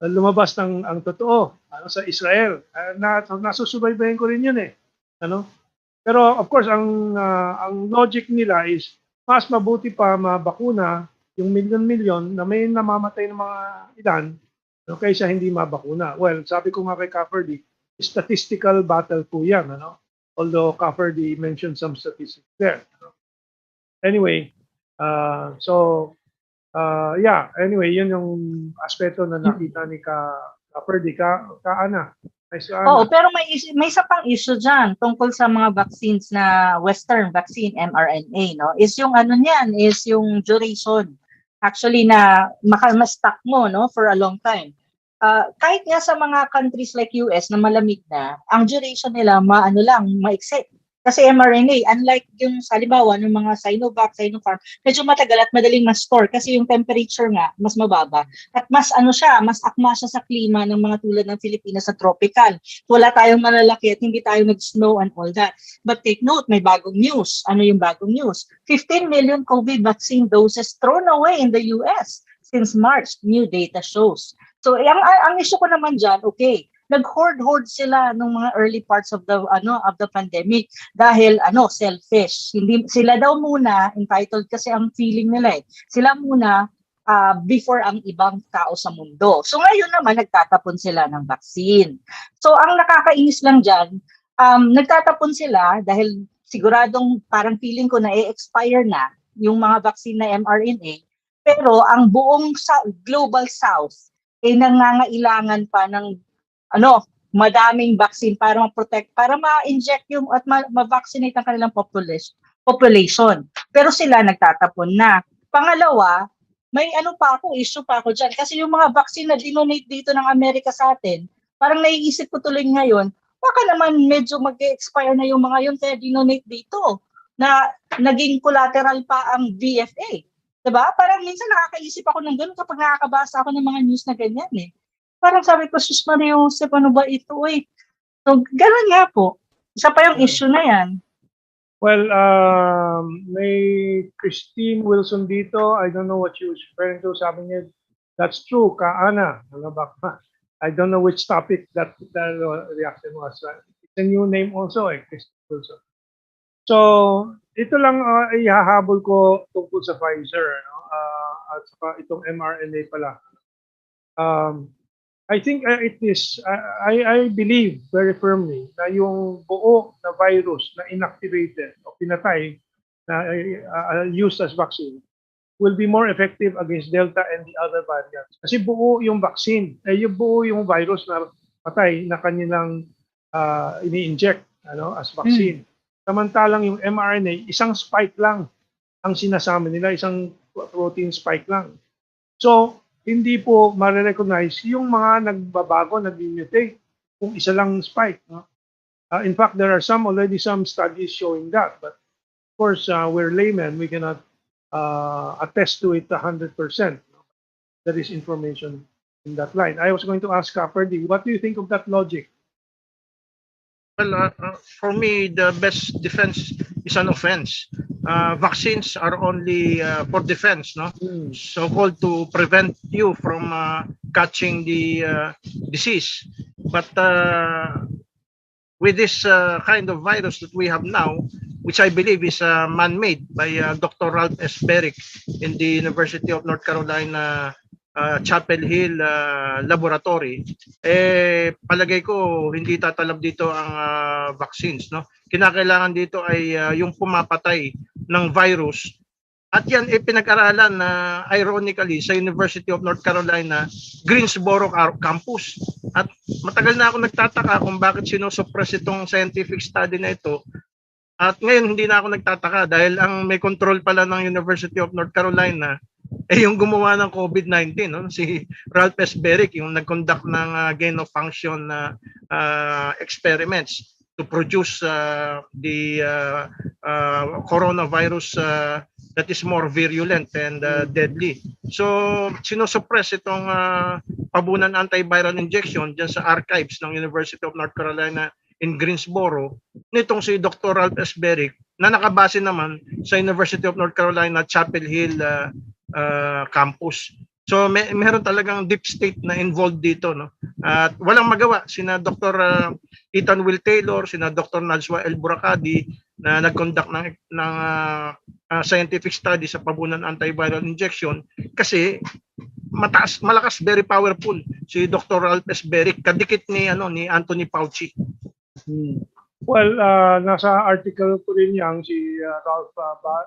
Speaker 1: Lumabas ang totoo sa Israel. Nasusubaybayan ko rin yun eh. Pero of course, ang logic nila is mas mabuti pa mabakuna yung milyon-milyon na may namamatay ng mga ilan kaysa hindi mabakuna. Well, sabi ko nga kay Ferdie, statistical battle po yan. Although Ferdie mentioned some statistics there. Anyway, anyway, yun yung aspeto na nakita ni Ferdie, Ana.
Speaker 2: Oo, pero may isa pang issue dyan tungkol sa mga vaccines na Western vaccine, mRNA, no? Is yung is yung duration. Actually, na ma-stock mo, no, for a long time. Kahit nga sa mga countries like US na malamig na, ang duration nila maiksi. Kasi mRNA, unlike yung halimbawa ng mga Sinovac, Sinopharm, medyo matagal at madaling ma-store kasi yung temperature nga mas mababa. At mas mas akma siya sa klima ng mga tulad ng Philippines sa tropical. Wala tayong malalaki at hindi tayo nag-snow and all that. But take note, may bagong news. Ano yung bagong news? 15 million COVID vaccine doses thrown away in the US since March, new data shows. So, ang issue ko naman dyan, okay, nag-hoard sila nung mga early parts of the pandemic dahil selfish. Hindi sila daw muna entitled kasi ang feeling nila sila muna before ang ibang tao sa mundo. So ngayon naman nagtatapon sila ng vaccine. So ang nakakainis lang diyan, nagtatapon sila dahil siguradong parang feeling ko na expire na yung mga vaccine na mRNA, pero ang buong Global South nangangailangan pa ng madaming vaccine para ma-protect, para ma-inject yung at ma-vaccinate ang kanilang population. Pero sila nagtatapon na. Pangalawa, may issue pa ako dyan. Kasi yung mga vaccine na dinonate dito ng Amerika sa atin, parang naiisip ko tuloy ngayon, baka naman medyo mag-expire na yung mga yun kaya dinonate dito na naging collateral pa ang VFA. Diba? Parang minsan nakakaisip ako ng ganun kapag nakakabasa ako ng mga news na ganyan eh. Parang sabi ko, sus Maria Josep, ano ba ito eh? So, gano'n nga po. Isa pa yung issue na yan.
Speaker 1: Well, may Christine Wilson dito. I don't know what she was referring to. Sabi niya, that's true, Ana. I don't know which topic that reaction was. It's a new name also, Christine Wilson. So, ito lang ihahabol ko tungkol sa Pfizer. At saka itong mRNA pala. I think it is, I believe very firmly na yung buo na virus na inactivated o pinatay na used as vaccine will be more effective against Delta and the other variants. Kasi buo yung vaccine, yung buo yung virus na patay na kanilang ini-inject as vaccine. Samantalang yung mRNA, isang spike lang ang sinasama nila, isang protein spike lang. So, hindi po ma-recognize yung mga nagbabago, nag-mutate kung isa lang spike. No? In fact, there are already some studies showing that. But of course, we're laymen, we cannot attest to it 100%. No? There is information in that line. I was going to ask Ferdie, what do you think of that logic?
Speaker 15: Well, for me, the best defense is an offense. Vaccines are only for defense, no? So-called to prevent you from catching the disease. But with this kind of virus that we have now, which I believe is man-made by Dr. Ralph S. Beric in the University of North Carolina Chapel Hill Laboratory, palagay ko hindi tatalab dito ang vaccines, no? Kinakailangan dito ay yung pumapatay ng virus. At yan pinag-aralan na ironically sa University of North Carolina Greensboro campus. At matagal na ako nagtataka kung bakit sinusuppress itong scientific study na ito. At ngayon hindi na ako nagtataka dahil ang may control pala ng University of North Carolina yung gumawa ng COVID-19, no? Si Ralph S. Beric, yung nag-conduct ng gain of function experiments to produce the coronavirus that is more virulent and deadly. So, sinusuppress itong pabunan antiviral injection dyan sa archives ng University of North Carolina in Greensboro nitong si Dr. Ralph S. Beric na nakabase naman sa University of North Carolina Chapel Hill campus. So meron talagang deep state na involved dito, no? At walang magawa sina Dr. Ethan Will Taylor, sina Dr. Najwa El Buracadi na nag-conduct ng scientific study sa pabunan antiviral injection kasi malakas, very powerful si Dr. Ralph S. Beric, kadikit ni Anthony Fauci.
Speaker 1: Well, nasa article ko rin yang si Ralph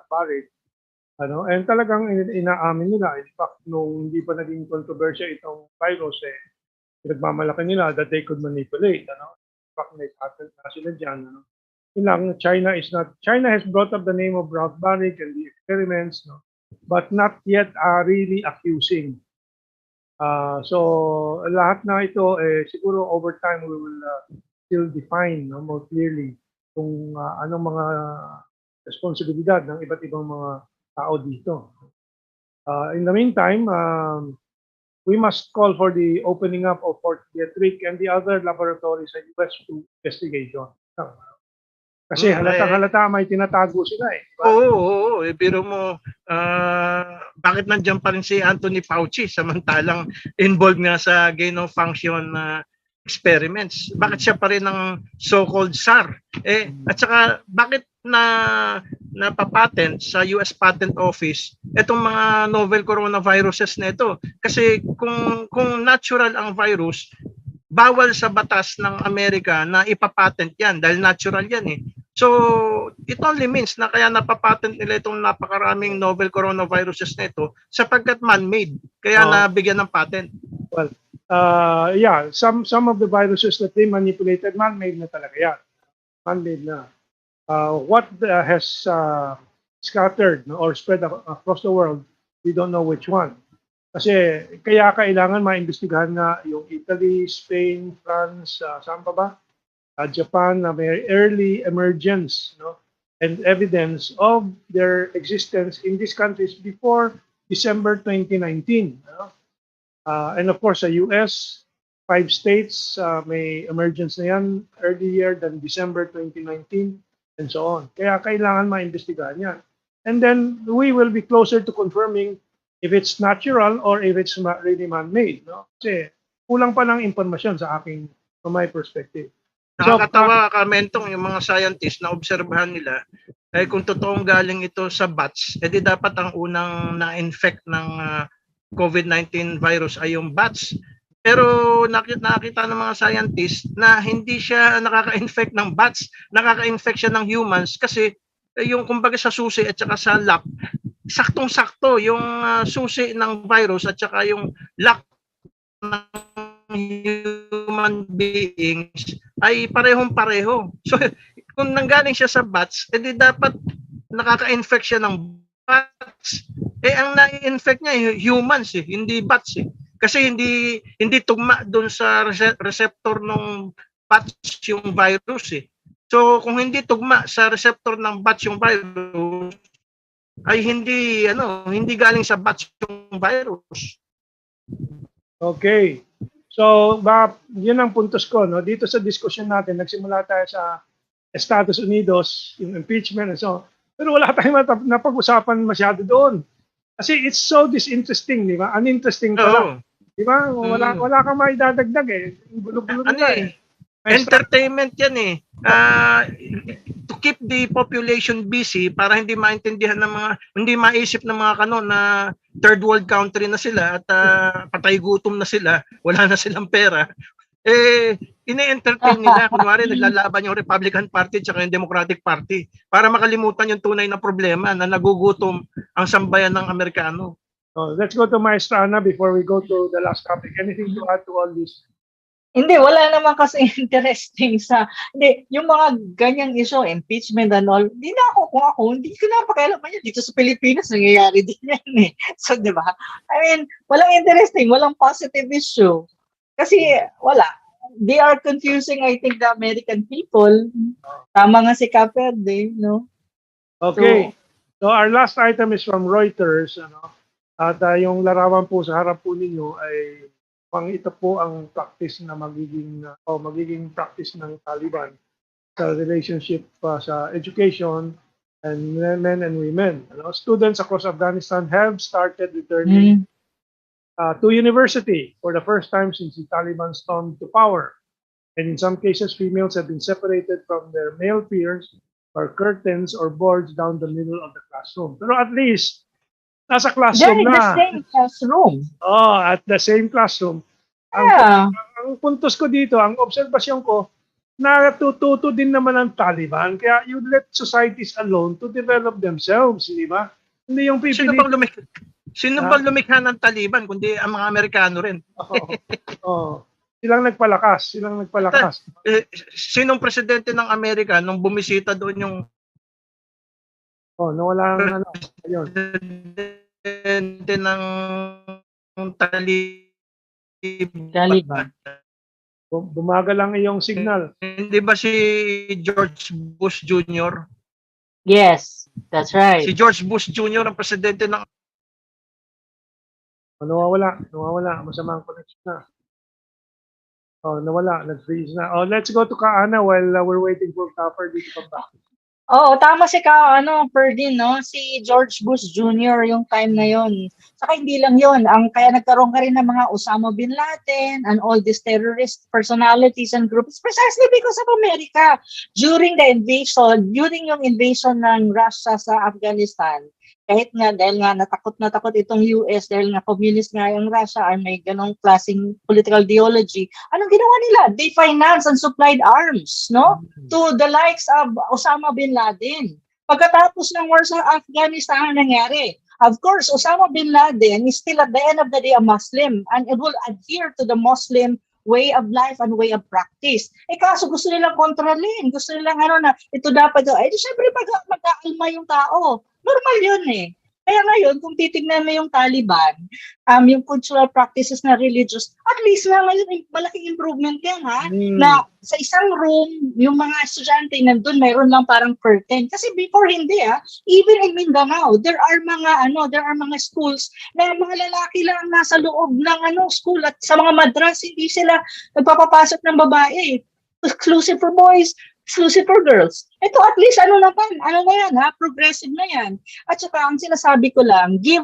Speaker 1: Beric. And talagang inaamin nila, in fact, nung hindi pa naging controversial itong virus, pinagmamalaki nila that they could manipulate. In fact, may patent na sila dyan. Yun lang, China has brought up the name of Ralph Beric and the experiments, but not yet really accusing. So, lahat na ito, siguro over time, we will still define more clearly kung anong mga responsibilidad ng iba't ibang mga tao dito. In the meantime, we must call for the opening up of Fort Detrick and the other laboratories sa US to investigation. Kasi halata may tinatago sila eh.
Speaker 15: Oo. Biro mo, bakit nandiyan pa rin si Anthony Fauci samantalang involved nga sa gain of function experiments? Bakit siya pa rin ang so-called SAR? At saka bakit napapatent sa US Patent Office itong mga novel coronaviruses na ito? Kasi kung natural ang virus, bawal sa batas ng Amerika na ipapatent yan dahil natural yan eh. So, it only means na kaya napapatent nila itong napakaraming novel coronaviruses na ito sapagkat man-made, kaya nabigyan ng patent.
Speaker 1: Well, some of the viruses that they manipulated, man-made na talaga yan. Man-made na. What has scattered or spread across the world, we don't know which one. Kasi kaya kailangan maimbestigahan nga yung Italy, Spain, France, saan pa ba? Japan na may early emergence and evidence of their existence in these countries before December 2019. And of course, sa US, 5 states may emergence na yan earlier than December 2019 and so on. Kaya kailangan maimbestigahan yan. And then we will be closer to confirming if it's natural or if it's really man-made. Kasi kulang pa ng impormasyon from my perspective.
Speaker 15: Nakakatawa ka, Mentong, yung mga scientists na obserbahan nila, kung totoong galing ito sa bats, di dapat ang unang na-infect ng COVID-19 virus ay yung bats. Pero nakita ng mga scientists na hindi siya nakaka-infect ng bats, nakaka-infect siya ng humans kasi yung kumbaga sa susi at saka sa lock, saktong-sakto yung susi ng virus at saka yung lock ng human beings ay parehong-pareho. So kung nanggaling siya sa bats, edi dapat nakaka-infect siya ng bats. Ang na-infect niya humans hindi bats Kasi hindi tugma doon sa receptor ng bats yung virus So kung hindi tugma sa receptor ng bats yung virus, ay hindi galing sa bats yung virus.
Speaker 1: Okay. So, yun ang puntos ko. No? Dito sa discussion natin, nagsimula tayo sa Estados Unidos, yung impeachment and so on. Pero wala tayong napag-usapan masyado doon. Kasi it's so disinteresting, di ba? Uninteresting pala. Di ba? Wala kang maidadagdag Gulo-gulo na
Speaker 15: Entertainment yan to keep the population busy para hindi maintindihan ng hindi maisip ng mga na third world country na sila at patay gutom na sila, wala na silang pera. Ine-entertain nila. Kunwari, naglalaban yung Republican Party at yung Democratic Party para makalimutan yung tunay na problema na nagugutom ang sambayan ng Amerikano.
Speaker 1: Let's go to Maestra Ana before we go to the last topic. Anything to add to all this?
Speaker 2: Hindi, wala naman kasi interesting yung mga ganyang issue, impeachment and all, hindi ko na pakialaman yan. Dito sa Pilipinas, nangyayari din yan So, di ba? I mean, walang interesting, walang positive issue. Kasi, wala. They are confusing, I think, the American people. Tama nga si Ferdie, no?
Speaker 1: Okay. So, our last item is from Reuters, At yung larawan po sa harap po ninyo ay ito po ang practice na magiging practice ng Taliban sa relationship sa education and men and women. Students across Afghanistan have started returning to university for the first time since the Taliban stormed to power. And in some cases, females have been separated from their male peers by curtains or boards down the middle of the classroom. Pero at least, nasa classroom
Speaker 2: na. The same classroom.
Speaker 1: At the same classroom. Ang puntos ko dito, ang obserbasyon ko, natututo din naman ang Taliban. Kaya you let societies alone to develop themselves, di ba? Hindi yung pipili.
Speaker 15: Sino bang lumikha ng Taliban kundi ang mga Amerikano rin?
Speaker 1: Silang nagpalakas.
Speaker 15: Sinong presidente ng Amerika nung bumisita doon yung
Speaker 1: nawala ang ayun.
Speaker 15: Presidente ng
Speaker 2: Taliban.
Speaker 1: Bumagal lang iyong signal.
Speaker 15: Hindi ba si George Bush Jr.?
Speaker 2: Yes, that's right.
Speaker 15: Si George Bush Jr. ang presidente ng
Speaker 1: nawawala. Masama ang connection na. Nawala. Nag-freeze na. Let's go to Ana while we're waiting for Ferdie to come back.
Speaker 2: Tama si Ferdie, no? Si George Bush Jr. yung time na yon. Saka hindi lang yon. Kaya nagkaroon ka rin ng mga Osama bin Laden and all these terrorist personalities and groups precisely because of America. During yung invasion ng Russia sa Afghanistan, dahil nga natakot itong US dahil nga communist nga yung Russia ay may ganong klaseng political ideology. Anong ginawa nila? They financed and supplied arms, no? To the likes of Osama bin Laden. Pagkatapos ng war sa Afghanistan, ang nangyari? Of course, Osama bin Laden is still at the end of the day a Muslim and it will adhere to the Muslim way of life and way of practice. Kaso gusto nilang kontrolin. Gusto nilang ito dapat. Siyempre mag-aalma yung tao. Normal yun Kaya ngayon, kung titignan mo yung Taliban, yung cultural practices na religious, at least na ngayon, malaking improvement yan, na sa isang room, yung mga estudyante nandun, mayroon lang parang curtain. Kasi before hindi, even in Mindanao, there are mga schools na mga lalaki lang nasa loob ng school at sa mga madras, hindi sila nagpapapasok ng babae. Exclusive for boys, exclusive for girls. Ito at least progressive na yan. At saka ang sinasabi ko lang, give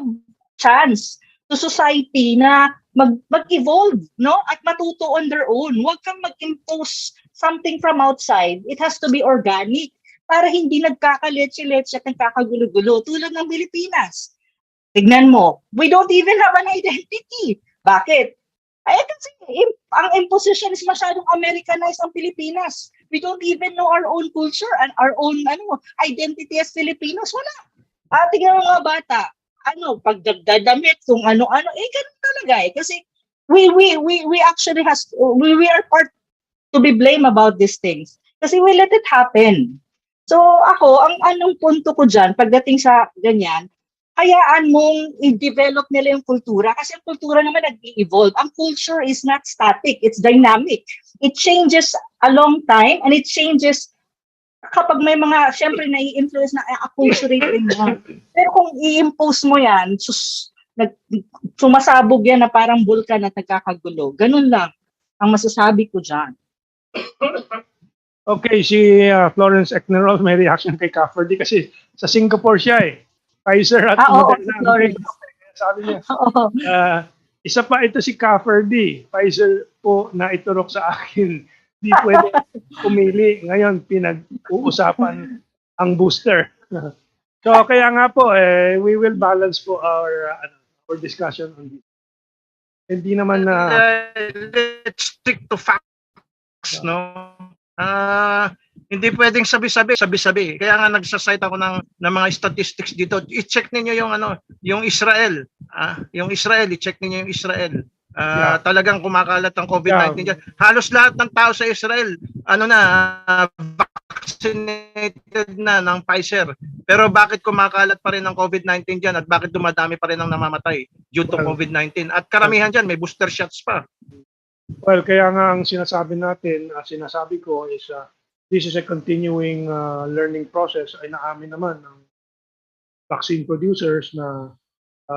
Speaker 2: chance to society na mag-evolve, no? At matuto on their own. Huwag kang mag-impose something from outside. It has to be organic para hindi nagkakaletse-letse at nagkakagulo-gulo tulad ng Pilipinas. Tignan mo, we don't even have an identity. Bakit? Kasi ang imposition is masyadong Americanized ang Pilipinas. We don't even know our own culture and our own identity as Filipinos. Wala. Tingnan mo mga bata. Pagdadamit, kung ano-ano. Ganun talaga Kasi we actually we are part to be blamed about these things. Kasi we let it happen. So ako, ang anong punto ko dyan, pagdating sa ganyan, hayaan mong i-develop nila yung kultura. Kasi ang kultura naman nag-evolve. Ang culture is not static, it's dynamic. It changes a long time and it changes kapag may mga, syempre, nai-influence na acculturate rin mo. Pero kung i-impose mo yan, sumasabog yan na parang bulkan at nagkakagulo. Ganun lang ang masasabi ko dyan.
Speaker 1: Okay, si Florence Eknerol may reaction kay Ferdie kasi sa Singapore siya eh. Pfizer at Moderna. Sabi niya, isa pa ito si Ferdie. Pfizer po na iturok sa akin. Di pwede pumili. Ngayon, pinag-uusapan ang booster. So, kaya nga po, we will balance po our discussion on this. Hindi naman na...
Speaker 15: let's stick to facts, no? Hindi pwedeng sabi-sabi. Kaya nga nagsasite ako ng mga statistics dito. I-check ninyo yung Israel. Yung Israel, i-check ninyo yung Israel. Talagang kumakalat ang COVID-19 dyan. Halos lahat ng tao sa Israel, vaccinated na ng Pfizer. Pero bakit kumakalat pa rin ang COVID-19 dyan at bakit dumadami pa rin ang namamatay due to COVID-19? At karamihan dyan, may booster shots pa.
Speaker 1: Well, kaya nga ang sinasabi ko is this is a continuing learning process. Ay naamin naman ng vaccine producers na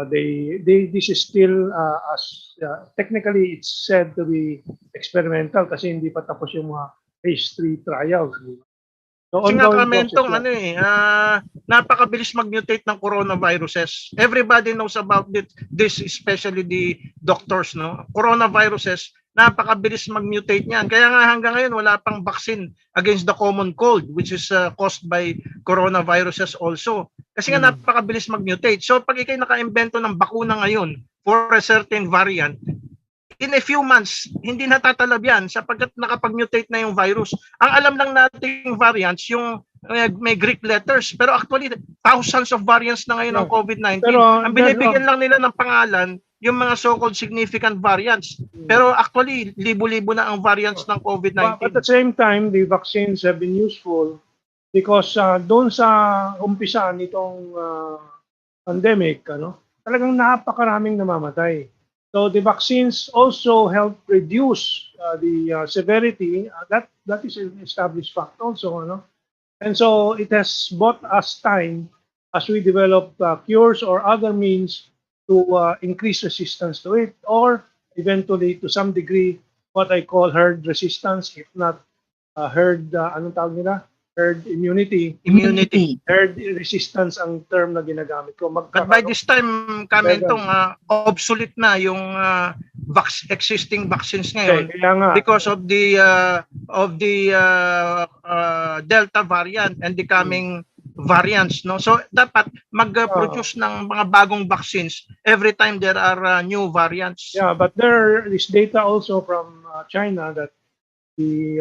Speaker 1: this is still technically it's said to be experimental kasi hindi pa tapos yung mga phase 3 trials. So,
Speaker 15: kasi nga Mentong, napakabilis mag-mutate ng coronaviruses. Everybody knows about this, especially the doctors, no? Coronaviruses, napakabilis mag-mutate niyan. Kaya nga hanggang ngayon wala pang vaccine against the common cold which is caused by coronaviruses also. Kasi nga napakabilis mag-mutate. So pag ikay naka-imbento ng bakuna ngayon for a certain variant, in a few months, hindi natatalab yan sapagkat nakapag-mutate na yung virus. Ang alam lang nating variants, yung may Greek letters, pero actually, thousands of variants na ngayon ng COVID-19. Ang binibigyan lang nila ng pangalan, yung mga so-called significant variants. Pero actually, libo-libo na ang variants ng COVID-19.
Speaker 1: At the same time, the vaccines have been useful because doon sa umpisa nitong pandemic, talagang napakaraming namamatay. So the vaccines also help reduce the severity. That is an established fact also, and so it has bought us time as we develop cures or other means to increase resistance to it, or eventually to some degree what I call herd resistance, if not herd anong tawag nila? Herd immunity. Herd resistance ang term na ginagamit ko.
Speaker 15: But by this time, Mentong, obsolete na yung existing vaccines ngayon because of the Delta variant and the coming variants, no? So dapat mag-produce ng mga bagong vaccines every time there are new variants.
Speaker 1: Yeah, but there is data also from China that the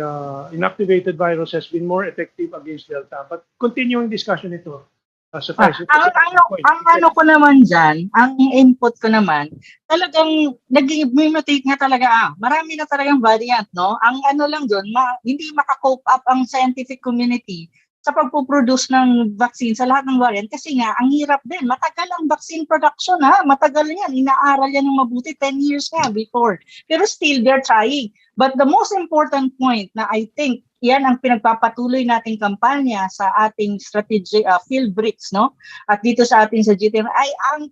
Speaker 1: inactivated virus has been more effective against Delta. But continuing discussion ito.
Speaker 2: Ang ano ko naman dyan, ang input ko naman, talagang nag-mutate nga talaga. Marami na talagang variant, no? Ang ano lang doon, hindi makakope up ang scientific community sa pagpuproduce ng vaccine sa lahat ng variant kasi nga, ang hirap din. Matagal ang vaccine production, matagal yan. Inaaral yan ng mabuti, 10 years nga before. Pero still, they're trying. But the most important point na I think yan ang pinagpapatuloy nating kampanya sa ating strategy field bricks, no? At dito sa ating sa GTM ay ang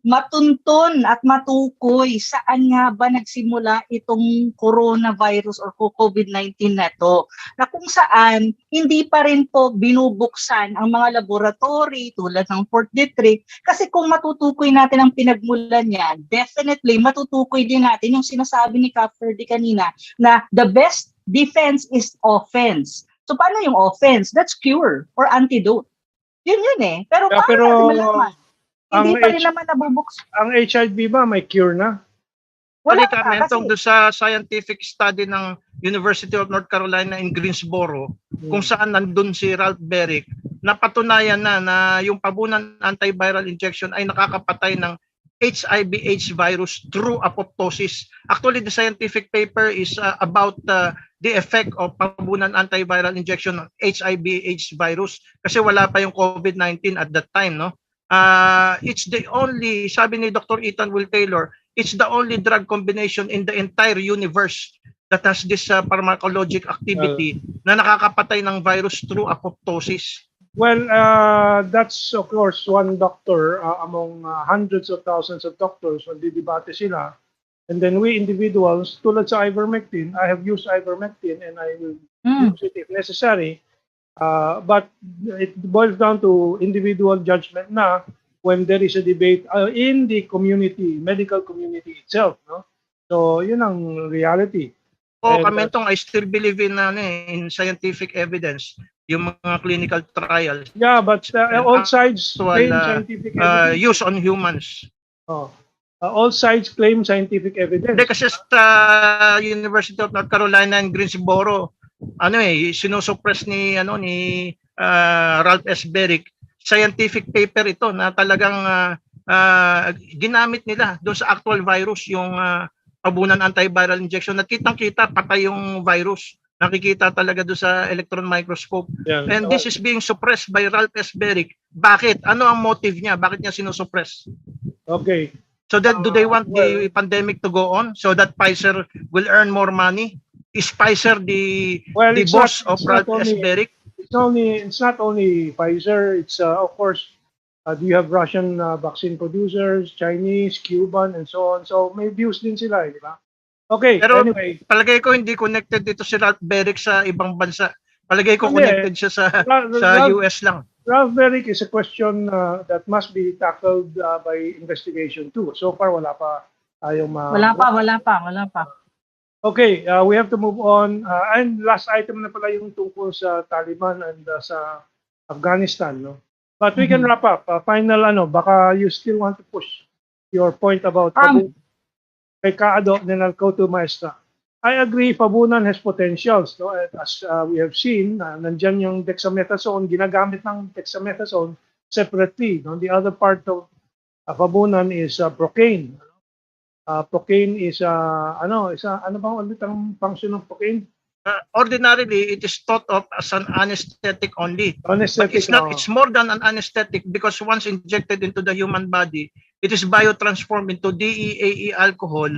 Speaker 2: matuntun at matukoy saan nga ba nagsimula itong coronavirus or COVID-19 na to. Na kung saan hindi pa rin po binubuksan ang mga laboratory tulad ng Fort Detrick kasi kung matutukoy natin ang pinagmulan niya, definitely matutukoy din natin yung sinasabi ni Ferdie kanina na the best defense is offense. So paano yung offense? That's cure or antidote. Yun eh. Pero paano natin malaman? Hindi pa rin naman nabubuksan.
Speaker 1: Ang HIV ba may cure na?
Speaker 15: Wala ka, Mentong, doon sa scientific study ng University of North Carolina in Greensboro, kung saan nandun si Ralph Beric, napatunayan na yung pabunan antiviral injection ay nakakapatay ng HIV/AIDS virus through apoptosis. Actually, the scientific paper is about the effect of pabunan antiviral injection ng HIV/AIDS virus kasi wala pa yung COVID-19 at that time, no? It's the only, sabi ni Dr. Ethan Will Taylor, it's the only drug combination in the entire universe that has this pharmacologic activity na nakakapatay ng virus through apoptosis.
Speaker 1: Well, that's of course one doctor among hundreds of thousands of doctors. Nagdidebate sila. And then we individuals, tulad sa ivermectin, I have used ivermectin and I will use it if necessary. But it boils down to individual judgment na when there is a debate in the community, medical community itself. No? So, yun ang reality.
Speaker 15: Mentong, I still believe in scientific evidence, yung mga clinical trials.
Speaker 1: Yeah, but all sides claim scientific evidence.
Speaker 15: Use on humans.
Speaker 1: All sides claim scientific evidence.
Speaker 15: Hindi kasi sa University of North Carolina in Greensboro, sinusuppress ni Ralph S. Beric, scientific paper ito na talagang ginamit nila doon sa actual virus, yung pabunan antiviral injection. At kitang-kita patay yung virus. Nakikita talaga doon sa electron microscope. Yeah. And this is being suppressed by Ralph S. Beric. Bakit? Ano ang motive niya? Bakit niya sinusuppress?
Speaker 1: Okay.
Speaker 15: So that do they want the pandemic to go on so that Pfizer will earn more money? Is Pfizer the boss of Ralph S. Beric?
Speaker 1: It's not only Pfizer. It's of course you have Russian vaccine producers, Chinese, Cuban, and so on. So may views din sila, di ba? Okay.
Speaker 15: Pero
Speaker 1: anyway,
Speaker 15: palagay ko hindi connected dito si Ralph Beric sa ibang bansa. Palagay ko connected siya sa US lang.
Speaker 1: Ralph Beric is a question that must be tackled by investigation too. So far, wala pa tayong
Speaker 2: wala pa.
Speaker 1: Okay, we have to move on. And last item na pala yung tungkol sa Taliban and sa Afghanistan, no? But we can wrap up. Final, baka you still want to push your point about kay Kaado, then I'll go to Maestra. I agree, pabunan has potentials. No? As we have seen, nandyan yung dexamethasone, ginagamit ng dexamethasone separately. No? The other part of pabunan is procaine. Procaine is, ano bang ulit ang function ng procaine?
Speaker 15: Ordinarily, it is thought of as an anesthetic only.
Speaker 1: Anesthetic,
Speaker 15: but it's not. It's more than an anesthetic because once injected into the human body, it is biotransformed into DEAE alcohol,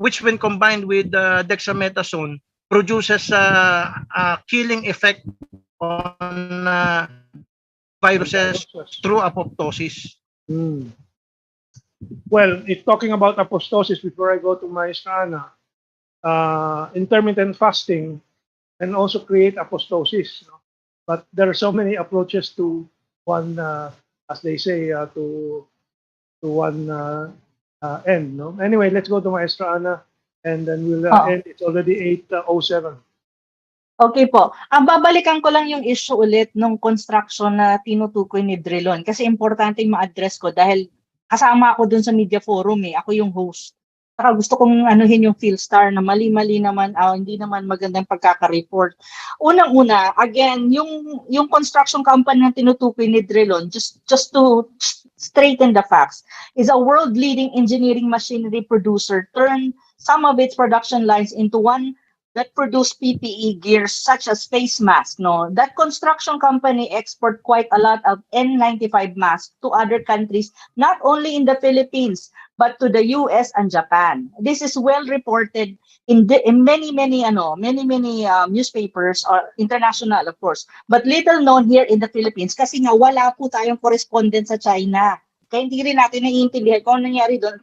Speaker 15: which when combined with dexamethasone, produces a killing effect on viruses through apoptosis.
Speaker 1: Well, if talking about apoptosis, before I go to Maestra Ana, intermittent fasting can also create apoptosis. No? But there are so many approaches to one, as they say, to one end. No? Anyway, let's go to Maestra Ana, and then we'll end. It's already 8:07.
Speaker 2: Okay po. Babalikan ko lang yung issue ulit nung construction na tinutukoy ni Drilon kasi importante ma-address ko dahil kasama ako dun sa media forum eh. Ako yung host. Saka gusto kong anuhin yung Philstar na mali-mali naman, hindi naman magandang pagkaka-report. Unang-una, again, yung construction company na tinutukoy ni Drilon, just to straighten the facts, is a world-leading engineering machinery producer turned some of its production lines into one that produce PPE gear such as face masks. No, that construction company export quite a lot of N95 masks to other countries, not only in the Philippines but to the US and Japan. This is well reported in many newspapers or international, of course, but little known here in the Philippines kasi nga wala po tayong correspondent sa China. Kaya hindi rin natin naiintindihan kung ano nangyari doon,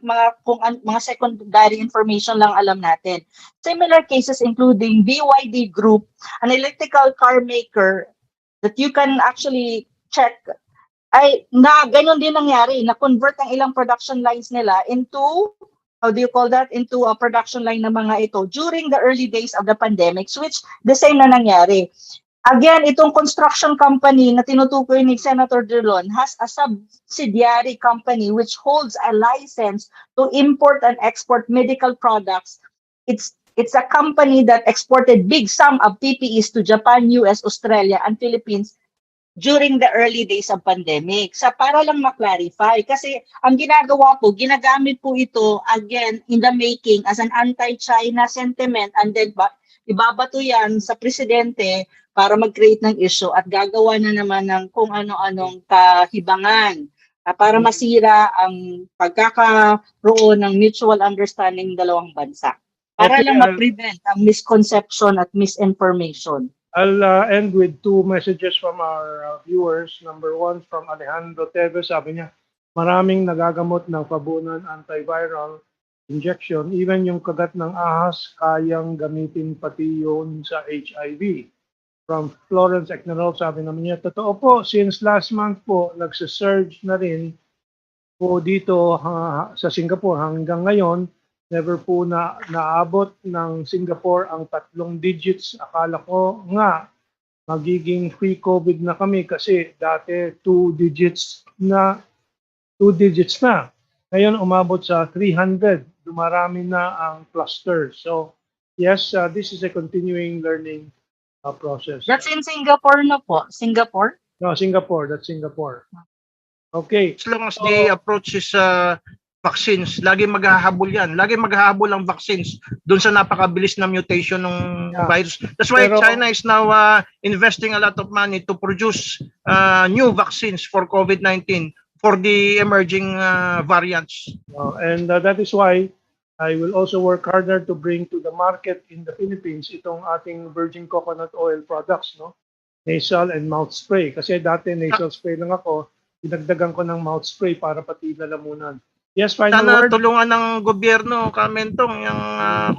Speaker 2: mga secondary information lang alam natin. Similar cases including BYD Group, an electrical car maker that you can actually check, ay na ganyan din nangyari, na-convert ang ilang production lines nila into, into a production line ng mga ito during the early days of the pandemic, which the same na nangyari. Again, itong construction company na tinutukoy ni Senator Drilon has a subsidiary company which holds a license to import and export medical products. It's a company that exported big sum of PPEs to Japan, US, Australia, and Philippines during the early days of pandemic. Sa para lang ma-clarify, kasi ang ginagawa po, ginagamit po ito again in the making as an anti-China sentiment and then ibabato yan sa presidente para mag-create ng issue at gagawa na naman ng kung ano-anong kahibangan para masira ang pagkakaroon ng mutual understanding ng dalawang bansa. Para lang ma-prevent ang misconception at misinformation.
Speaker 1: I'll end with two messages from our viewers. Number one, from Alejandro Teves, sabi niya, maraming nagagamot ng pabunan antiviral injection. Even yung kagat ng ahas, kayang gamitin pati yun sa HIV. From Florence Eknarol, sabi naman niya, totoo po, since last month po, nagsa-surge na rin po dito sa Singapore. Hanggang ngayon, never po naabot ng Singapore ang 3 digits. Akala ko nga, magiging free COVID na kami kasi dati 2 digits na. Ngayon, umabot sa 300. Dumarami na ang clusters. So, yes, this is a continuing learning process.
Speaker 2: That's in Singapore na po. Singapore?
Speaker 1: No, Singapore. That's Singapore. Okay.
Speaker 15: As long as the approach is vaccines, lagi maghahabol yan. Lagi maghahabol ang vaccines doon sa napakabilis na mutation ng virus. That's why China is now investing a lot of money to produce new vaccines for COVID-19 for the emerging variants.
Speaker 1: And that is why I will also work harder to bring to the market in the Philippines itong ating virgin coconut oil products, no? Nasal and mouth spray. Kasi dati nasal spray lang ako, dinagdagan ko ng mouth spray para pati lalamunan. Yes, final
Speaker 15: Sana
Speaker 1: word.
Speaker 15: tulungan ng gobyerno, Mentong, yung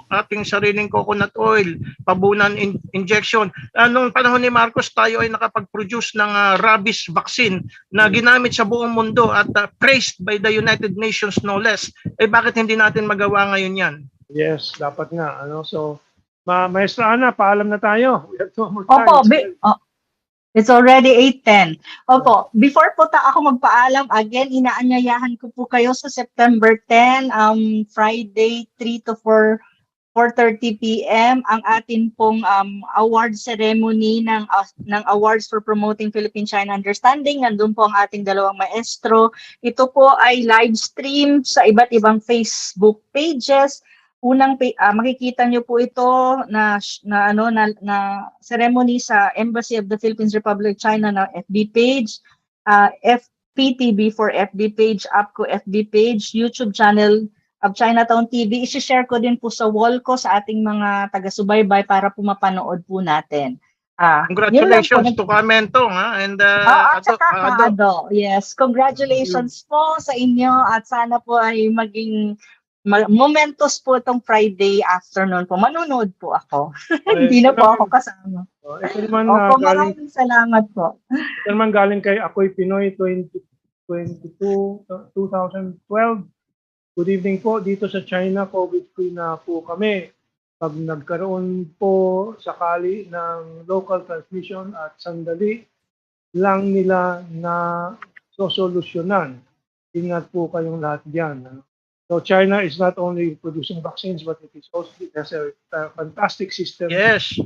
Speaker 15: ating sariling coconut oil, pabunan injection. Nung panahon ni Marcos, tayo ay nakapag-produce ng rabies vaccine na ginamit sa buong mundo at praised by the United Nations no less. Bakit hindi natin magawa ngayon yan?
Speaker 1: Yes, dapat nga. So, Maestra Ana, paalam na tayo. We have 2 more times.
Speaker 2: Opo, it's already 8:10. Opo, before po ako magpaalam, again, inaanyayahan ko po kayo sa September 10, Friday, 3 to 4:30 p.m. ang atin pong award ceremony ng Awards for Promoting Philippine-China Understanding. Nandun po ang ating dalawang maestro. Ito po ay live stream sa iba't ibang Facebook pages. Unang makikita niyo po ito na ceremony sa Embassy of the Philippines Republic of China na FB page, FPTV for FB page, APCO FB page, YouTube channel of Chinatown TV. I-share ko din po sa wall ko sa ating mga taga-subaybay para po mapanood po natin.
Speaker 15: Congratulations to Mentong, and
Speaker 2: Ado. Yes, congratulations po sa inyo at sana po ay maging momentous po itong Friday afternoon po. Manonood po ako. Hindi na po ako kasama.
Speaker 1: Ito naman,
Speaker 2: maraming salamat po.
Speaker 1: Ito naman galing kay Ako'y Pinoy 2012. Good evening po. Dito sa China, COVID-free na po kami. Pag nagkaroon po sakali ng local transmission at sandali lang nila na sosolusyonan. Ingat po kayong lahat dyan. So China is not only producing vaccines, but it has a fantastic system.
Speaker 15: Yes.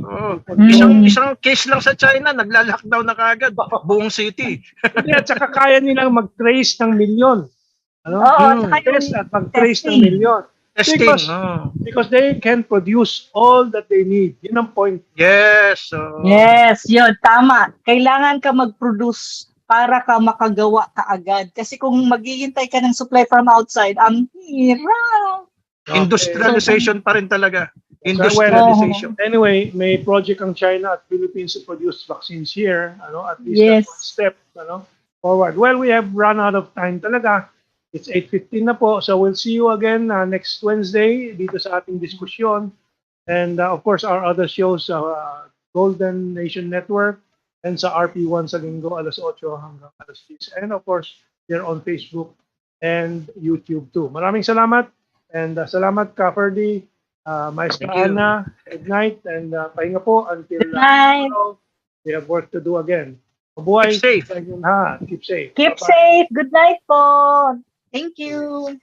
Speaker 15: Isang case lang sa China, nagla-lockdown na kaagad buong city.
Speaker 1: At saka kaya nilang mag-trace ng milyon. Test at mag-trace ng milyon. Because they can produce all that they need. Yun ang point.
Speaker 15: Yes.
Speaker 2: Yes, yun. Tama. Kailangan ka mag-produce para ka makagawa kaagad. Kasi kung maghihintay ka ng supply from outside, ang hirap.
Speaker 15: Industrialization pa rin talaga. Industrialization.
Speaker 1: Anyway, may project ang China at Philippines to produce vaccines here. At least that's one step forward. Well, we have run out of time talaga. It's 8:15 na po. So we'll see you again next Wednesday dito sa ating diskusyon. And of course, our other shows, Golden Nation Network, and sa RP1 sa linggo, alas 8 hanggang alas 10. And of course, here on Facebook and YouTube too. Maraming salamat. And salamat ka, Ferdie, Maestra Ana, good night, and pahinga po until tomorrow. We have work to do again. Mabuhay.
Speaker 15: Keep safe.
Speaker 1: Keep safe.
Speaker 2: Keep safe. Good night po. Thank you.